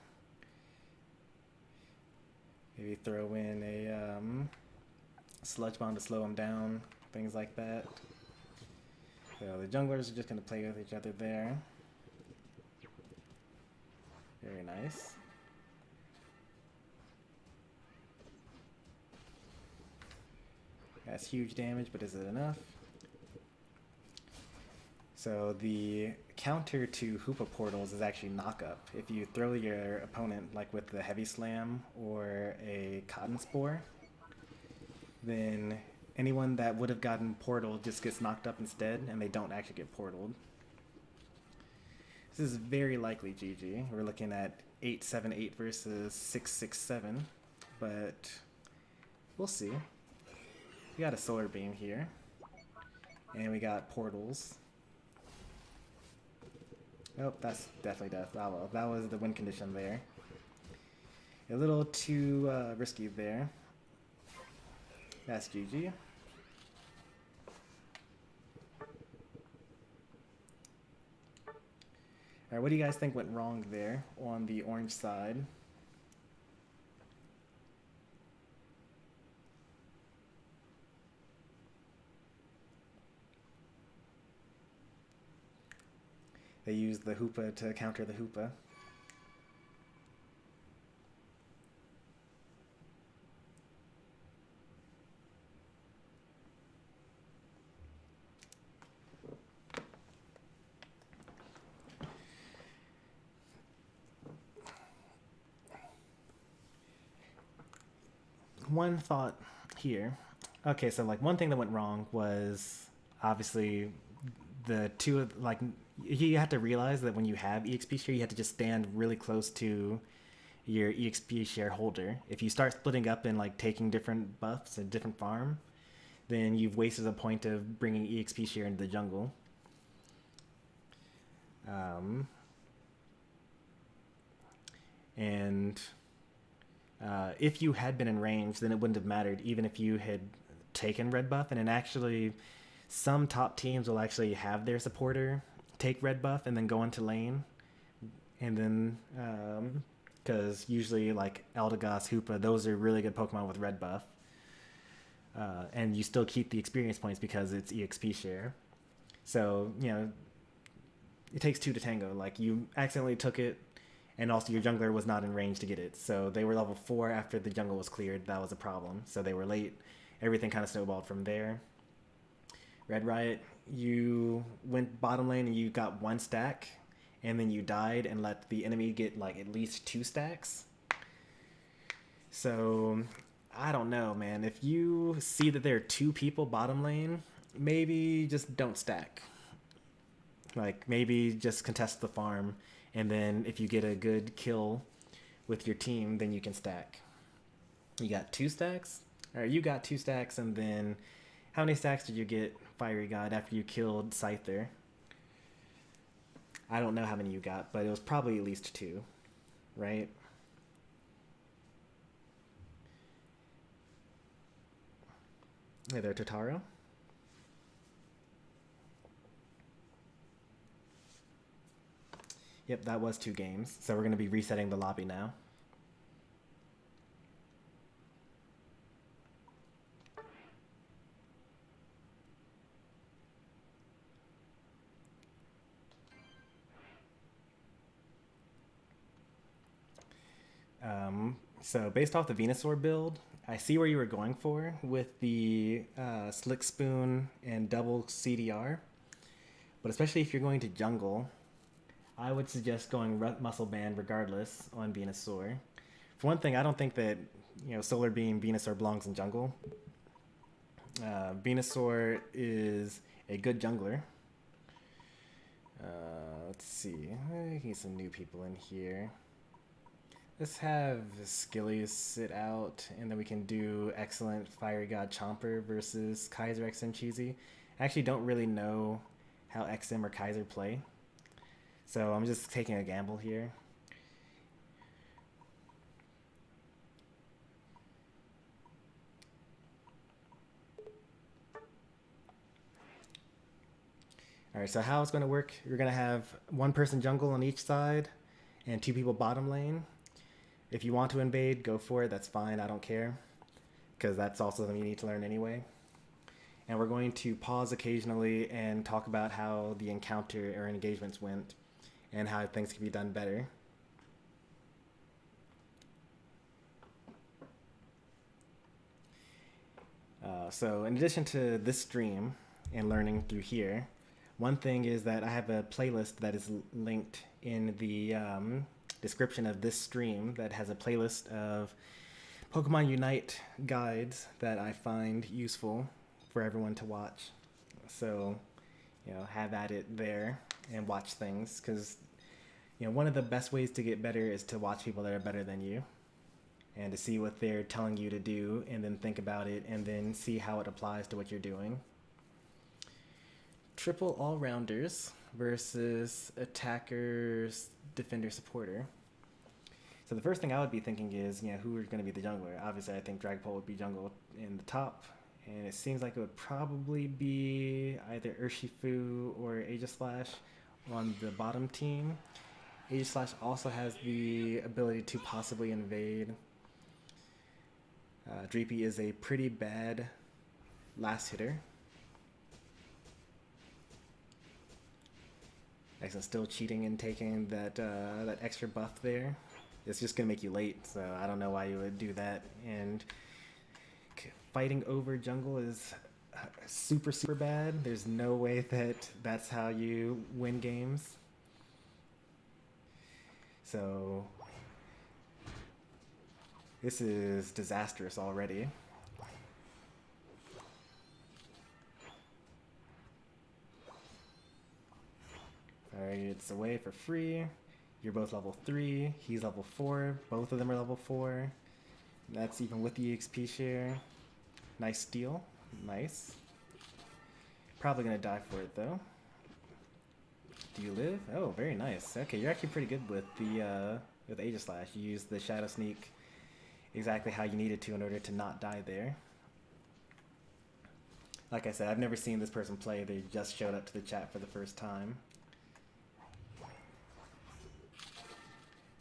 Maybe throw in a Sludge Bomb to slow him down, things like that. So the junglers are just going to play with each other there. Very nice. That's huge damage, but is it enough? So the counter to Hoopa portals is actually knock up. If you throw your opponent like with the heavy slam or a cotton spore, then anyone that would have gotten portal just gets knocked up instead, and they don't actually get portaled. This is very likely GG. We're looking at 8-7-8 versus 6-6-7, but we'll see. We got a solar beam here, and we got portals. Oh, that's definitely death. Oh well, that was the win condition there. A little too risky there. That's GG. Alright, what do you guys think went wrong there on the orange side? They used the Hoopa to counter the Hoopa. One thought here. Okay, so like one thing that went wrong was obviously the two, like you have to realize that when you have EXP share, you have to just stand really close to your EXP share holder. If you start splitting up and like taking different buffs and different farm, then you've wasted a point of bringing EXP share into the jungle. And if you had been in range, then it wouldn't have mattered, even if you had taken red buff. And then actually, some top teams will actually have their supporter take red buff and then go into lane. And then, because usually like Eldegoss, Hoopa, those are really good Pokemon with red buff. And you still keep the experience points because it's EXP share. So, you know, it takes two to tango. Like, you accidentally took it, and also your jungler was not in range to get it. So they were level 4 after the jungle was cleared. That was a problem. So they were late. Everything kind of snowballed from there. Red Riot, you went bottom lane and you got 1 stack, and then you died and let the enemy get like at least 2 stacks. So I don't know, man. If you see that there are 2 people bottom lane, maybe just don't stack. Like, maybe just contest the farm, and then if you get a good kill with your team, then you can stack. You got 2 stacks? Alright, you got 2 stacks, and then how many stacks did you get, Fiery God, after you killed Scyther? I don't know how many you got, but it was probably at least 2, right? Hey there, Totaro. Yep, that was 2 games. So we're going to be resetting the lobby now. So based off the Venusaur build, I see where you were going for with the Slick Spoon and double CDR. But especially if you're going to jungle, I would suggest going Muscle Band regardless on Venusaur. For one thing, I don't think that, you know, Solar Beam Venusaur belongs in jungle. Venusaur is a good jungler. Let's see. I can get some new people in here. Let's have Skillies sit out, and then we can do excellent Fiery God Chomper versus Kaiser XM Cheesy. I actually don't really know how XM or Kaiser play, so I'm just taking a gamble here. Alright, so how it's going to work, you're going to have 1 person jungle on each side and 2 people bottom lane. If you want to invade, go for it. That's fine. I don't care, because that's also something you need to learn anyway. And we're going to pause occasionally and talk about how the encounter or engagements went and how things can be done better. So in addition to this stream and learning through here, one thing is that I have a playlist that is linked in the description of this stream that has a playlist of Pokemon Unite guides that I find useful for everyone to watch. So, you know, have at it there and watch things, because, you know, one of the best ways to get better is to watch people that are better than you and to see what they're telling you to do and then think about it and then see how it applies to what you're doing. Triple all-rounders versus attackers, defender, supporter. So the first thing I would be thinking is, who are going to be the jungler? Obviously, I think Dragapult would be jungle in the top, and it seems like it would probably be either Urshifu or Aegislash on the bottom team. Aegislash also has the ability to possibly invade. Dreepy is a pretty bad last hitter. Excellent, still cheating and taking that extra buff there. It's just gonna make you late, so I don't know why you would do that. And fighting over jungle is super, super bad. There's no way that that's how you win games. So this is disastrous already. Alright, it's away for free. You're both level 3, he's level 4, both of them are level 4. That's even with the XP share. Nice steal, nice. Probably gonna die for it though. Do you live? Oh, very nice. Okay, you're actually pretty good with the with Aegislash. You use the Shadow Sneak exactly how you needed to in order to not die there. Like I said, I've never seen this person play. They just showed up to the chat for the first time.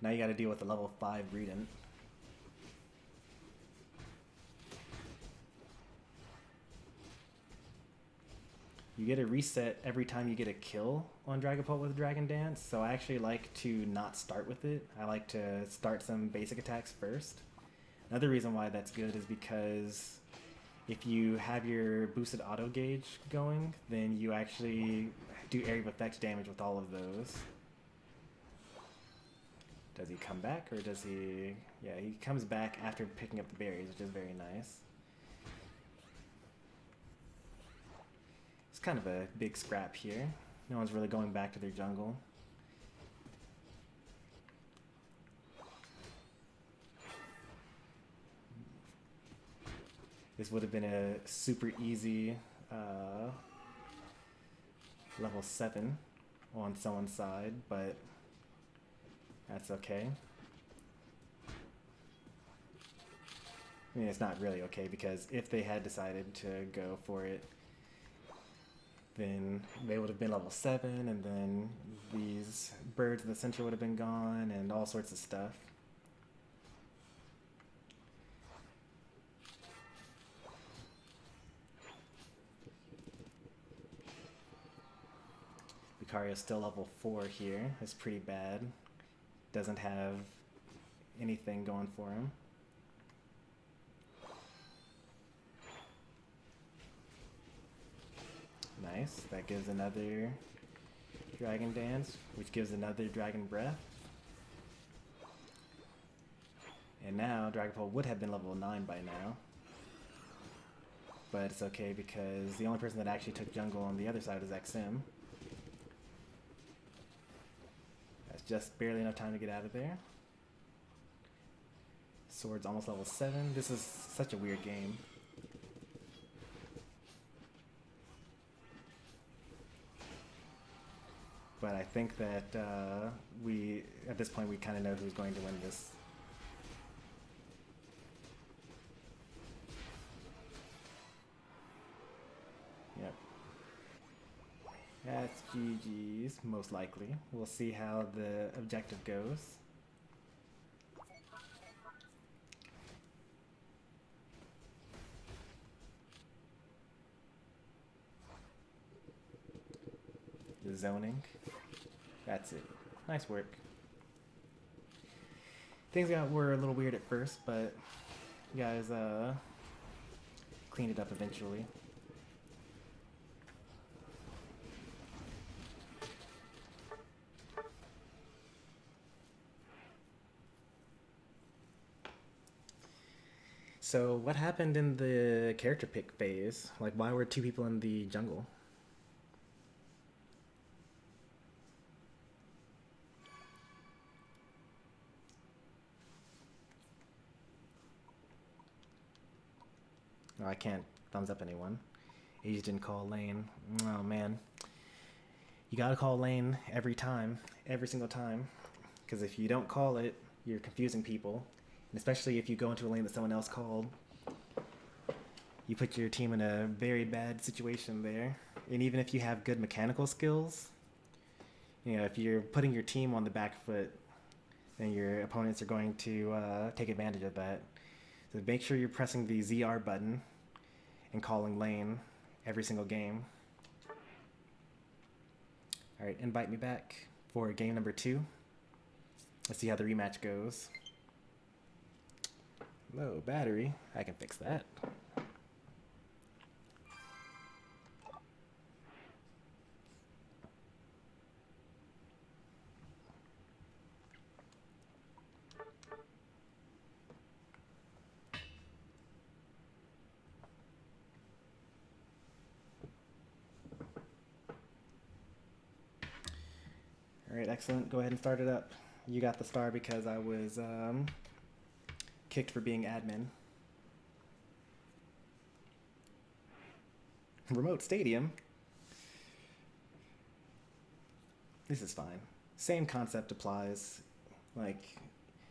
Now you gotta deal with the level 5 Greedent. You get a reset every time you get a kill on Dragapult with Dragon Dance, so I actually like to not start with it. I like to start some basic attacks first. Another reason why that's good is because if you have your boosted auto gauge going, then you actually do area of effect damage with all of those. Does he come back, or does he... Yeah, he comes back after picking up the berries, which is very nice. It's kind of a big scrap here. No one's really going back to their jungle. This would have been a super easy level 7 on someone's side, but that's okay. I mean, it's not really okay, because if they had decided to go for it, then they would have been level 7, and then these birds in the center would have been gone, and all sorts of stuff. Lucario's still level 4 here. That's pretty bad. Doesn't have anything going for him. Nice. That gives another Dragon Dance, which gives another Dragon Breath. And now Dragapult would have been level 9 by now. But it's okay, because the only person that actually took jungle on the other side is XM. That's just barely enough time to get out of there. Sword's almost level 7. This is such a weird game. But I think that at this point, we kind of know who's going to win this. Yep. That's GG's, most likely. We'll see how the objective goes. The zoning. That's it. Nice work. Things were a little weird at first, but you guys cleaned it up eventually. So what happened in the character pick phase? Like, why were 2 people in the jungle? Oh, I can't thumbs up anyone. Age didn't call lane. Oh man. You gotta call lane every time. Every single time. Because if you don't call it, you're confusing people. And especially if you go into a lane that someone else called, you put your team in a very bad situation there. And even if you have good mechanical skills, you know, if you're putting your team on the back foot, then your opponents are going to take advantage of that. So make sure you're pressing the ZR button and calling lane every single game. All right, invite me back for game number 2. Let's see how the rematch goes. Low battery, I can fix that. All right, excellent. Go ahead and start it up. You got the star because I was kicked for being admin. Remote stadium? This is fine. Same concept applies. Like,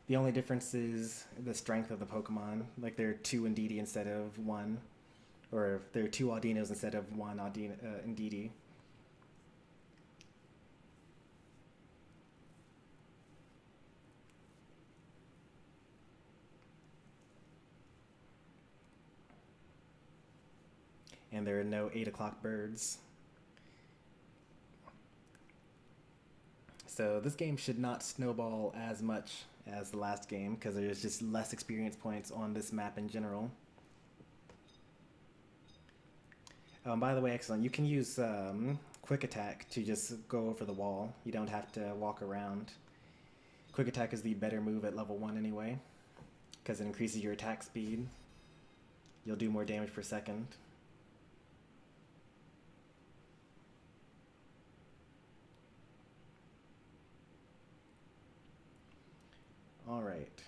the only difference is the strength of the Pokemon. Like, there are 2 Indeedee instead of 1. Or there are 2 Audinos instead of 1 Indeedee. And there are no 8 o'clock birds. So this game should not snowball as much as the last game because there's just less experience points on this map in general. By the way, excellent. You can use Quick Attack to just go over the wall. You don't have to walk around. Quick Attack is the better move at level 1 anyway because it increases your attack speed. You'll do more damage per second. All right.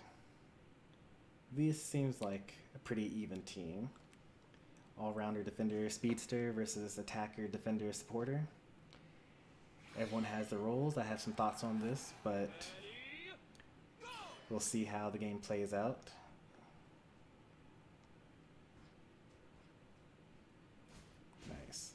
This seems like a pretty even team. All-rounder, defender, speedster versus attacker, defender, supporter. Everyone has their roles. I have some thoughts on this, but we'll see how the game plays out. Nice.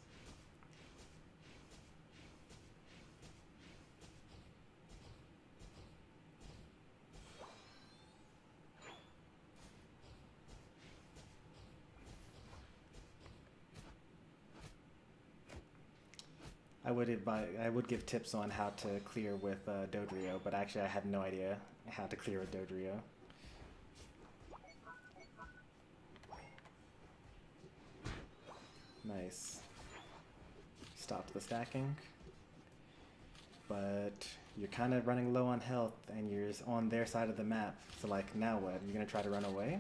I would give tips on how to clear with Dodrio, but actually I have no idea how to clear with Dodrio. Nice. Stopped the stacking. But you're kind of running low on health and you're on their side of the map. So like, now what? You're going to try to run away?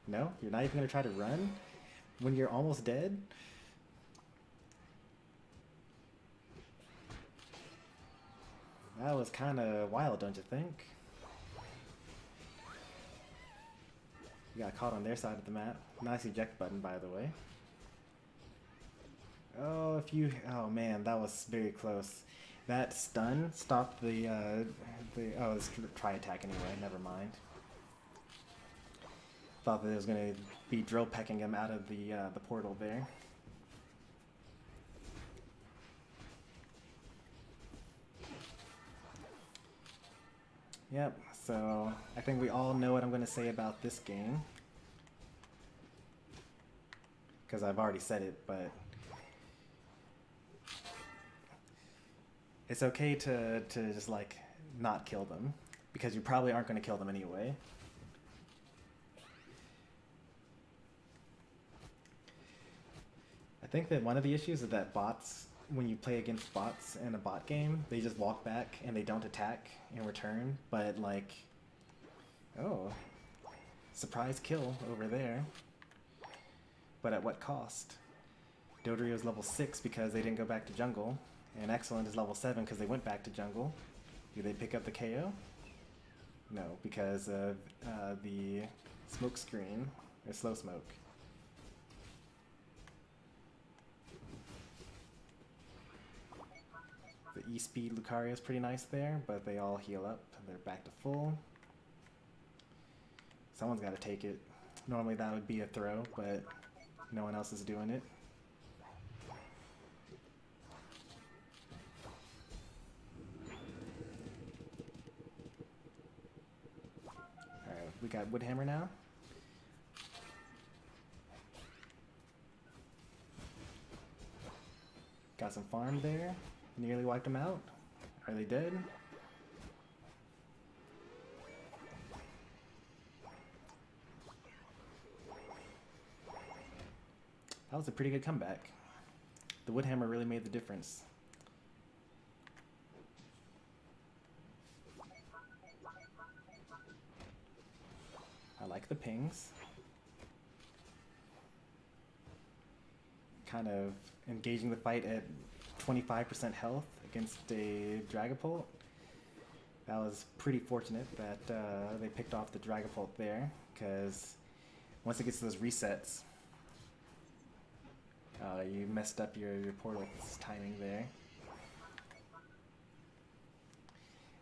No? You're not even going to try to run when you're almost dead? That was kind of wild, don't you think? You got caught on their side of the map. Nice eject button, by the way. Oh, oh man, that was very close. That stun stopped oh, let's try attack anyway, never mind. Thought that it was going to be drill pecking him out of the portal there. Yep, so I think we all know what I'm going to say about this game. Because I've already said it, but it's okay to just like not kill them. Because you probably aren't going to kill them anyway. I think that one of the issues is that bots, when you play against bots in a bot game, they just walk back and they don't attack in return, but like, oh, surprise kill over there. But at what cost? Dodrio's level 6 because they didn't go back to jungle, and Excellent is level 7 because they went back to jungle. Do they pick up the KO? No, because of the smoke screen, or slow smoke. The E-Speed Lucario is pretty nice there, but they all heal up. They're back to full. Someone's got to take it. Normally that would be a throw, but no one else is doing it. Alright, we got Woodhammer now. Got some farm there. Nearly wiped them out. Are they dead? That was a pretty good comeback. The Woodhammer really made the difference. I like the pings. Kind of engaging the fight at 25% health against a Dragapult. That was pretty fortunate that they picked off the Dragapult there, because once it gets to those resets, you messed up your portal's timing there.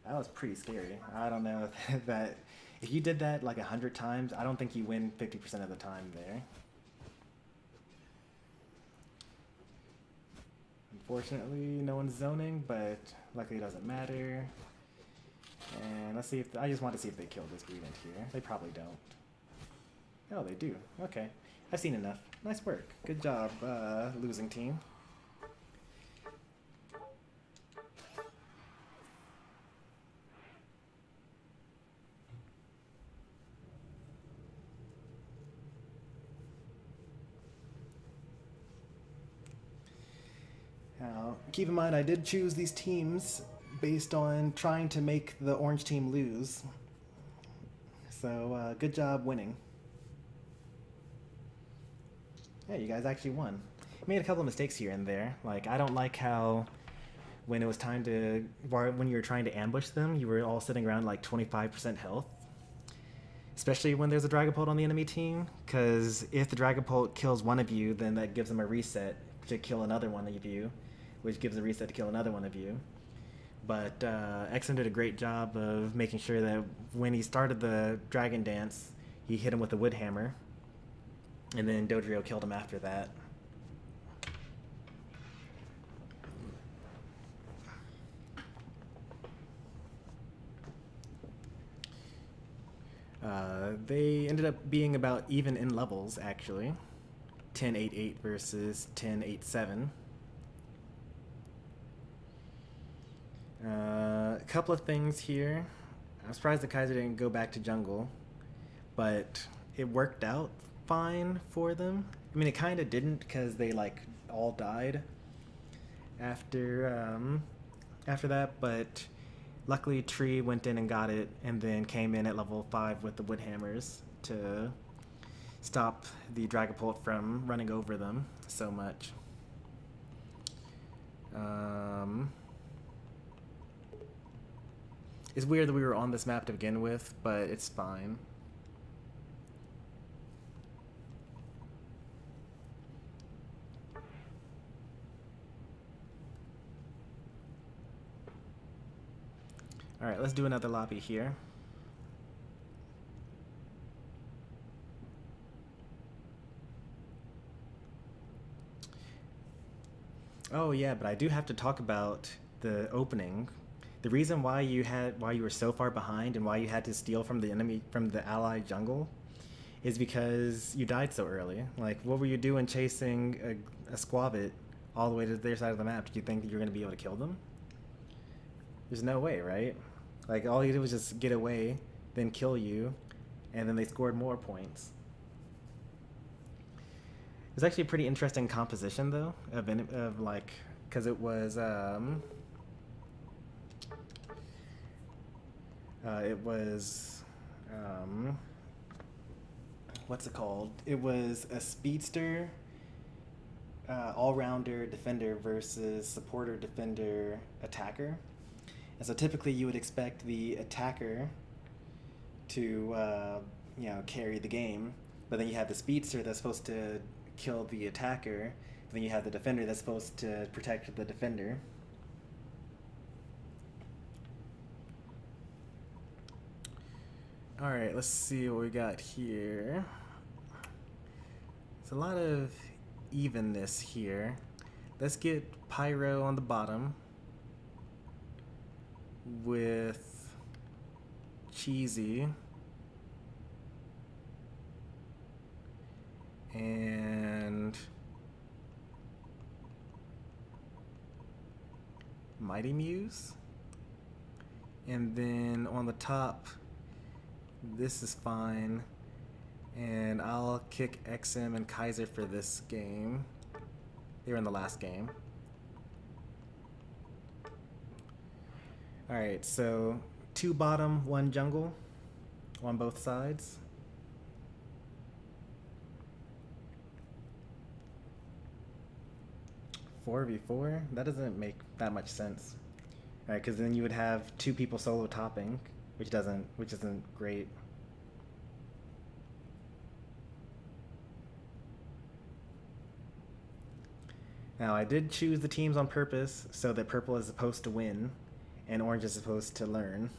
That was pretty scary. I don't know that if you did that like 100 times, I don't think you win 50% of the time there. Unfortunately, no one's zoning, but luckily it doesn't matter. And let's see if I just want to see if they kill this Greedent here. They probably don't. Oh, they do. Okay, I've seen enough. Nice work. Good job, losing team. Now, keep in mind, I did choose these teams based on trying to make the orange team lose. So, good job winning. Yeah, you guys actually won. Made a couple of mistakes here and there. Like, I don't like how when it was time to, when you were trying to ambush them, you were all sitting around like 25% health. Especially when there's a Dragapult on the enemy team, because if the Dragapult kills one of you, then that gives them a reset to kill another one of you, which gives a reset to kill another one of you. But Exxon did a great job of making sure that when he started the Dragon Dance, he hit him with a Woodhammer, and then Dodrio killed him after that. They ended up being about even in levels, actually. 10-8-8 versus 10-8-7. A couple of things here. I'm surprised the Kaiser didn't go back to jungle, but it worked out fine for them. I mean, it kind of didn't, because they like all died after that, but luckily Tree went in and got it, and then came in at level 5 with the Woodhammers to stop the Dragapult from running over them so much. It's weird that we were on this map to begin with, but it's fine. Alright, let's do another lobby here. Oh yeah, but I do have to talk about the opening. The reason why you were so far behind and why you had to steal from the ally jungle is because you died so early. Like, what were you doing chasing a Squavit all the way to their side of the map? Did you think that you were going to be able to kill them? There's no way, right? Like, all you did was just get away, then kill you, and then they scored more points. It was actually a pretty interesting composition, though, of like, because it was what's it called? It was a speedster, all-rounder defender versus supporter defender attacker. And so typically you would expect the attacker to carry the game, but then you have the speedster that's supposed to kill the attacker, but then you have the defender that's supposed to protect the defender. Alright, let's see what we got here. There's a lot of evenness here. Let's get Pyro on the bottom with Cheesy and Mighty Muse. And then on the top, this is fine. And I'll kick XM and Kaiser for this game. They were in the last game. Alright, so 2 bottom, 1 jungle on both sides. Four v 4? That doesn't make that much sense. Alright, because then you would have 2 people solo topping, which isn't great. Now, I did choose the teams on purpose so that purple is supposed to win and orange is supposed to learn.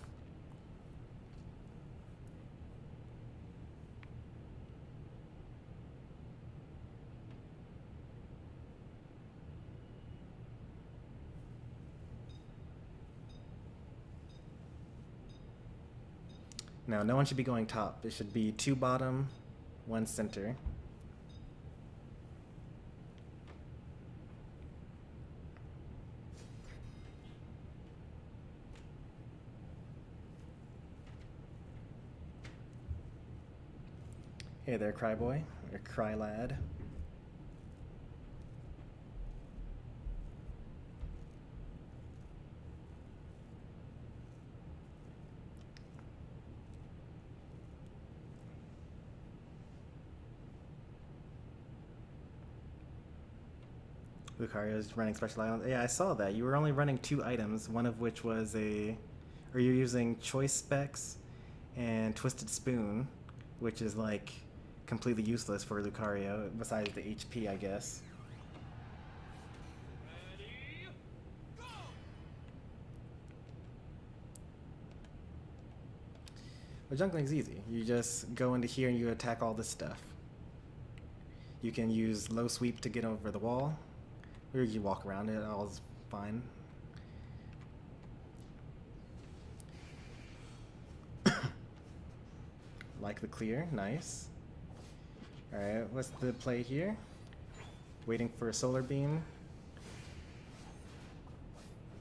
Now, no one should be going top. It should be 2 bottom, 1 center. Hey there, Cryboy, or Crylad. Lucario's running special items. Yeah, I saw that. You were only running 2 items, one of which was or you're using Choice Specs and Twisted Spoon, which is like completely useless for Lucario, besides the HP, I guess. But jungling's easy. You just go into here and you attack all this stuff. You can use low sweep to get over the wall, or you walk around it, all's fine. Like the clear, nice. Alright, what's the play here? Waiting for a solar beam.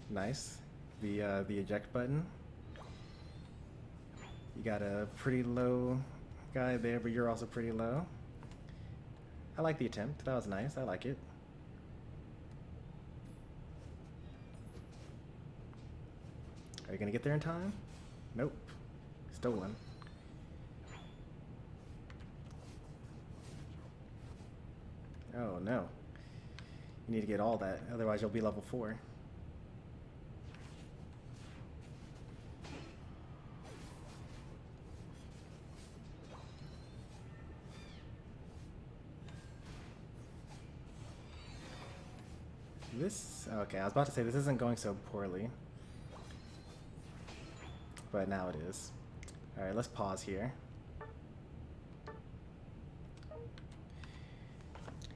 Nice. The eject button. You got a pretty low guy there, but you're also pretty low. I like the attempt. That was nice. I like it. Are you gonna get there in time? Nope. Stolen. Oh no. You need to get all that, otherwise you'll be level 4. Okay, I was about to say this isn't going so poorly. But now it is. Alright, let's pause here.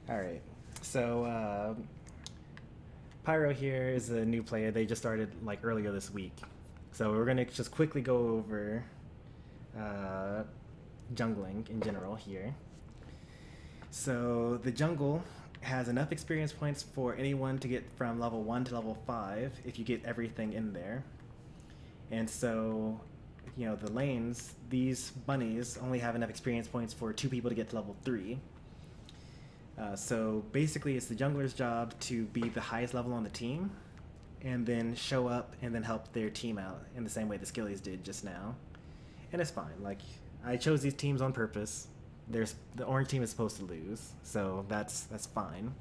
Alright, so Pyro here is a new player. They just started like earlier this week. So we're gonna just quickly go over jungling in general here. So the jungle has enough experience points for anyone to get from level 1 to level 5 if you get everything in there. And so, you know, the lanes, these bunnies only have enough experience points for 2 people to get to level 3. So basically it's the jungler's job to be the highest level on the team and then show up and then help their team out in the same way the Skillies did just now. And it's fine. Like, I chose these teams on purpose. The orange team is supposed to lose, so that's fine.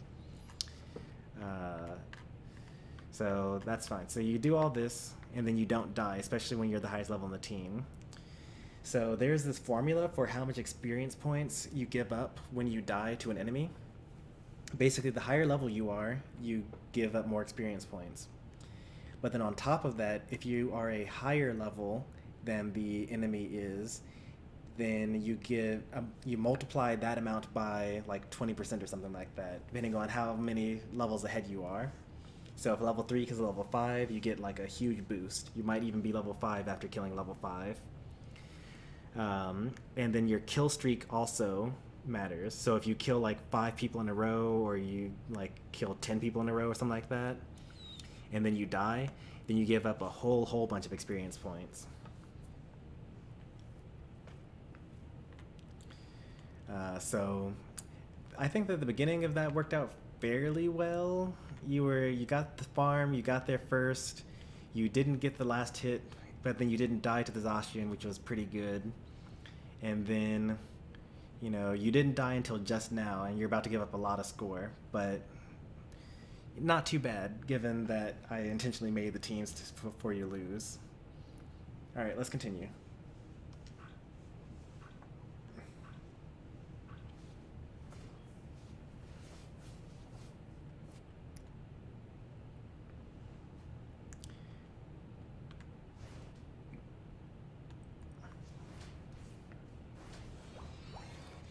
So that's fine. So you do all this, and then you don't die, especially when you're the highest level on the team. So there's this formula for how much experience points you give up when you die to an enemy. Basically, the higher level you are, you give up more experience points. But then on top of that, if you are a higher level than the enemy is, then you multiply that amount by like 20% or something like that, depending on how many levels ahead you are. So if level 3 kills level 5, you get like a huge boost. You might even be level 5 after killing level 5. And then your kill streak also matters. So if you kill like 5 people in a row, or you like kill 10 people in a row or something like that, and then you die, then you give up a whole bunch of experience points. So I think that the beginning of that worked out fairly well. You got the farm, you got there first, you didn't get the last hit, but then you didn't die to the Zacian, which was pretty good. And then, you know, you didn't die until just now, and you're about to give up a lot of score, but not too bad, given that I intentionally made the teams for you to lose. Alright, let's continue.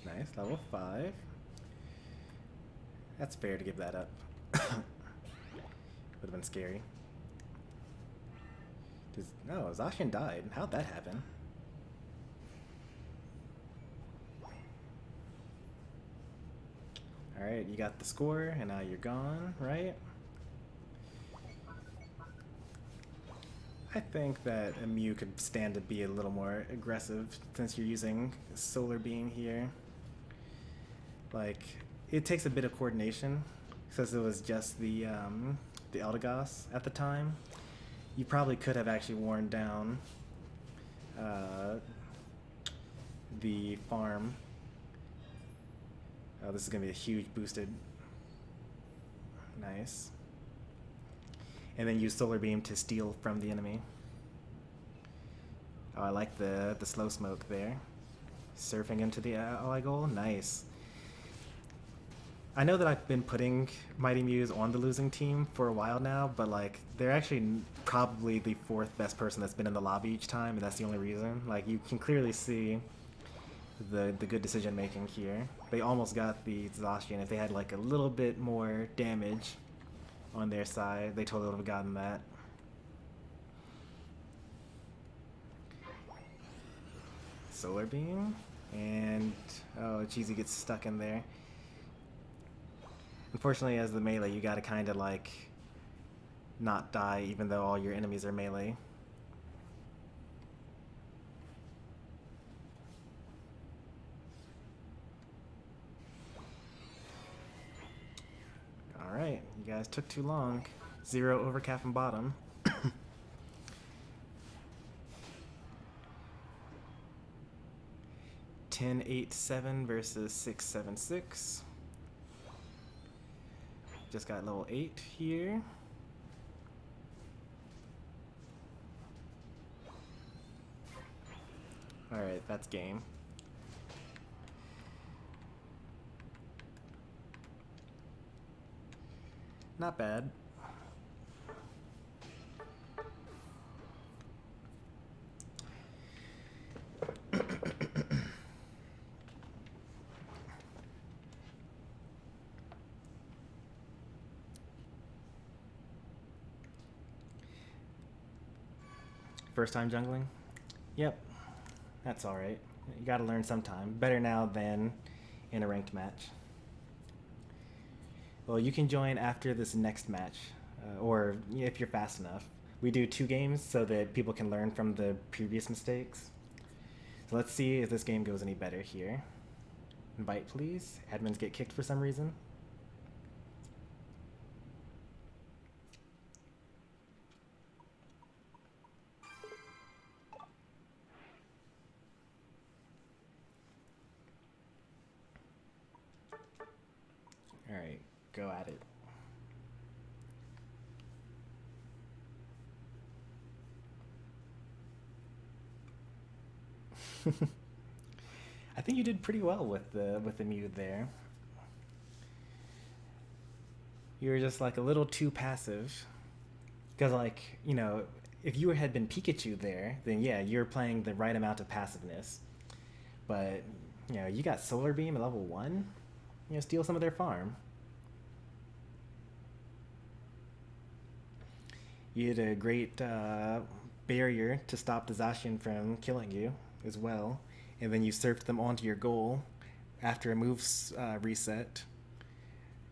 Nice, level 5. That's fair to give that up. Would have been scary. No, Zacian died. How'd that happen? Alright, you got the score, and now you're gone, right? I think that a Mew could stand to be a little more aggressive since you're using Solar Beam here. Like, it takes a bit of coordination, since it was just the Eldegoss at the time. You probably could have actually worn down the farm. Oh, this is going to be a huge boosted. Nice. And then use Solar Beam to steal from the enemy. Oh, I like the slow smoke there. Surfing into the ally goal. Nice. I know that I've been putting Mighty Mews on the losing team for a while now, but like they're actually probably the 4th best person that's been in the lobby each time, and that's the only reason. Like, you can clearly see the good decision making here. They almost got the Zacian. If they had like a little bit more damage on their side, they totally would have gotten that. Solar Beam, and oh, Cheesy gets stuck in there. Unfortunately, as the melee, you gotta kind of like not die even though all your enemies are melee. Alright, you guys took too long. 0 over cap and bottom. 10-8-7 versus 6-7-6. Just got level 8 here. Alright, that's game. Not bad. First time jungling? Yep. That's alright. You gotta learn sometime. Better now than in a ranked match. Well, you can join after this next match, or if you're fast enough. We do 2 games so that people can learn from the previous mistakes. So let's see if this game goes any better here. Invite, please. Admins get kicked for some reason. Alright, go at it. I think you did pretty well with the Mew there. You were just like a little too passive. Because like, you know, if you had been Pikachu there, then yeah, you're playing the right amount of passiveness. But, you know, you got Solar Beam at level 1? You know, steal some of their farm. You had a great barrier to stop the Zacian from killing you as well. And then you surfed them onto your goal after a move's reset,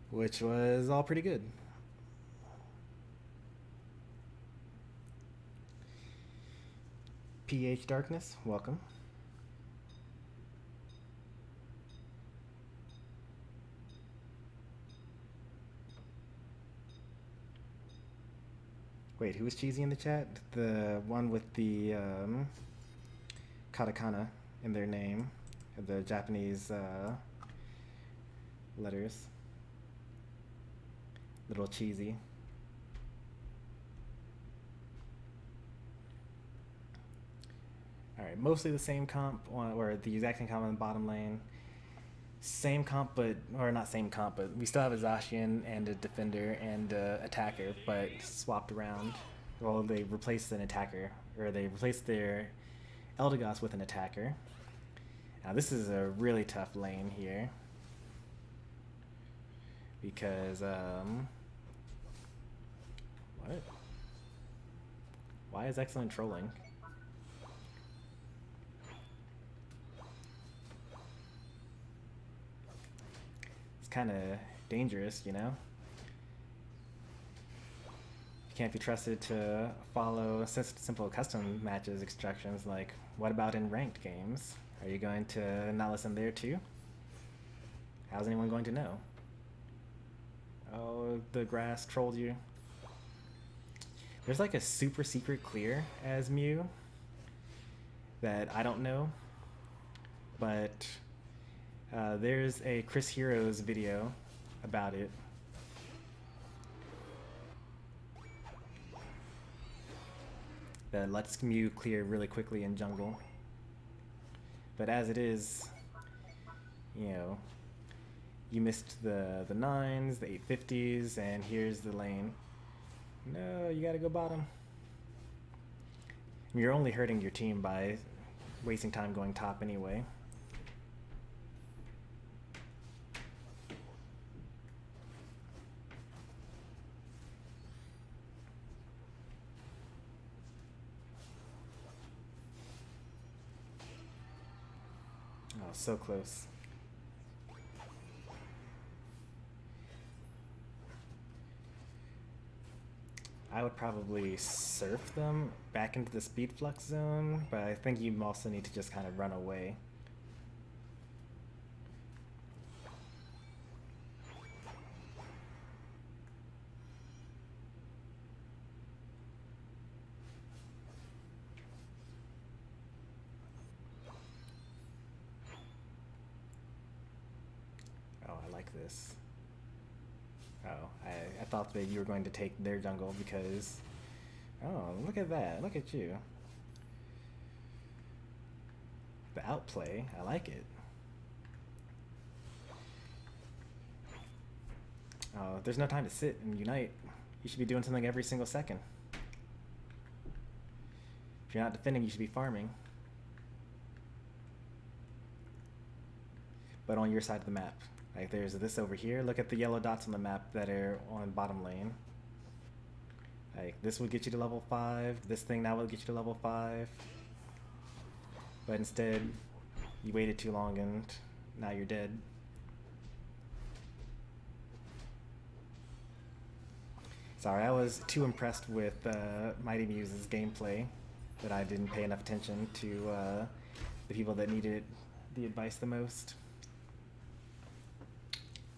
which was all pretty good. PH Darkness, welcome. Wait, who was cheesy in the chat? The one with the katakana in their name, the Japanese letters. Little cheesy. Alright, mostly the same comp, or the exact same comp on the bottom lane. Same comp, but, or not same comp, but we still have a Zacian and a defender and a attacker, but swapped around. Well, they replaced an attacker, or they replaced their Eldegoss with an attacker. Now this is a really tough lane here. Because, what? Why is Excellent trolling? Kind of dangerous, you know? You can't be trusted to follow simple custom matches instructions. Like, what about in ranked games? Are you going to not listen there too? How's anyone going to know? Oh, the grass trolled you. There's like a super secret clear as Mew that I don't know, but there's a Chris Heroes video about it. That lets Mew clear really quickly in jungle. But as it is, you know, you missed the 9s, the 850s, and here's the lane. No, you gotta go bottom. You're only hurting your team by wasting time going top anyway. Oh, so close. I would probably surf them back into the speed flux zone, but I think you also need to just kind of run away. Oh, I like this. Oh, I thought that you were going to take their jungle because... Oh, look at that. Look at you. The outplay. I like it. Oh, there's no time to sit and unite. You should be doing something every single second. If you're not defending, you should be farming. But on your side of the map. Like there's this over here. Look at the yellow dots on the map that are on bottom lane. Like this will get you to level 5. This thing now will get you to level 5. But instead, you waited too long and now you're dead. Sorry, I was too impressed with Mighty Muse's gameplay that I didn't pay enough attention to the people that needed the advice the most.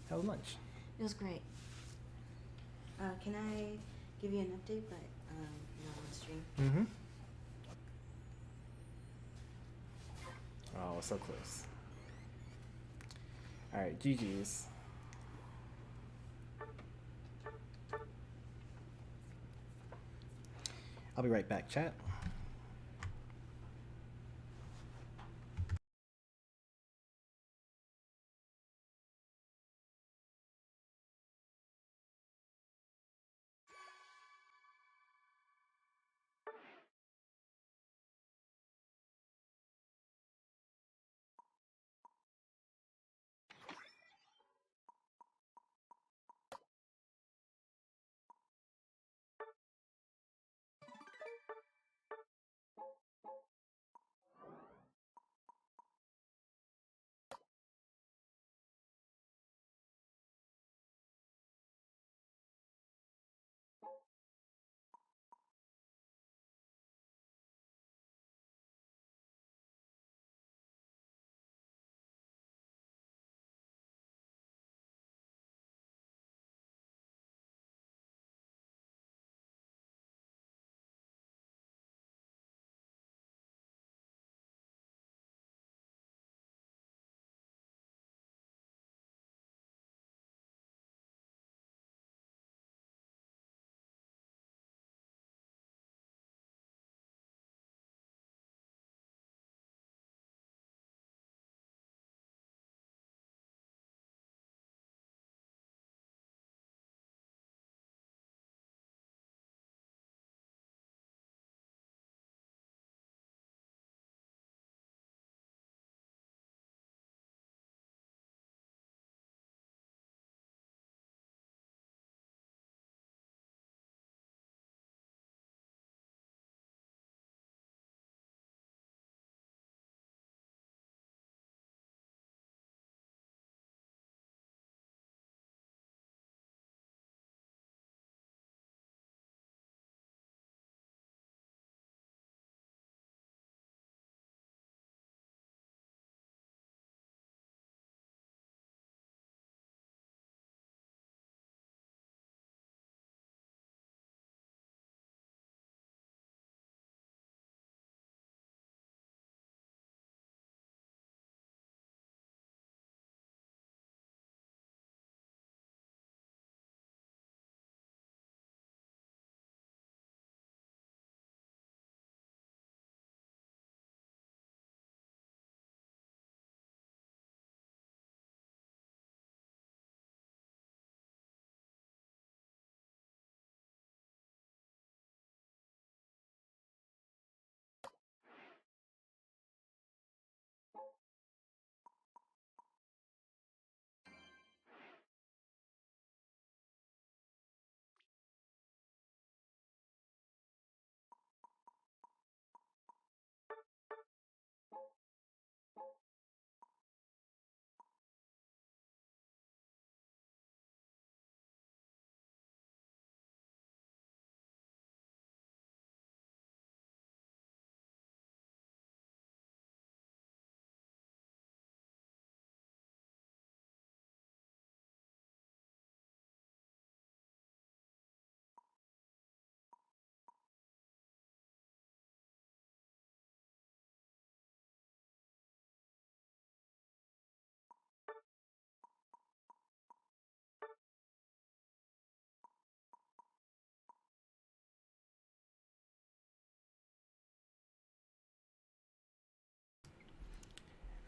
How was lunch? It was great. Can I give you an update, but not on stream? Mm-hmm. Oh, so close. Alright, GG's. I'll be right back, chat.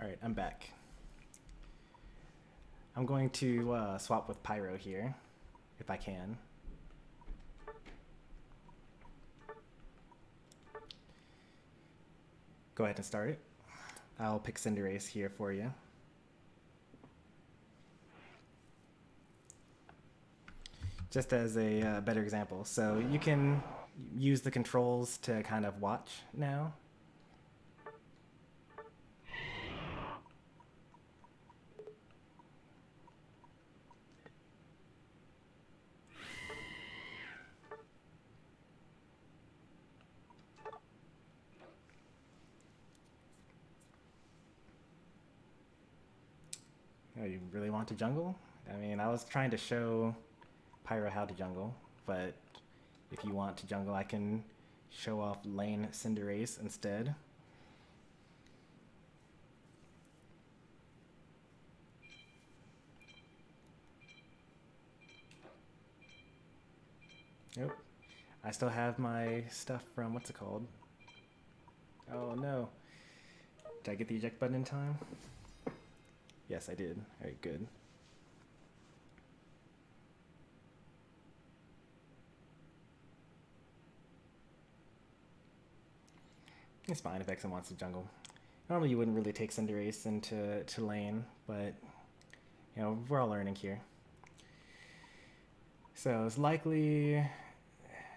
Alright, I'm back. I'm going to swap with Pyro here, if I can. Go ahead and start it. I'll pick Cinderace here for you. Just as a better example. So you can use the controls to kind of watch now. Oh, you really want to jungle? I mean, I was trying to show Pyro how to jungle, but if you want to jungle, I can show off lane Cinderace instead. Nope. I still have my stuff from, what's it called? Oh no. Did I get the eject button in time? Yes, I did. Alright, good. It's fine if Exxon wants to jungle. Normally you wouldn't really take Cinderace into lane, but you know, we're all learning here. So it's likely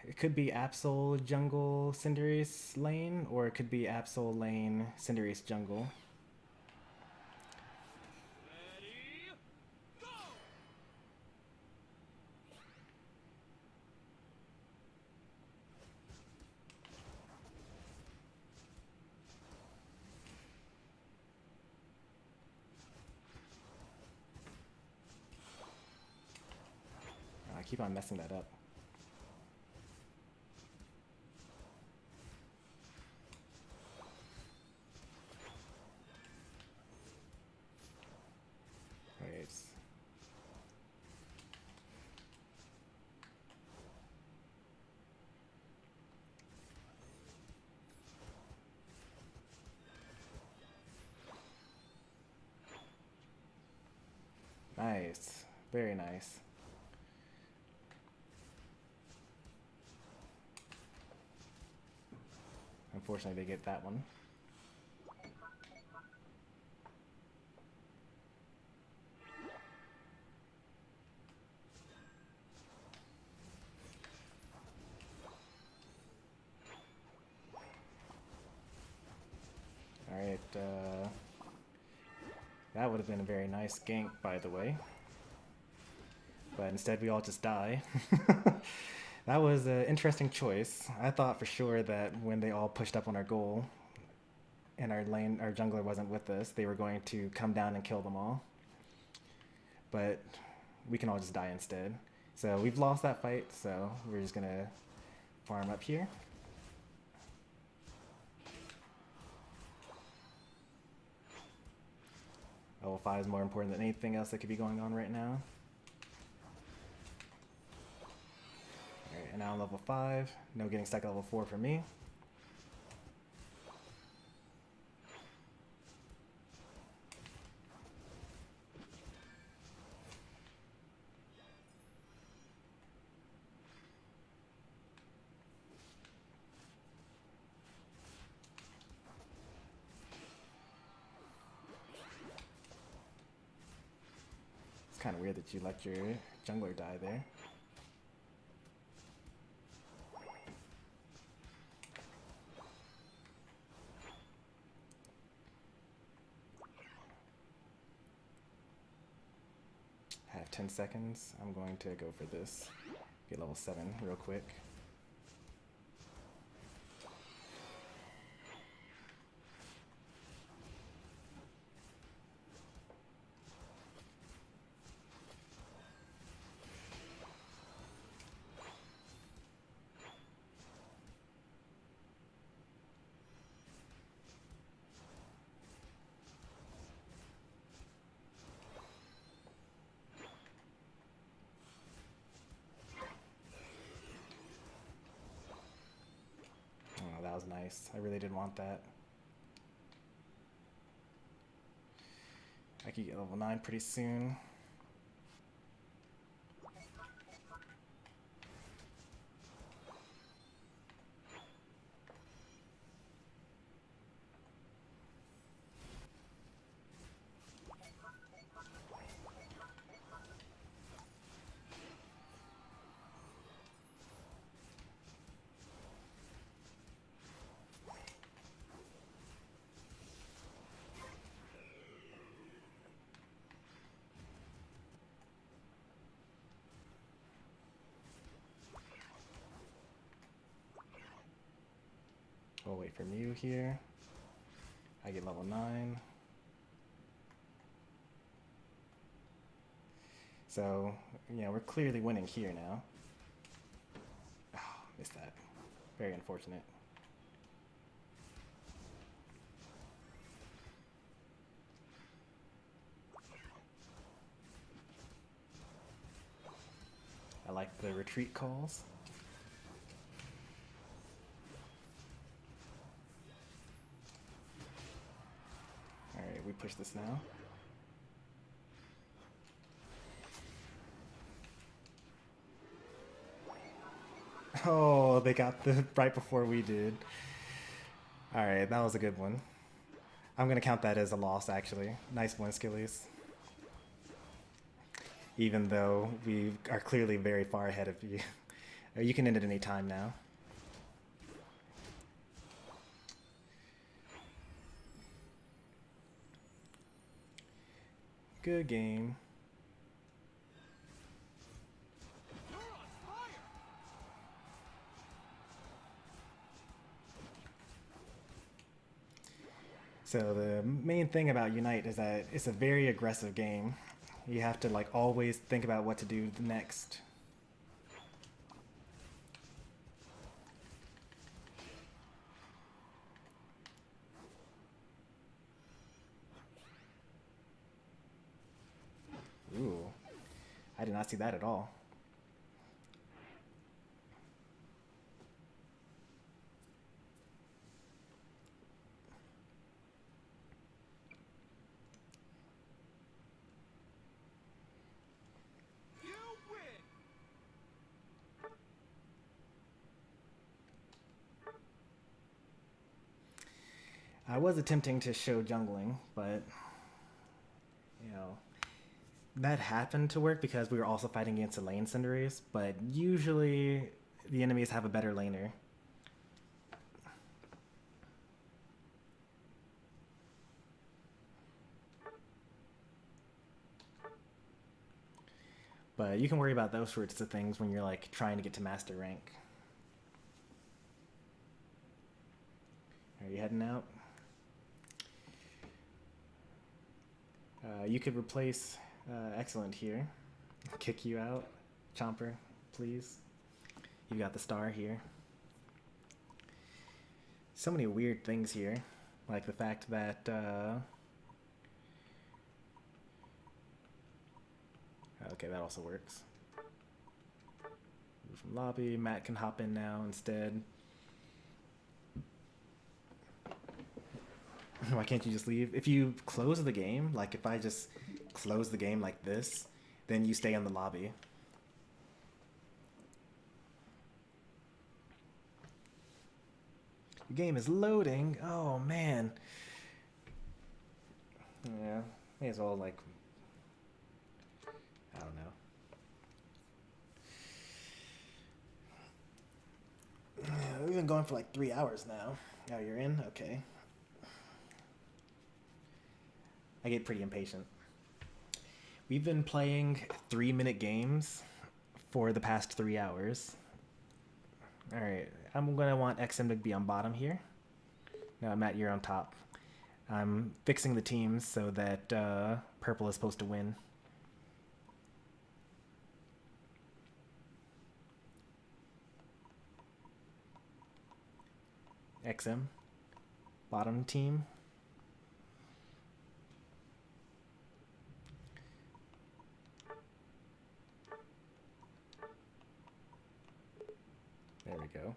it could be Absol jungle Cinderace lane, or it could be Absol lane Cinderace jungle. I keep on messing that up. Wait. Nice. Very nice. Unfortunately, they get that one. Alright, that would have been a very nice gank, by the way. But instead we all just die. That was an interesting choice. I thought for sure that when they all pushed up on our goal and our jungler wasn't with us, they were going to come down and kill them all. But we can all just die instead. So we've lost that fight, so we're just gonna farm up here. Level 5 is more important than anything else that could be going on right now. Alright, and now I'm level 5. No getting stuck at level 4 for me. It's kind of weird that you let your jungler die there. I have 10 seconds. I'm going to go for this. Get level 7 real quick. Oh, that was nice. I really didn't want that. I could get level 9 pretty soon. We'll wait for Mew here. I get level 9. So, yeah, we're clearly winning here now. Oh, missed that. Very unfortunate. I like the retreat calls. Alright, we push this now. Oh, they got the right before we did. Alright, that was a good one. I'm gonna count that as a loss, actually. Nice one, Skillies. Even though we are clearly very far ahead of you. You can end it any time now. Good game. So the main thing about Unite is that it's a very aggressive game. You have to like always think about what to do next. Ooh, I did not see that at all. I was attempting to show jungling, but you know, that happened to work because we were also fighting against a lane Cinderace, but usually the enemies have a better laner. But you can worry about those sorts of things when you're like trying to get to master rank. Are you heading out? You could replace Excellent here. Kick you out. Chomper, please. You got the star here. So many weird things here. Like the fact that... okay, that also works. Move from lobby. Matt can hop in now instead. Why can't you just leave? If you close the game, like if I just close the game like this, then you stay in the lobby. The game is loading. Oh, man. Yeah, may as well, like, I don't know. Yeah, we've been going for like 3 hours now. Oh, you're in? Okay. I get pretty impatient. We've been playing 3-minute games for the past 3 hours. Alright, I'm going to want XM to be on bottom here. No, Matt, you're on top. I'm fixing the teams so that purple is supposed to win. XM, bottom team. There we go.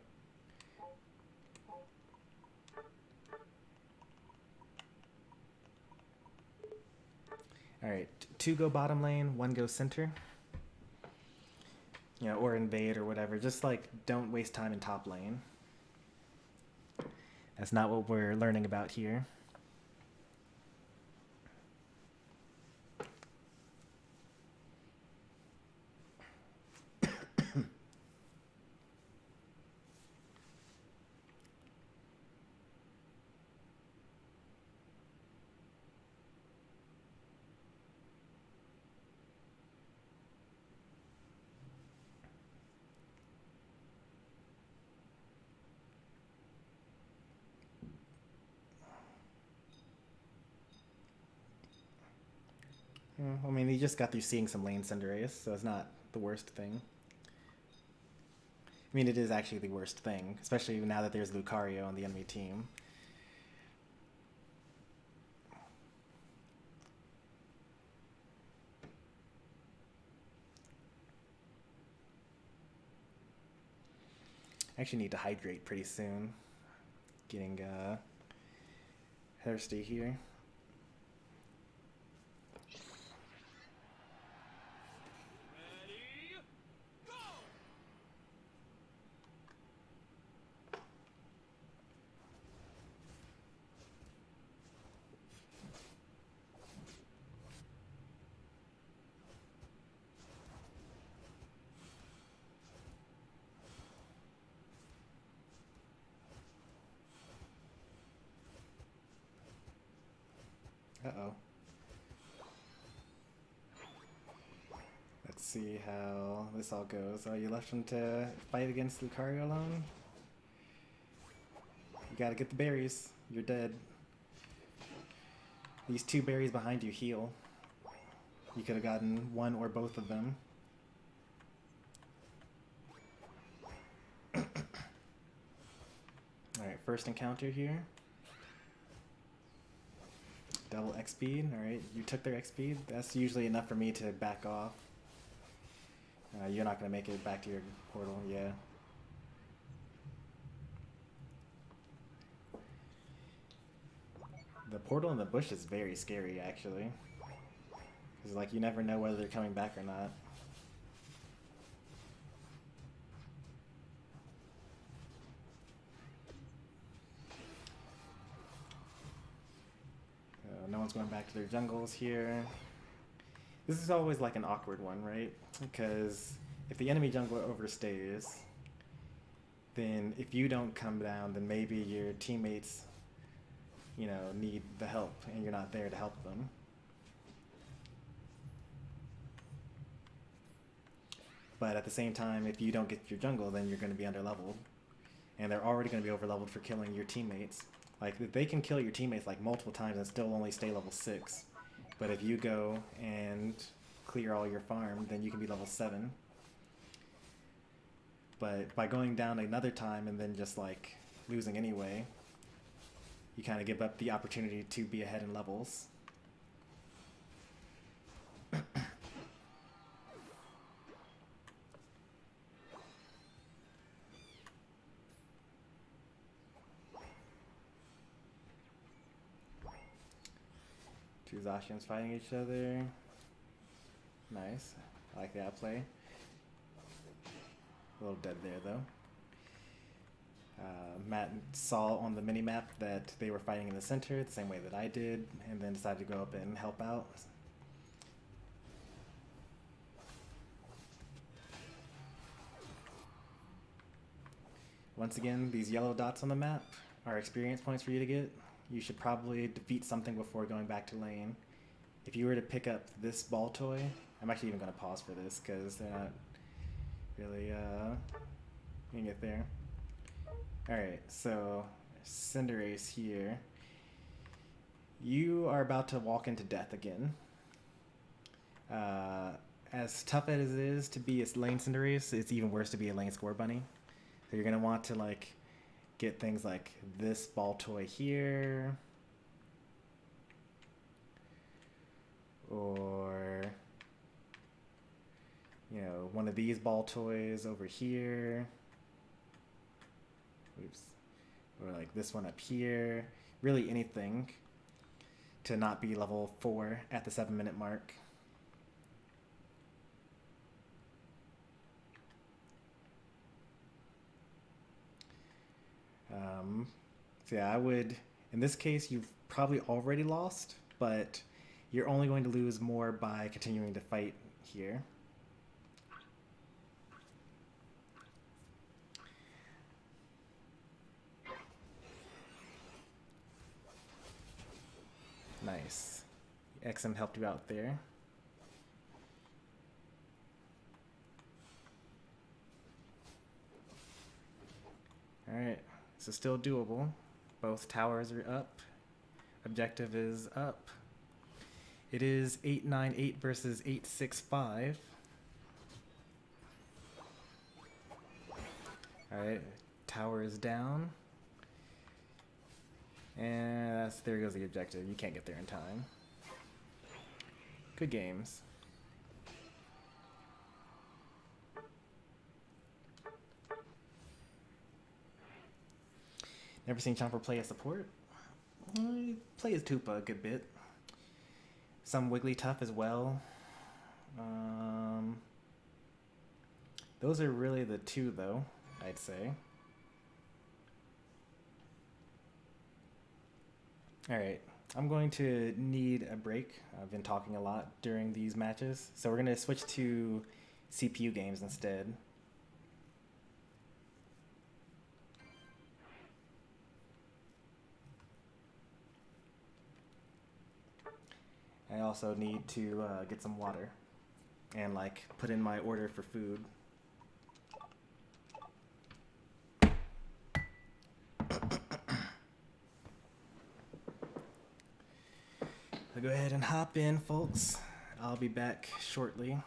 Alright, 2 go bottom lane, 1 go center. You know, or invade or whatever. Just like don't waste time in top lane. That's not what we're learning about here. I mean, you just got through seeing some lane Cinderace, so it's not the worst thing. I mean, it is actually the worst thing, especially now that there's Lucario on the enemy team. I actually need to hydrate pretty soon. Getting thirsty here. Uh-oh. Let's see how this all goes. Oh, you left him to fight against Lucario alone? You gotta get the berries. You're dead. These 2 berries behind you heal. You could have gotten 1 or both of them. Alright, first encounter here. Double X speed. Alright, you took their X speed. That's usually enough for me to back off. You're not going to make it back to your portal, yeah. The portal in the bush is very scary, actually. Because, like, you never know whether they're coming back or not. No one's going back to their jungles here. This is always like an awkward one, right? Because if the enemy jungler overstays, then if you don't come down, then maybe your teammates, you know, need the help and you're not there to help them. But at the same time, if you don't get your jungle, then you're going to be underleveled. And they're already going to be overleveled for killing your teammates. Like, they can kill your teammates like multiple times and still only stay level 6. But if you go and clear all your farm, then you can be level 7. But by going down another time and then just like losing anyway, you kind of give up the opportunity to be ahead in levels. Two Zacians fighting each other. Nice. I like the outplay. A little dead there, though. Matt saw on the mini-map that they were fighting in the center the same way that I did, and then decided to go up and help out. Once again, these yellow dots on the map are experience points for you to get. You should probably defeat something before going back to lane. If you were to pick up this ball toy, I'm actually even going to pause for this because they're not really going to get there. Alright, so Cinderace here. You are about to walk into death again. As tough as it is to be a lane Cinderace, it's even worse to be a lane Score Bunny. So you're going to want to like get things like this ball toy here, or you know, one of these ball toys over here. Oops. Or like this one up here. Really anything to not be level 4 at the 7-minute mark. So yeah, I would, in this case, you've probably already lost, but you're only going to lose more by continuing to fight here. Nice. XM helped you out there. Alright, so still doable. Both towers are up. Objective is up. It is 898 versus 865. Alright, tower is down. And there goes the objective. You can't get there in time. Good games. Never seen Chomper play a support. He plays Tupa a good bit. Some Wigglytuff as well. Those are really the two, though, I'd say. Alright, I'm going to need a break. I've been talking a lot during these matches, so we're going to switch to CPU games instead. I also need to get some water and like put in my order for food. So go ahead and hop in, folks. I'll be back shortly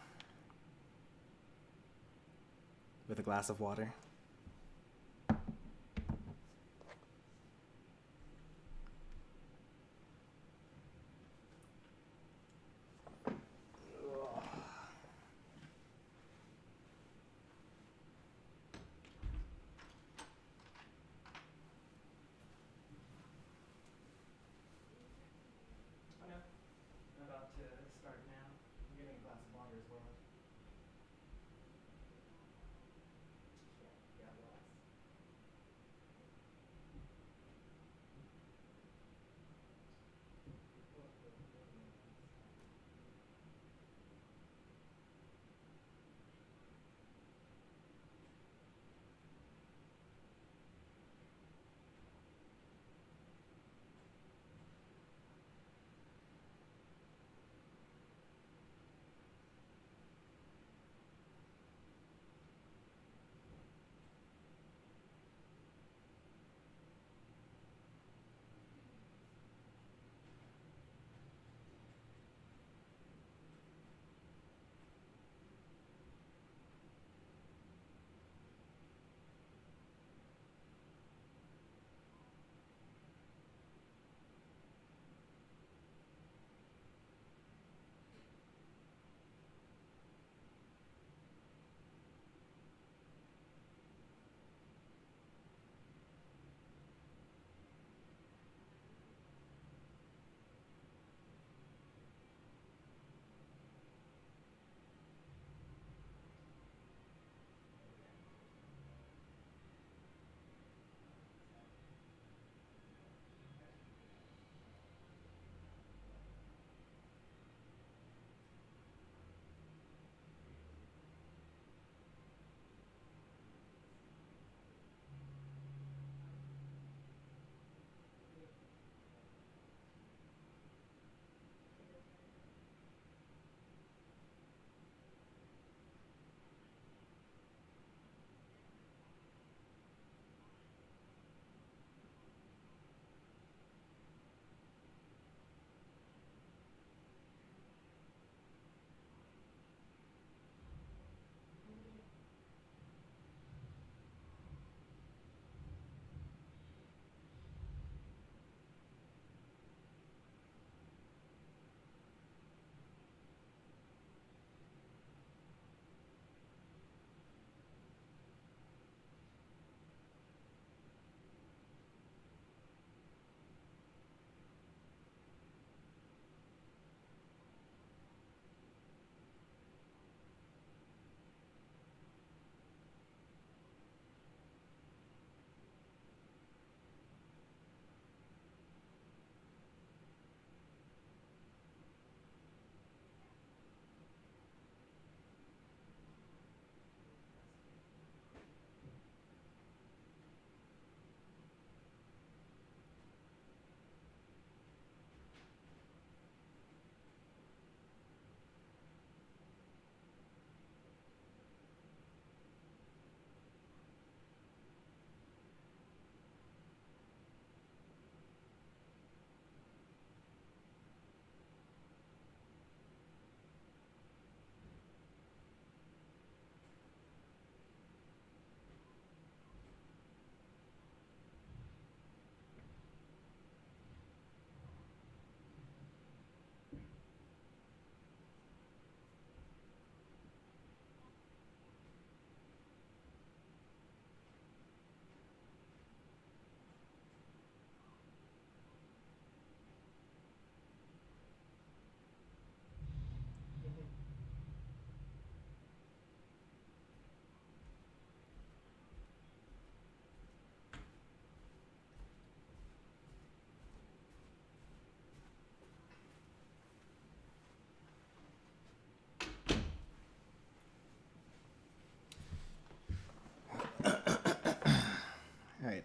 with a glass of water.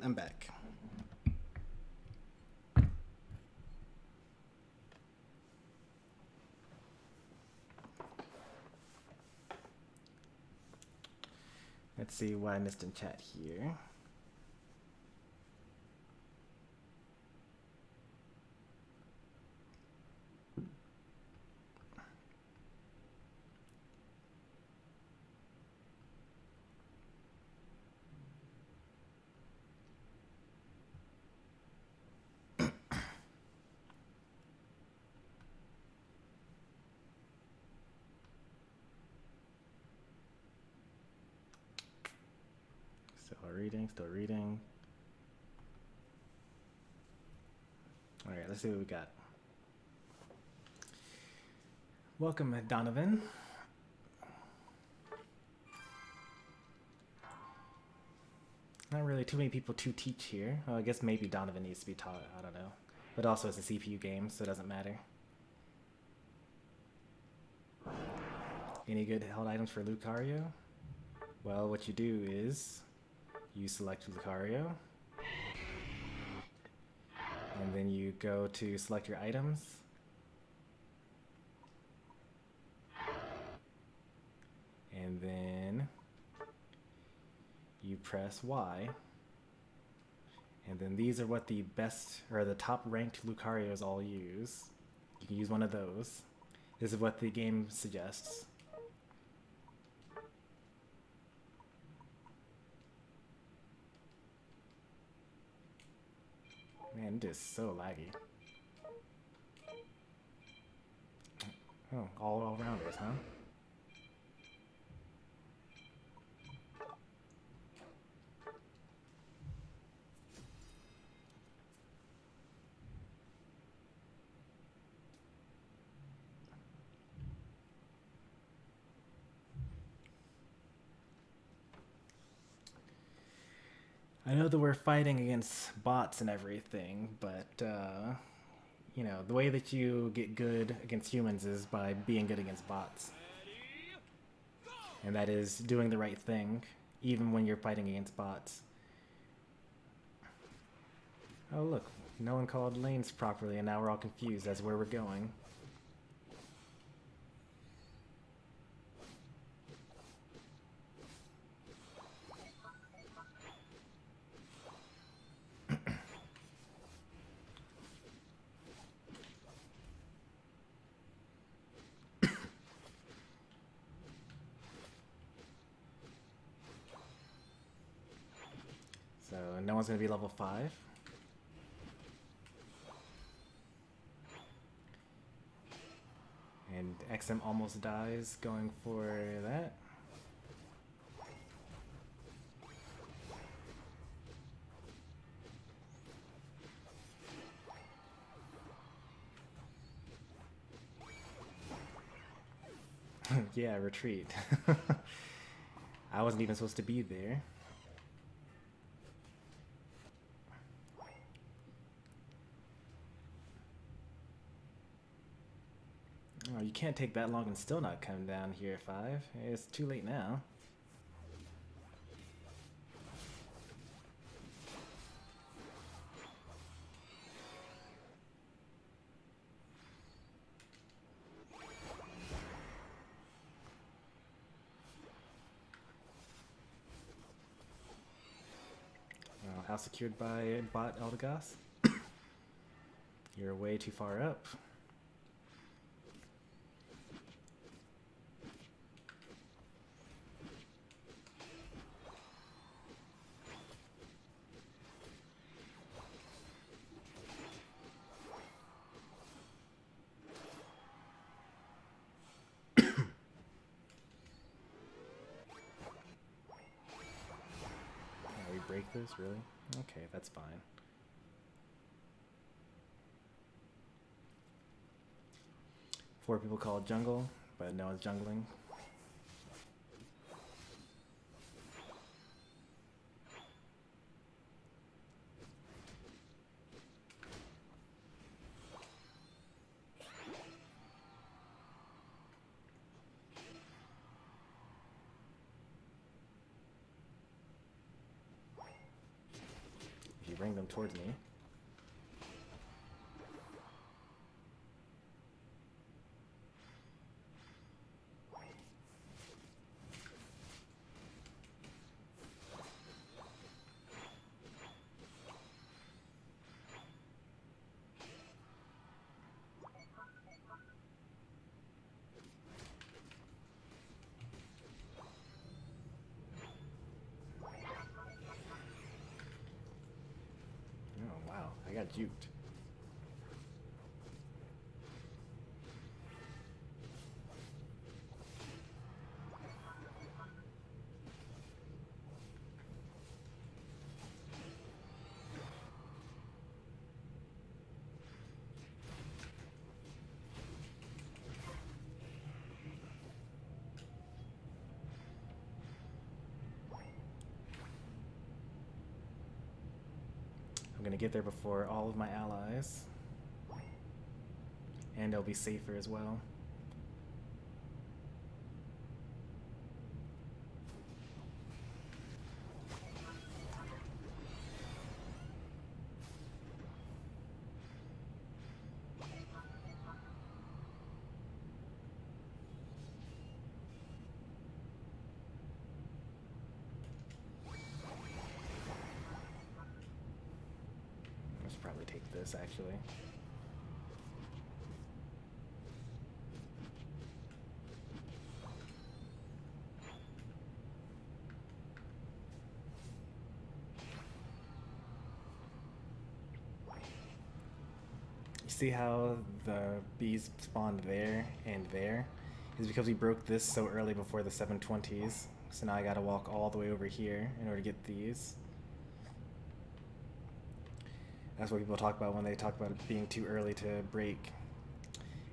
I'm back. Let's see what I missed in chat here. Still reading. All right, let's see what we got. Welcome, Donovan. Not really too many people to teach here. Well, I guess maybe Donovan needs to be taught. I don't know. But also it's a CPU game, so it doesn't matter. Any good held items for Lucario? Well, what you do is you select Lucario, and then you go to select your items, and then you press Y, and then these are what the best or the top ranked Lucarios all use. You can use one of those. This is what the game suggests. Man, it is so laggy. Oh, all rounders, huh? I know that we're fighting against bots and everything, but, you know, the way that you get good against humans is by being good against bots. And that is doing the right thing, even when you're fighting against bots. Oh, look, no one called lanes properly, and now we're all confused as to where we're going. So no one's going to be level 5. And XM almost dies going for that. Yeah, retreat. I wasn't even supposed to be there. Oh, you can't take that long and still not come down here, 5. It's too late now. House secured by bot Eldegoss. You're way too far up. Break this, really? Okay, that's fine. Four people call it jungle, but no one's jungling. bring them towards me. Oh wow, I got juked. I'm gonna get there before all of my allies. And they'll be safer as well. I should probably take this actually. See how the bees spawned there and there? Is because we broke this so early before the 720s. So now I gotta walk all the way over here in order to get these. That's what people talk about when they talk about it being too early to break.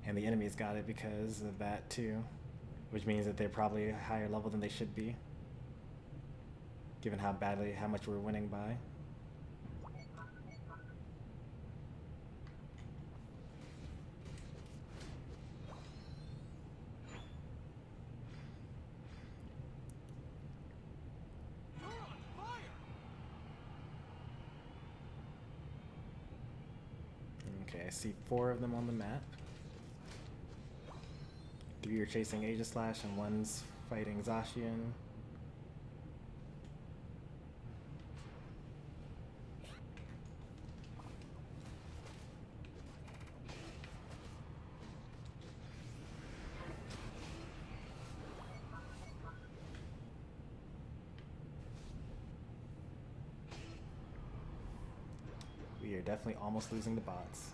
And the enemies got it because of that too. Which means that they're probably a higher level than they should be. Given how much we're winning by. Okay, I see 4 of them on the map. 3 are chasing Aegislash and 1's fighting Zacian. We are definitely almost losing the bots.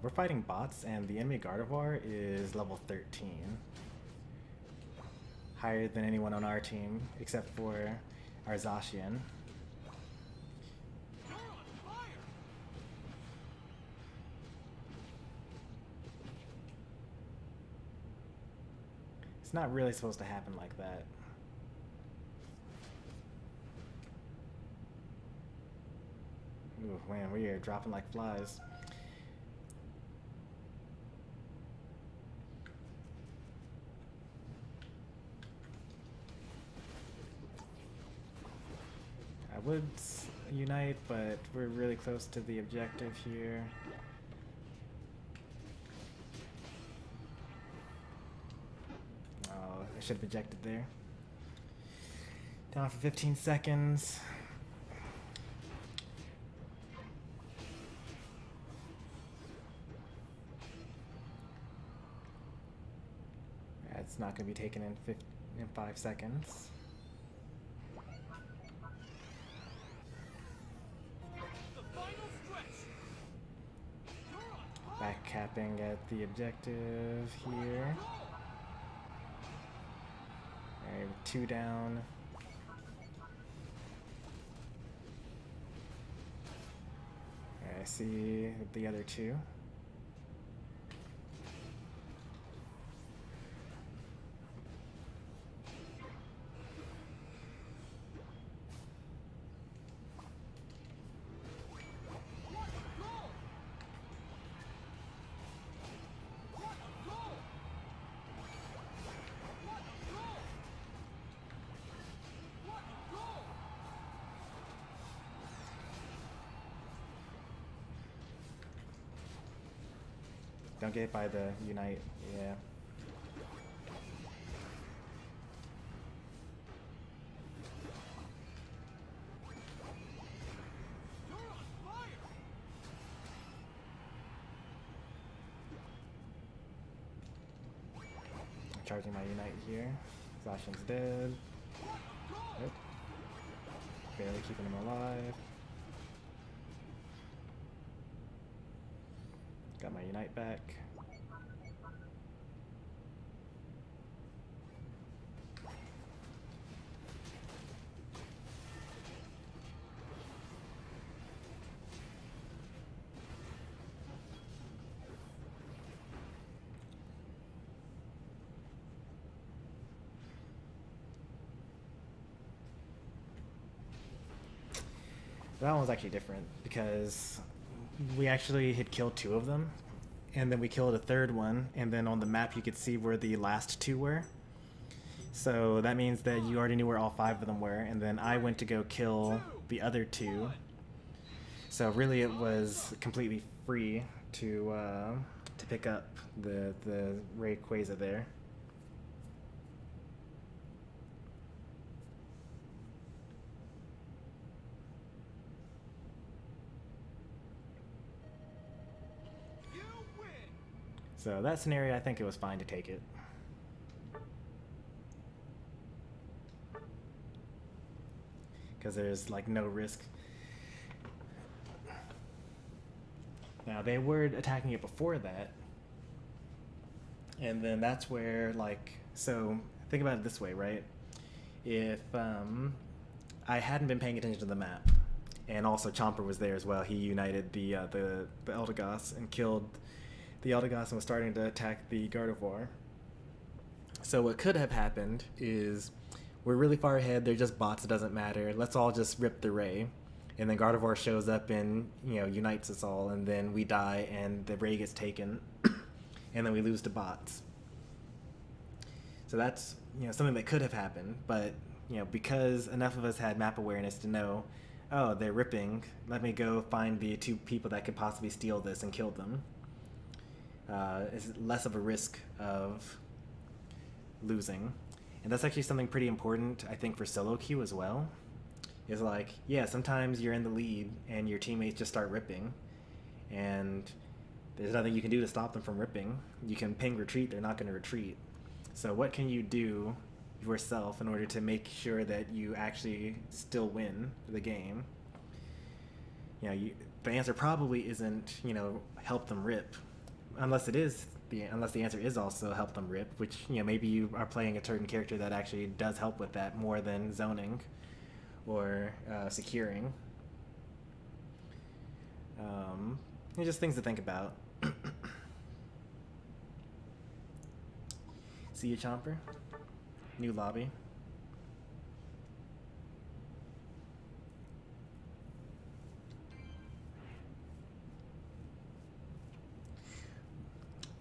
We're fighting bots, and the enemy Gardevoir is level 13. Higher than anyone on our team, except for our Zacian. It's not really supposed to happen like that. Ooh, man, we are dropping like flies. I would unite, but we're really close to the objective here. should have ejected there. Down for 15 seconds. It's not going to be taken in 5 seconds. Back capping at the objective here. Alright, 2 down. I see the other 2. Don't get hit by the Unite, yeah. I'm charging my Unite here. Zacian's dead. Nope. Barely keeping him alive. Got my Unite back. That one was actually different because we actually had killed 2 of them, and then we killed a 3rd one, and then on the map you could see where the last 2 were. So that means that you already knew where all 5 of them were, and then I went to go kill the other 2. So really it was completely free to pick up the Rayquaza there. So that scenario, I think it was fine to take it. Because there's like no risk. Now they were attacking it before that. And then that's where like, so think about it this way, right? If I hadn't been paying attention to the map, and also Chomper was there as well, he united the Eldegoss and killed the Eldegoss and was starting to attack the Gardevoir. So what could have happened is we're really far ahead, they're just bots, it doesn't matter, let's all just rip the Ray. And then Gardevoir shows up and, you know, unites us all, and then we die and the Ray gets taken and then we lose to bots. So that's, you know, something that could have happened, but, you know, because enough of us had map awareness to know, oh, they're ripping, let me go find the 2 people that could possibly steal this and kill them. Is less of a risk of losing. And that's actually something pretty important, I think, for solo queue as well. Is like, yeah, sometimes you're in the lead and your teammates just start ripping, and there's nothing you can do to stop them from ripping. You can ping retreat, they're not going to retreat. So what can you do yourself in order to make sure that you actually still win the game? You know, the answer probably isn't, you know, help them rip. Unless the answer is also help them rip, which, you know, maybe you are playing a certain character that actually does help with that more than zoning or securing. Just things to think about. See you, Chomper. New lobby.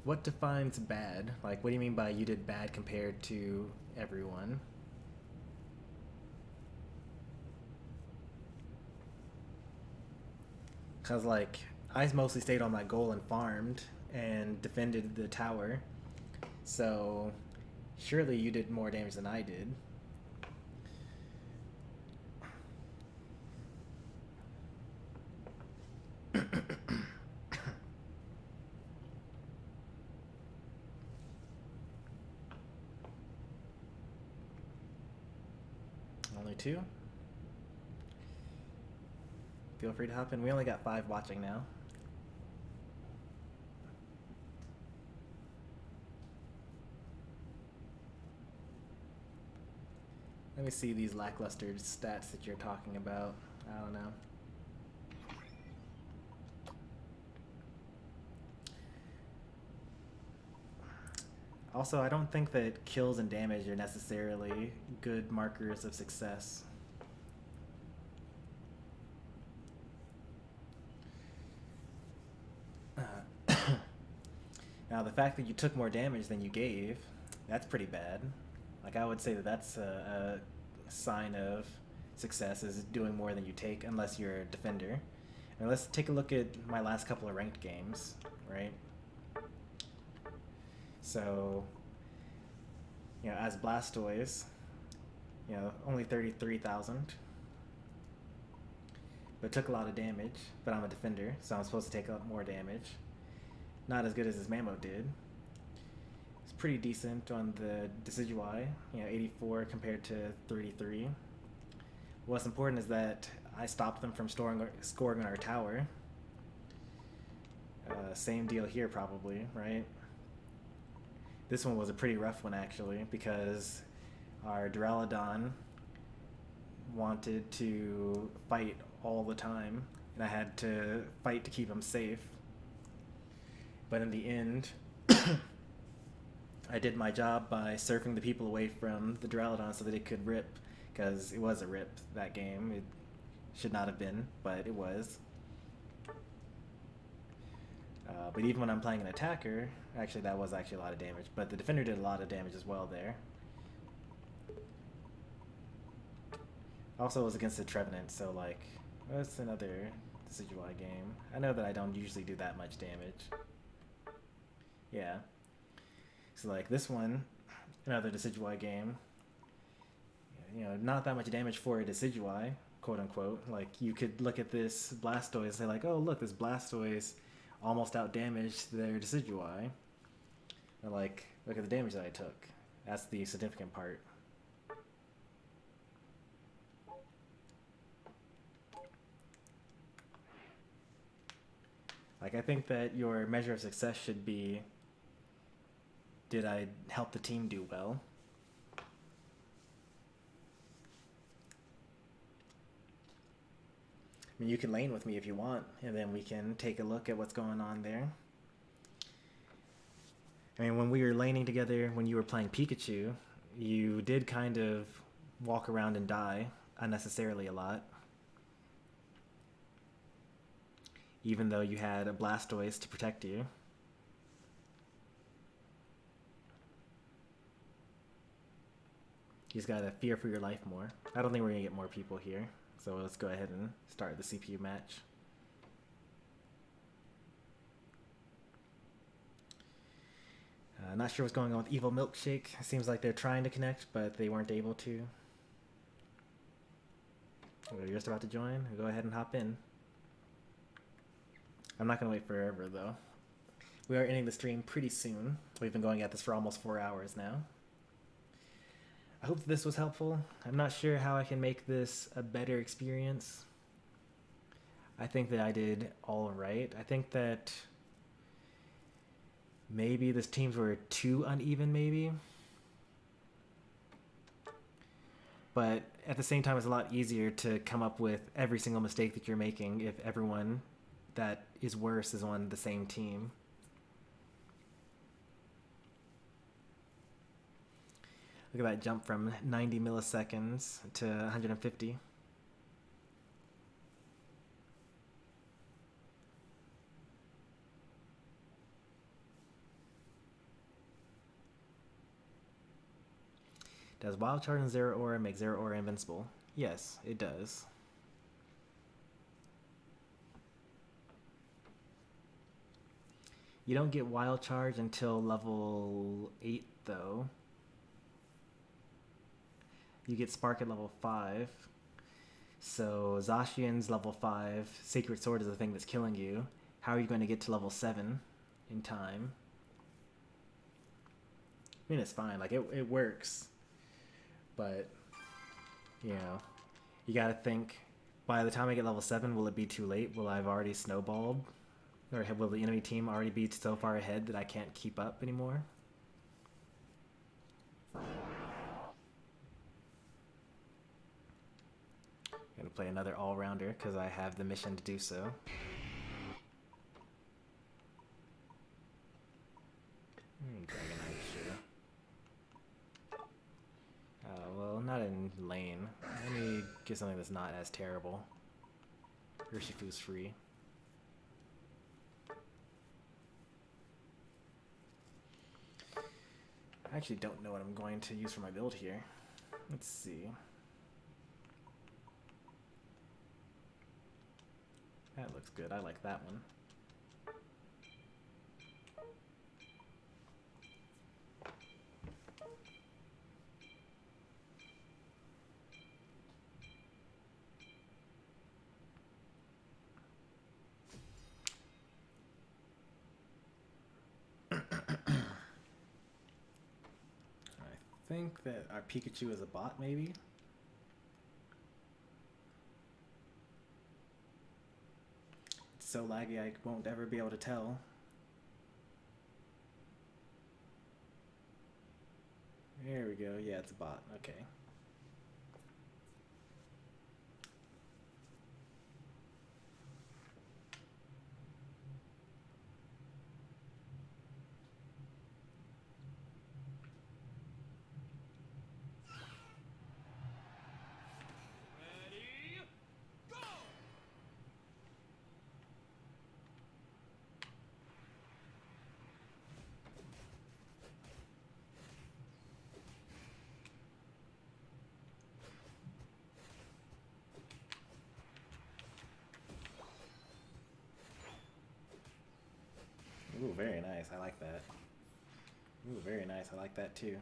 What defines bad? Like, what do you mean by you did bad compared to everyone? Because, like, I mostly stayed on my goal and farmed and defended the tower. So, Surely you did more damage than I did. Only 2? Feel free to hop in. We only got 5 watching now. Let me see these lackluster stats that you're talking about. I don't know. Also, I don't think that kills and damage are necessarily good markers of success. Now, the fact that you took more damage than you gave, that's pretty bad. Like, I would say that that's a sign of success, is doing more than you take, unless you're a defender. And let's take a look at my last couple of ranked games, right? So, you know, as Blastoise, you know, only 33,000. But took a lot of damage, but I'm a defender, so I'm supposed to take up more damage. Not as good as his Mammo did. It's pretty decent on the Decidueye, you know, 84 compared to 33. What's important is that I stopped them from scoring on our tower. Same deal here probably, right? This one was a pretty rough one actually, because our Duraludon wanted to fight all the time, and I had to fight to keep him safe. But in the end, I did my job by surfing the people away from the Duraludon so that it could rip, because it was a rip, that game. It should not have been, but it was. But even when I'm playing an attacker, actually that was actually a lot of damage, but the defender did a lot of damage as well there. Also, it was against the Trevenant, so like, that's another Decidueye game. I know that I don't usually do that much damage. Yeah. So like this one, another Decidueye game, you know, not that much damage for a Decidueye, quote unquote. Like, you could look at this Blastoise and say like, oh look, this Blastoise almost out-damaged their Decidueye. And like, look at the damage that I took. That's the significant part. Like, I think that your measure of success should be, did I help the team do well? I mean, you can lane with me if you want, and then we can take a look at what's going on there. I mean, when we were laning together, when you were playing Pikachu, you did kind of walk around and die unnecessarily a lot. Even though you had a Blastoise to protect you. You just gotta fear for your life more. I don't think we're gonna get more people here, so let's go ahead and start the CPU match. Not sure what's going on with Evil Milkshake. It seems like they're trying to connect, but they weren't able to. You're just about to join? Go ahead and hop in. I'm not going to wait forever, though. We are ending the stream pretty soon. We've been going at this for almost 4 hours now. I hope this was helpful. I'm not sure how I can make this a better experience. I think that I did all right. I think that maybe the teams were too uneven, maybe. But at the same time, it's a lot easier to come up with every single mistake that you're making if everyone that is worse is on the same team. Look at that jump from 90 milliseconds to 150. Does Wild Charge and Zero Aura make Zero Aura invincible? Yes, it does. You don't get Wild Charge until level 8, though. you get Spark at level 5. So Zacian's level 5. Sacred Sword is the thing that's killing you. How are you going to get to level 7 in time? I mean, it's fine. Like, it works. But, you know, you gotta think, by the time I get level 7, will it be too late? Will I have already snowballed? Or will the enemy team already be so far ahead that I can't keep up anymore? Gonna play another all-rounder because I have the mission to do so. Dragonite, sure. Well, not in lane. Let me get something that's not as terrible. Urshifu's free. I actually don't know what I'm going to use for my build here. Let's see. That looks good. I like that one. I think that our Pikachu is a bot, maybe? It's so laggy I won't ever be able to tell. There we go. Yeah, it's a bot. Okay. Ooh, very nice. I like that. Ooh, very nice. I like that too.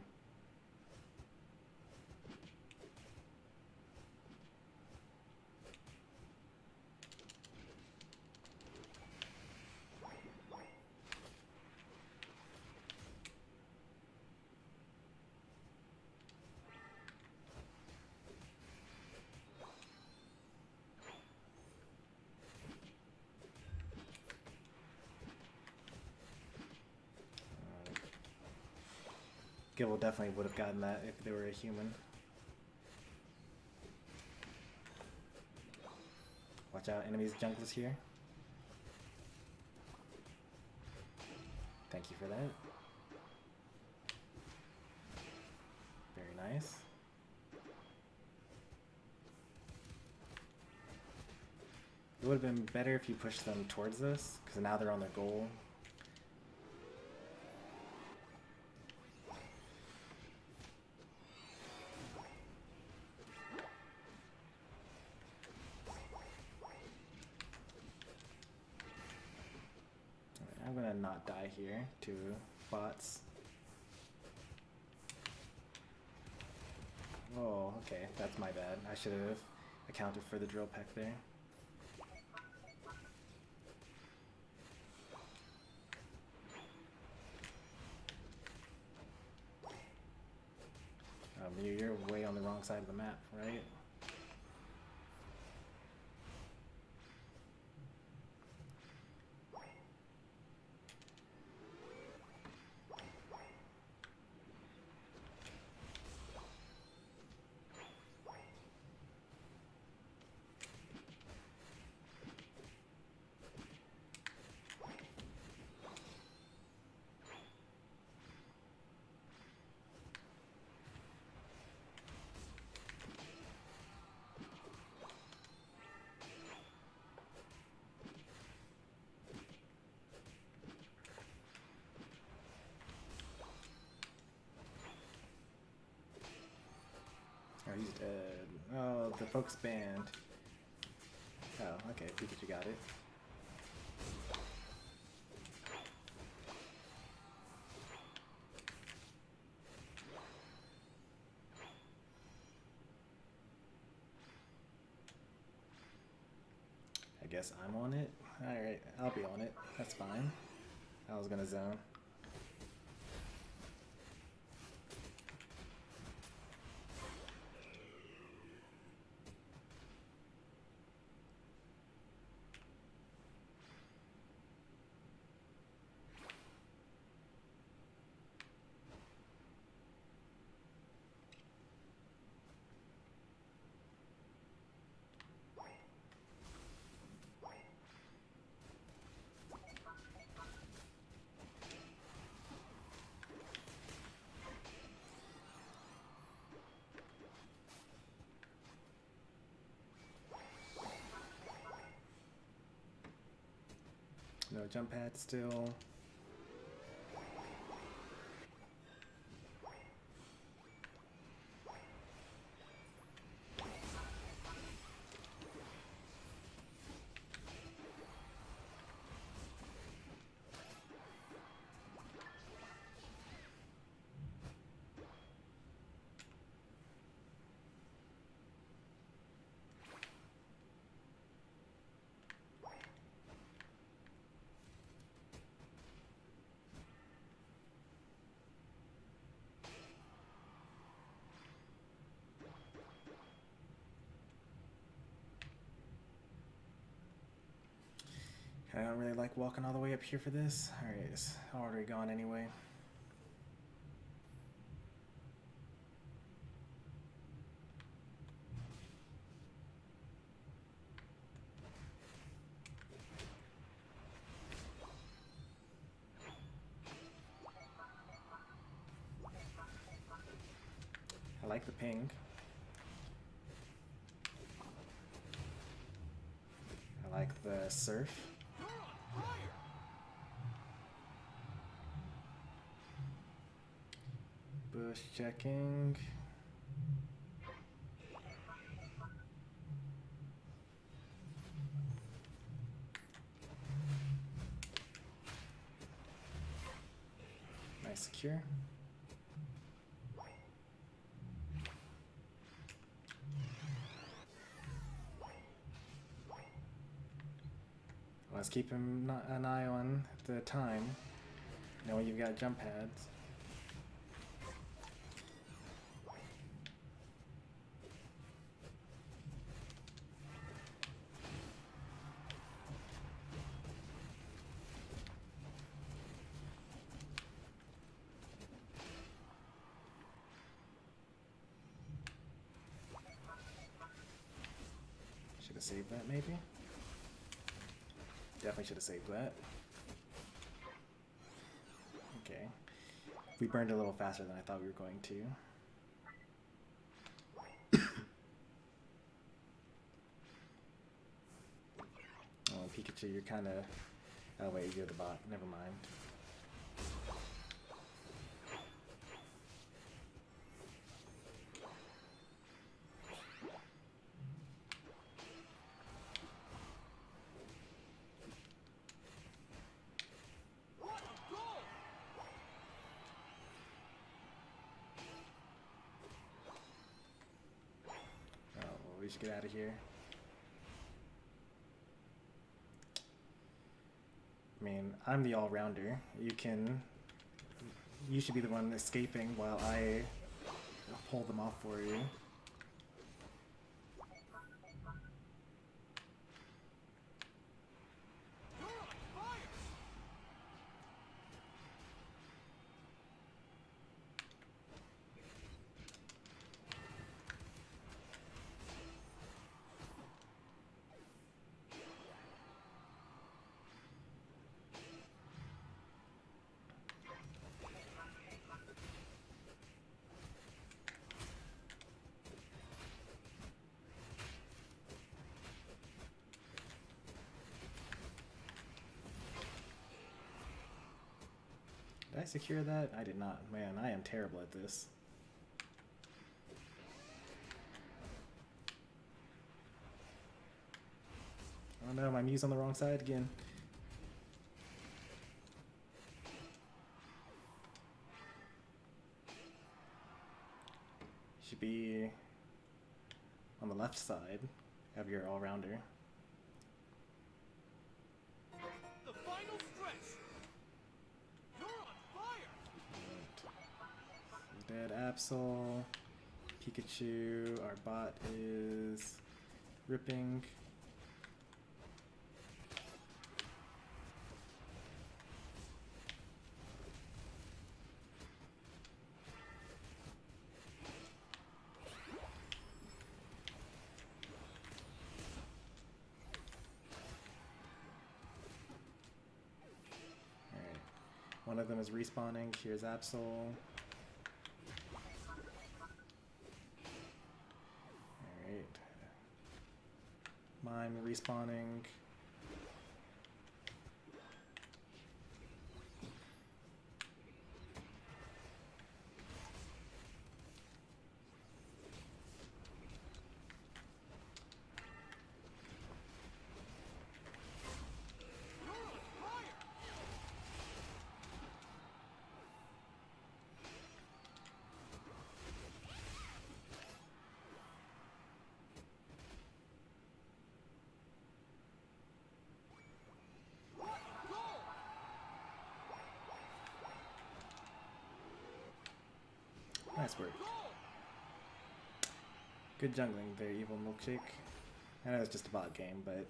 Gibble definitely would have gotten that if they were a human. Watch out, enemies junglers here. Thank you for that. Very nice. It would have been better if you pushed them towards us, because now they're on their goal. I'm gonna not die here to bots. Oh, okay, that's my bad. I should have accounted for the drill peck there. You're way on the wrong side of the map, right? Oh, he's dead. Oh, the focus band. Oh, okay, Pikachu got it. guess I'm on it. Alright, I'll be on it. That's fine. I was gonna zone. No jump pad still. I don't really like walking all the way up here for this. Alright, it's already gone anyway. I like the ping. I like the surf. Bush checking. Nice secure. Let's keep an eye on the time. Knowing you've got jump pads. Should have saved that maybe. Definitely should have saved that. Okay. We burned a little faster than I thought we were going to. Oh, Pikachu, you're kind of... Oh wait, you're the bot. Never mind. We should get out of here. I mean, I'm the all-rounder. You should be the one escaping while I pull them off for you. Did I secure that? I did not. Man, I am terrible at this. Oh no, my Mew's on the wrong side again. Should be on the left side of your all-rounder. Dead Absol. Pikachu. Our bot is ripping. One of them is respawning. Here's Absol. Alright. Mime respawning. Nice work. Good jungling there, Evil Milkshake. I know it's just a bot game, but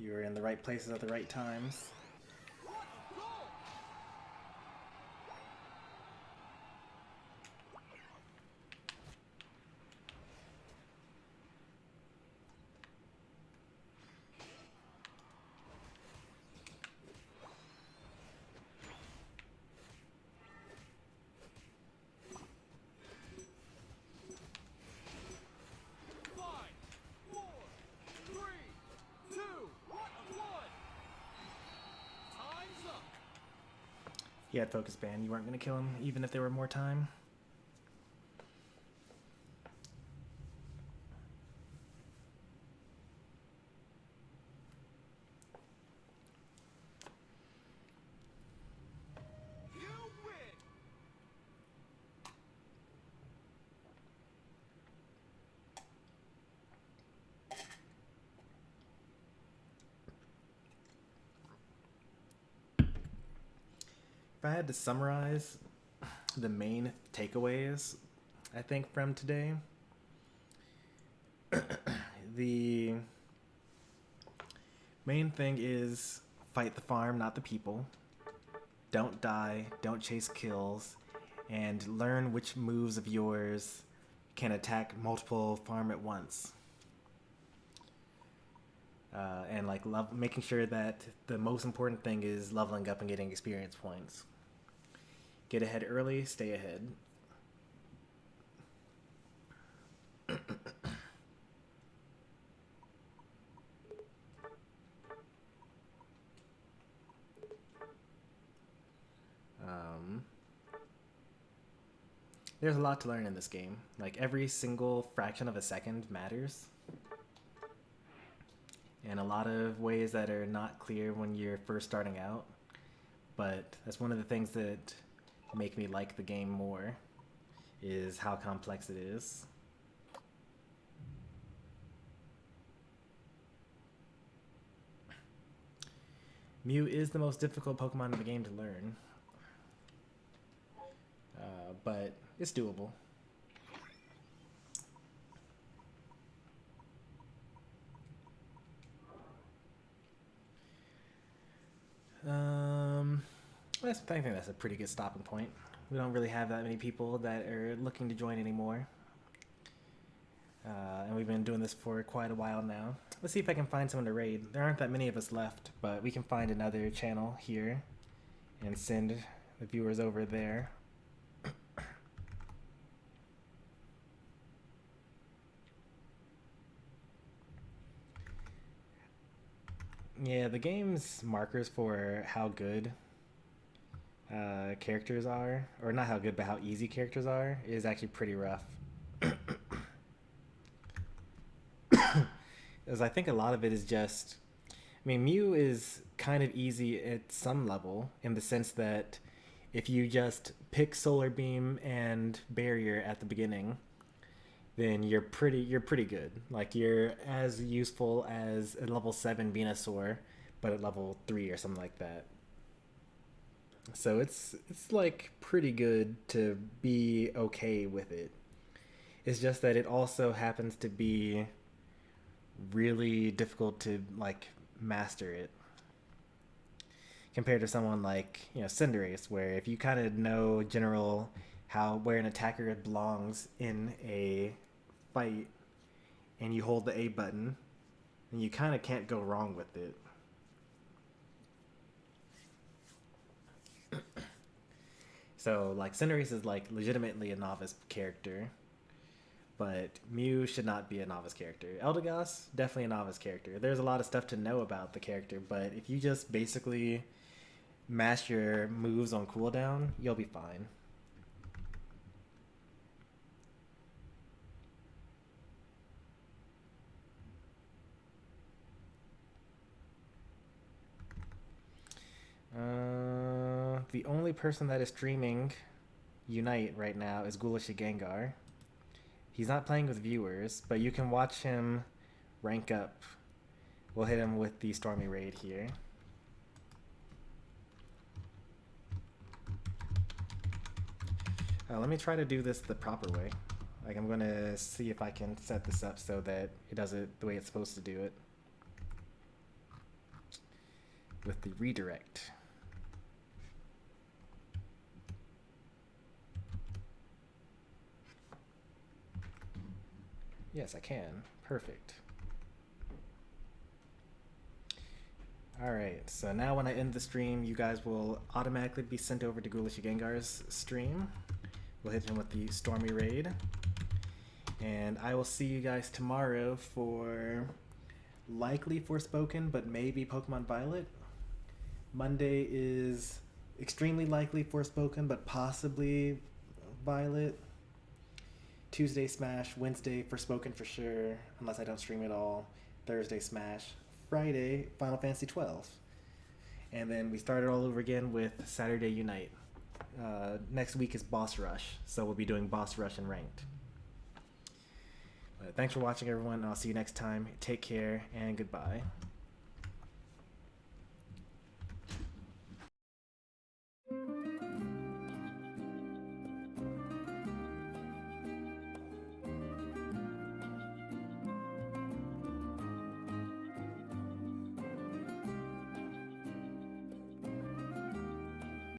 you were in the right places at the right times. He had focus ban. You weren't going to kill him even if there were more time. If I had to summarize the main takeaways, I think, from today, the main thing is fight the farm, not the people. Don't die, don't chase kills, and learn which moves of yours can attack multiple farm at once. And like making sure that the most important thing is leveling up and getting experience points. Get ahead early, stay ahead. There's a lot to learn in this game. Like every single fraction of a second matters. And a lot of ways that are not clear when you're first starting out. But that's one of the things that make me like the game more, is how complex it is. Mew is the most difficult Pokemon in the game to learn, but it's doable. I think that's a pretty good stopping point. We don't really have that many people that are looking to join anymore. And we've been doing this for quite a while now. Let's see if I can find someone to raid. There aren't that many of us left, but we can find another channel here and send the viewers over there. Yeah, the game's markers for how good characters are, or not how good, but how easy characters are, is actually pretty rough. Because I think a lot of it is just, I mean, Mew is kind of easy at some level in the sense that if you just pick Solar Beam and Barrier at the beginning, then you're pretty good. Like you're as useful as a level 7 Venusaur, but at level 3 or something like that. So it's like pretty good to be okay with it. It's just that it also happens to be really difficult to like master it compared to someone like Cinderace, where if you kind of know general how where an attacker belongs in a fight and you hold the A button, then you kind of can't go wrong with it. So like Cinderace is like legitimately a novice character, but Mew should not be a novice character. Eldegoss, definitely a novice character. There's a lot of stuff to know about the character, but if you just basically mash your moves on cooldown, you'll be fine. The only person that is streaming Unite right now is Ghoulish Gengar. He's not playing with viewers, but you can watch him rank up. We'll hit him with the Stormy raid here. Let me try to do this the proper way. Like I'm gonna see if I can set this up so that it does it the way it's supposed to do it. With the redirect. Yes, I can. Perfect. Alright, so now when I end the stream, you guys will automatically be sent over to Ghoulish Gengar's stream. We'll hit him with the Stormy raid. And I will see you guys tomorrow for likely Forspoken, but maybe Pokemon Violet. Monday is extremely likely Forspoken, but possibly Violet. Tuesday Smash, Wednesday Forspoken for sure, unless I don't stream at all. Thursday Smash, Friday Final Fantasy 12. And then we start it all over again with Saturday Unite. Next week is Boss Rush, so we'll be doing Boss Rush and Ranked. But thanks for watching, everyone. I'll see you next time. Take care, and goodbye.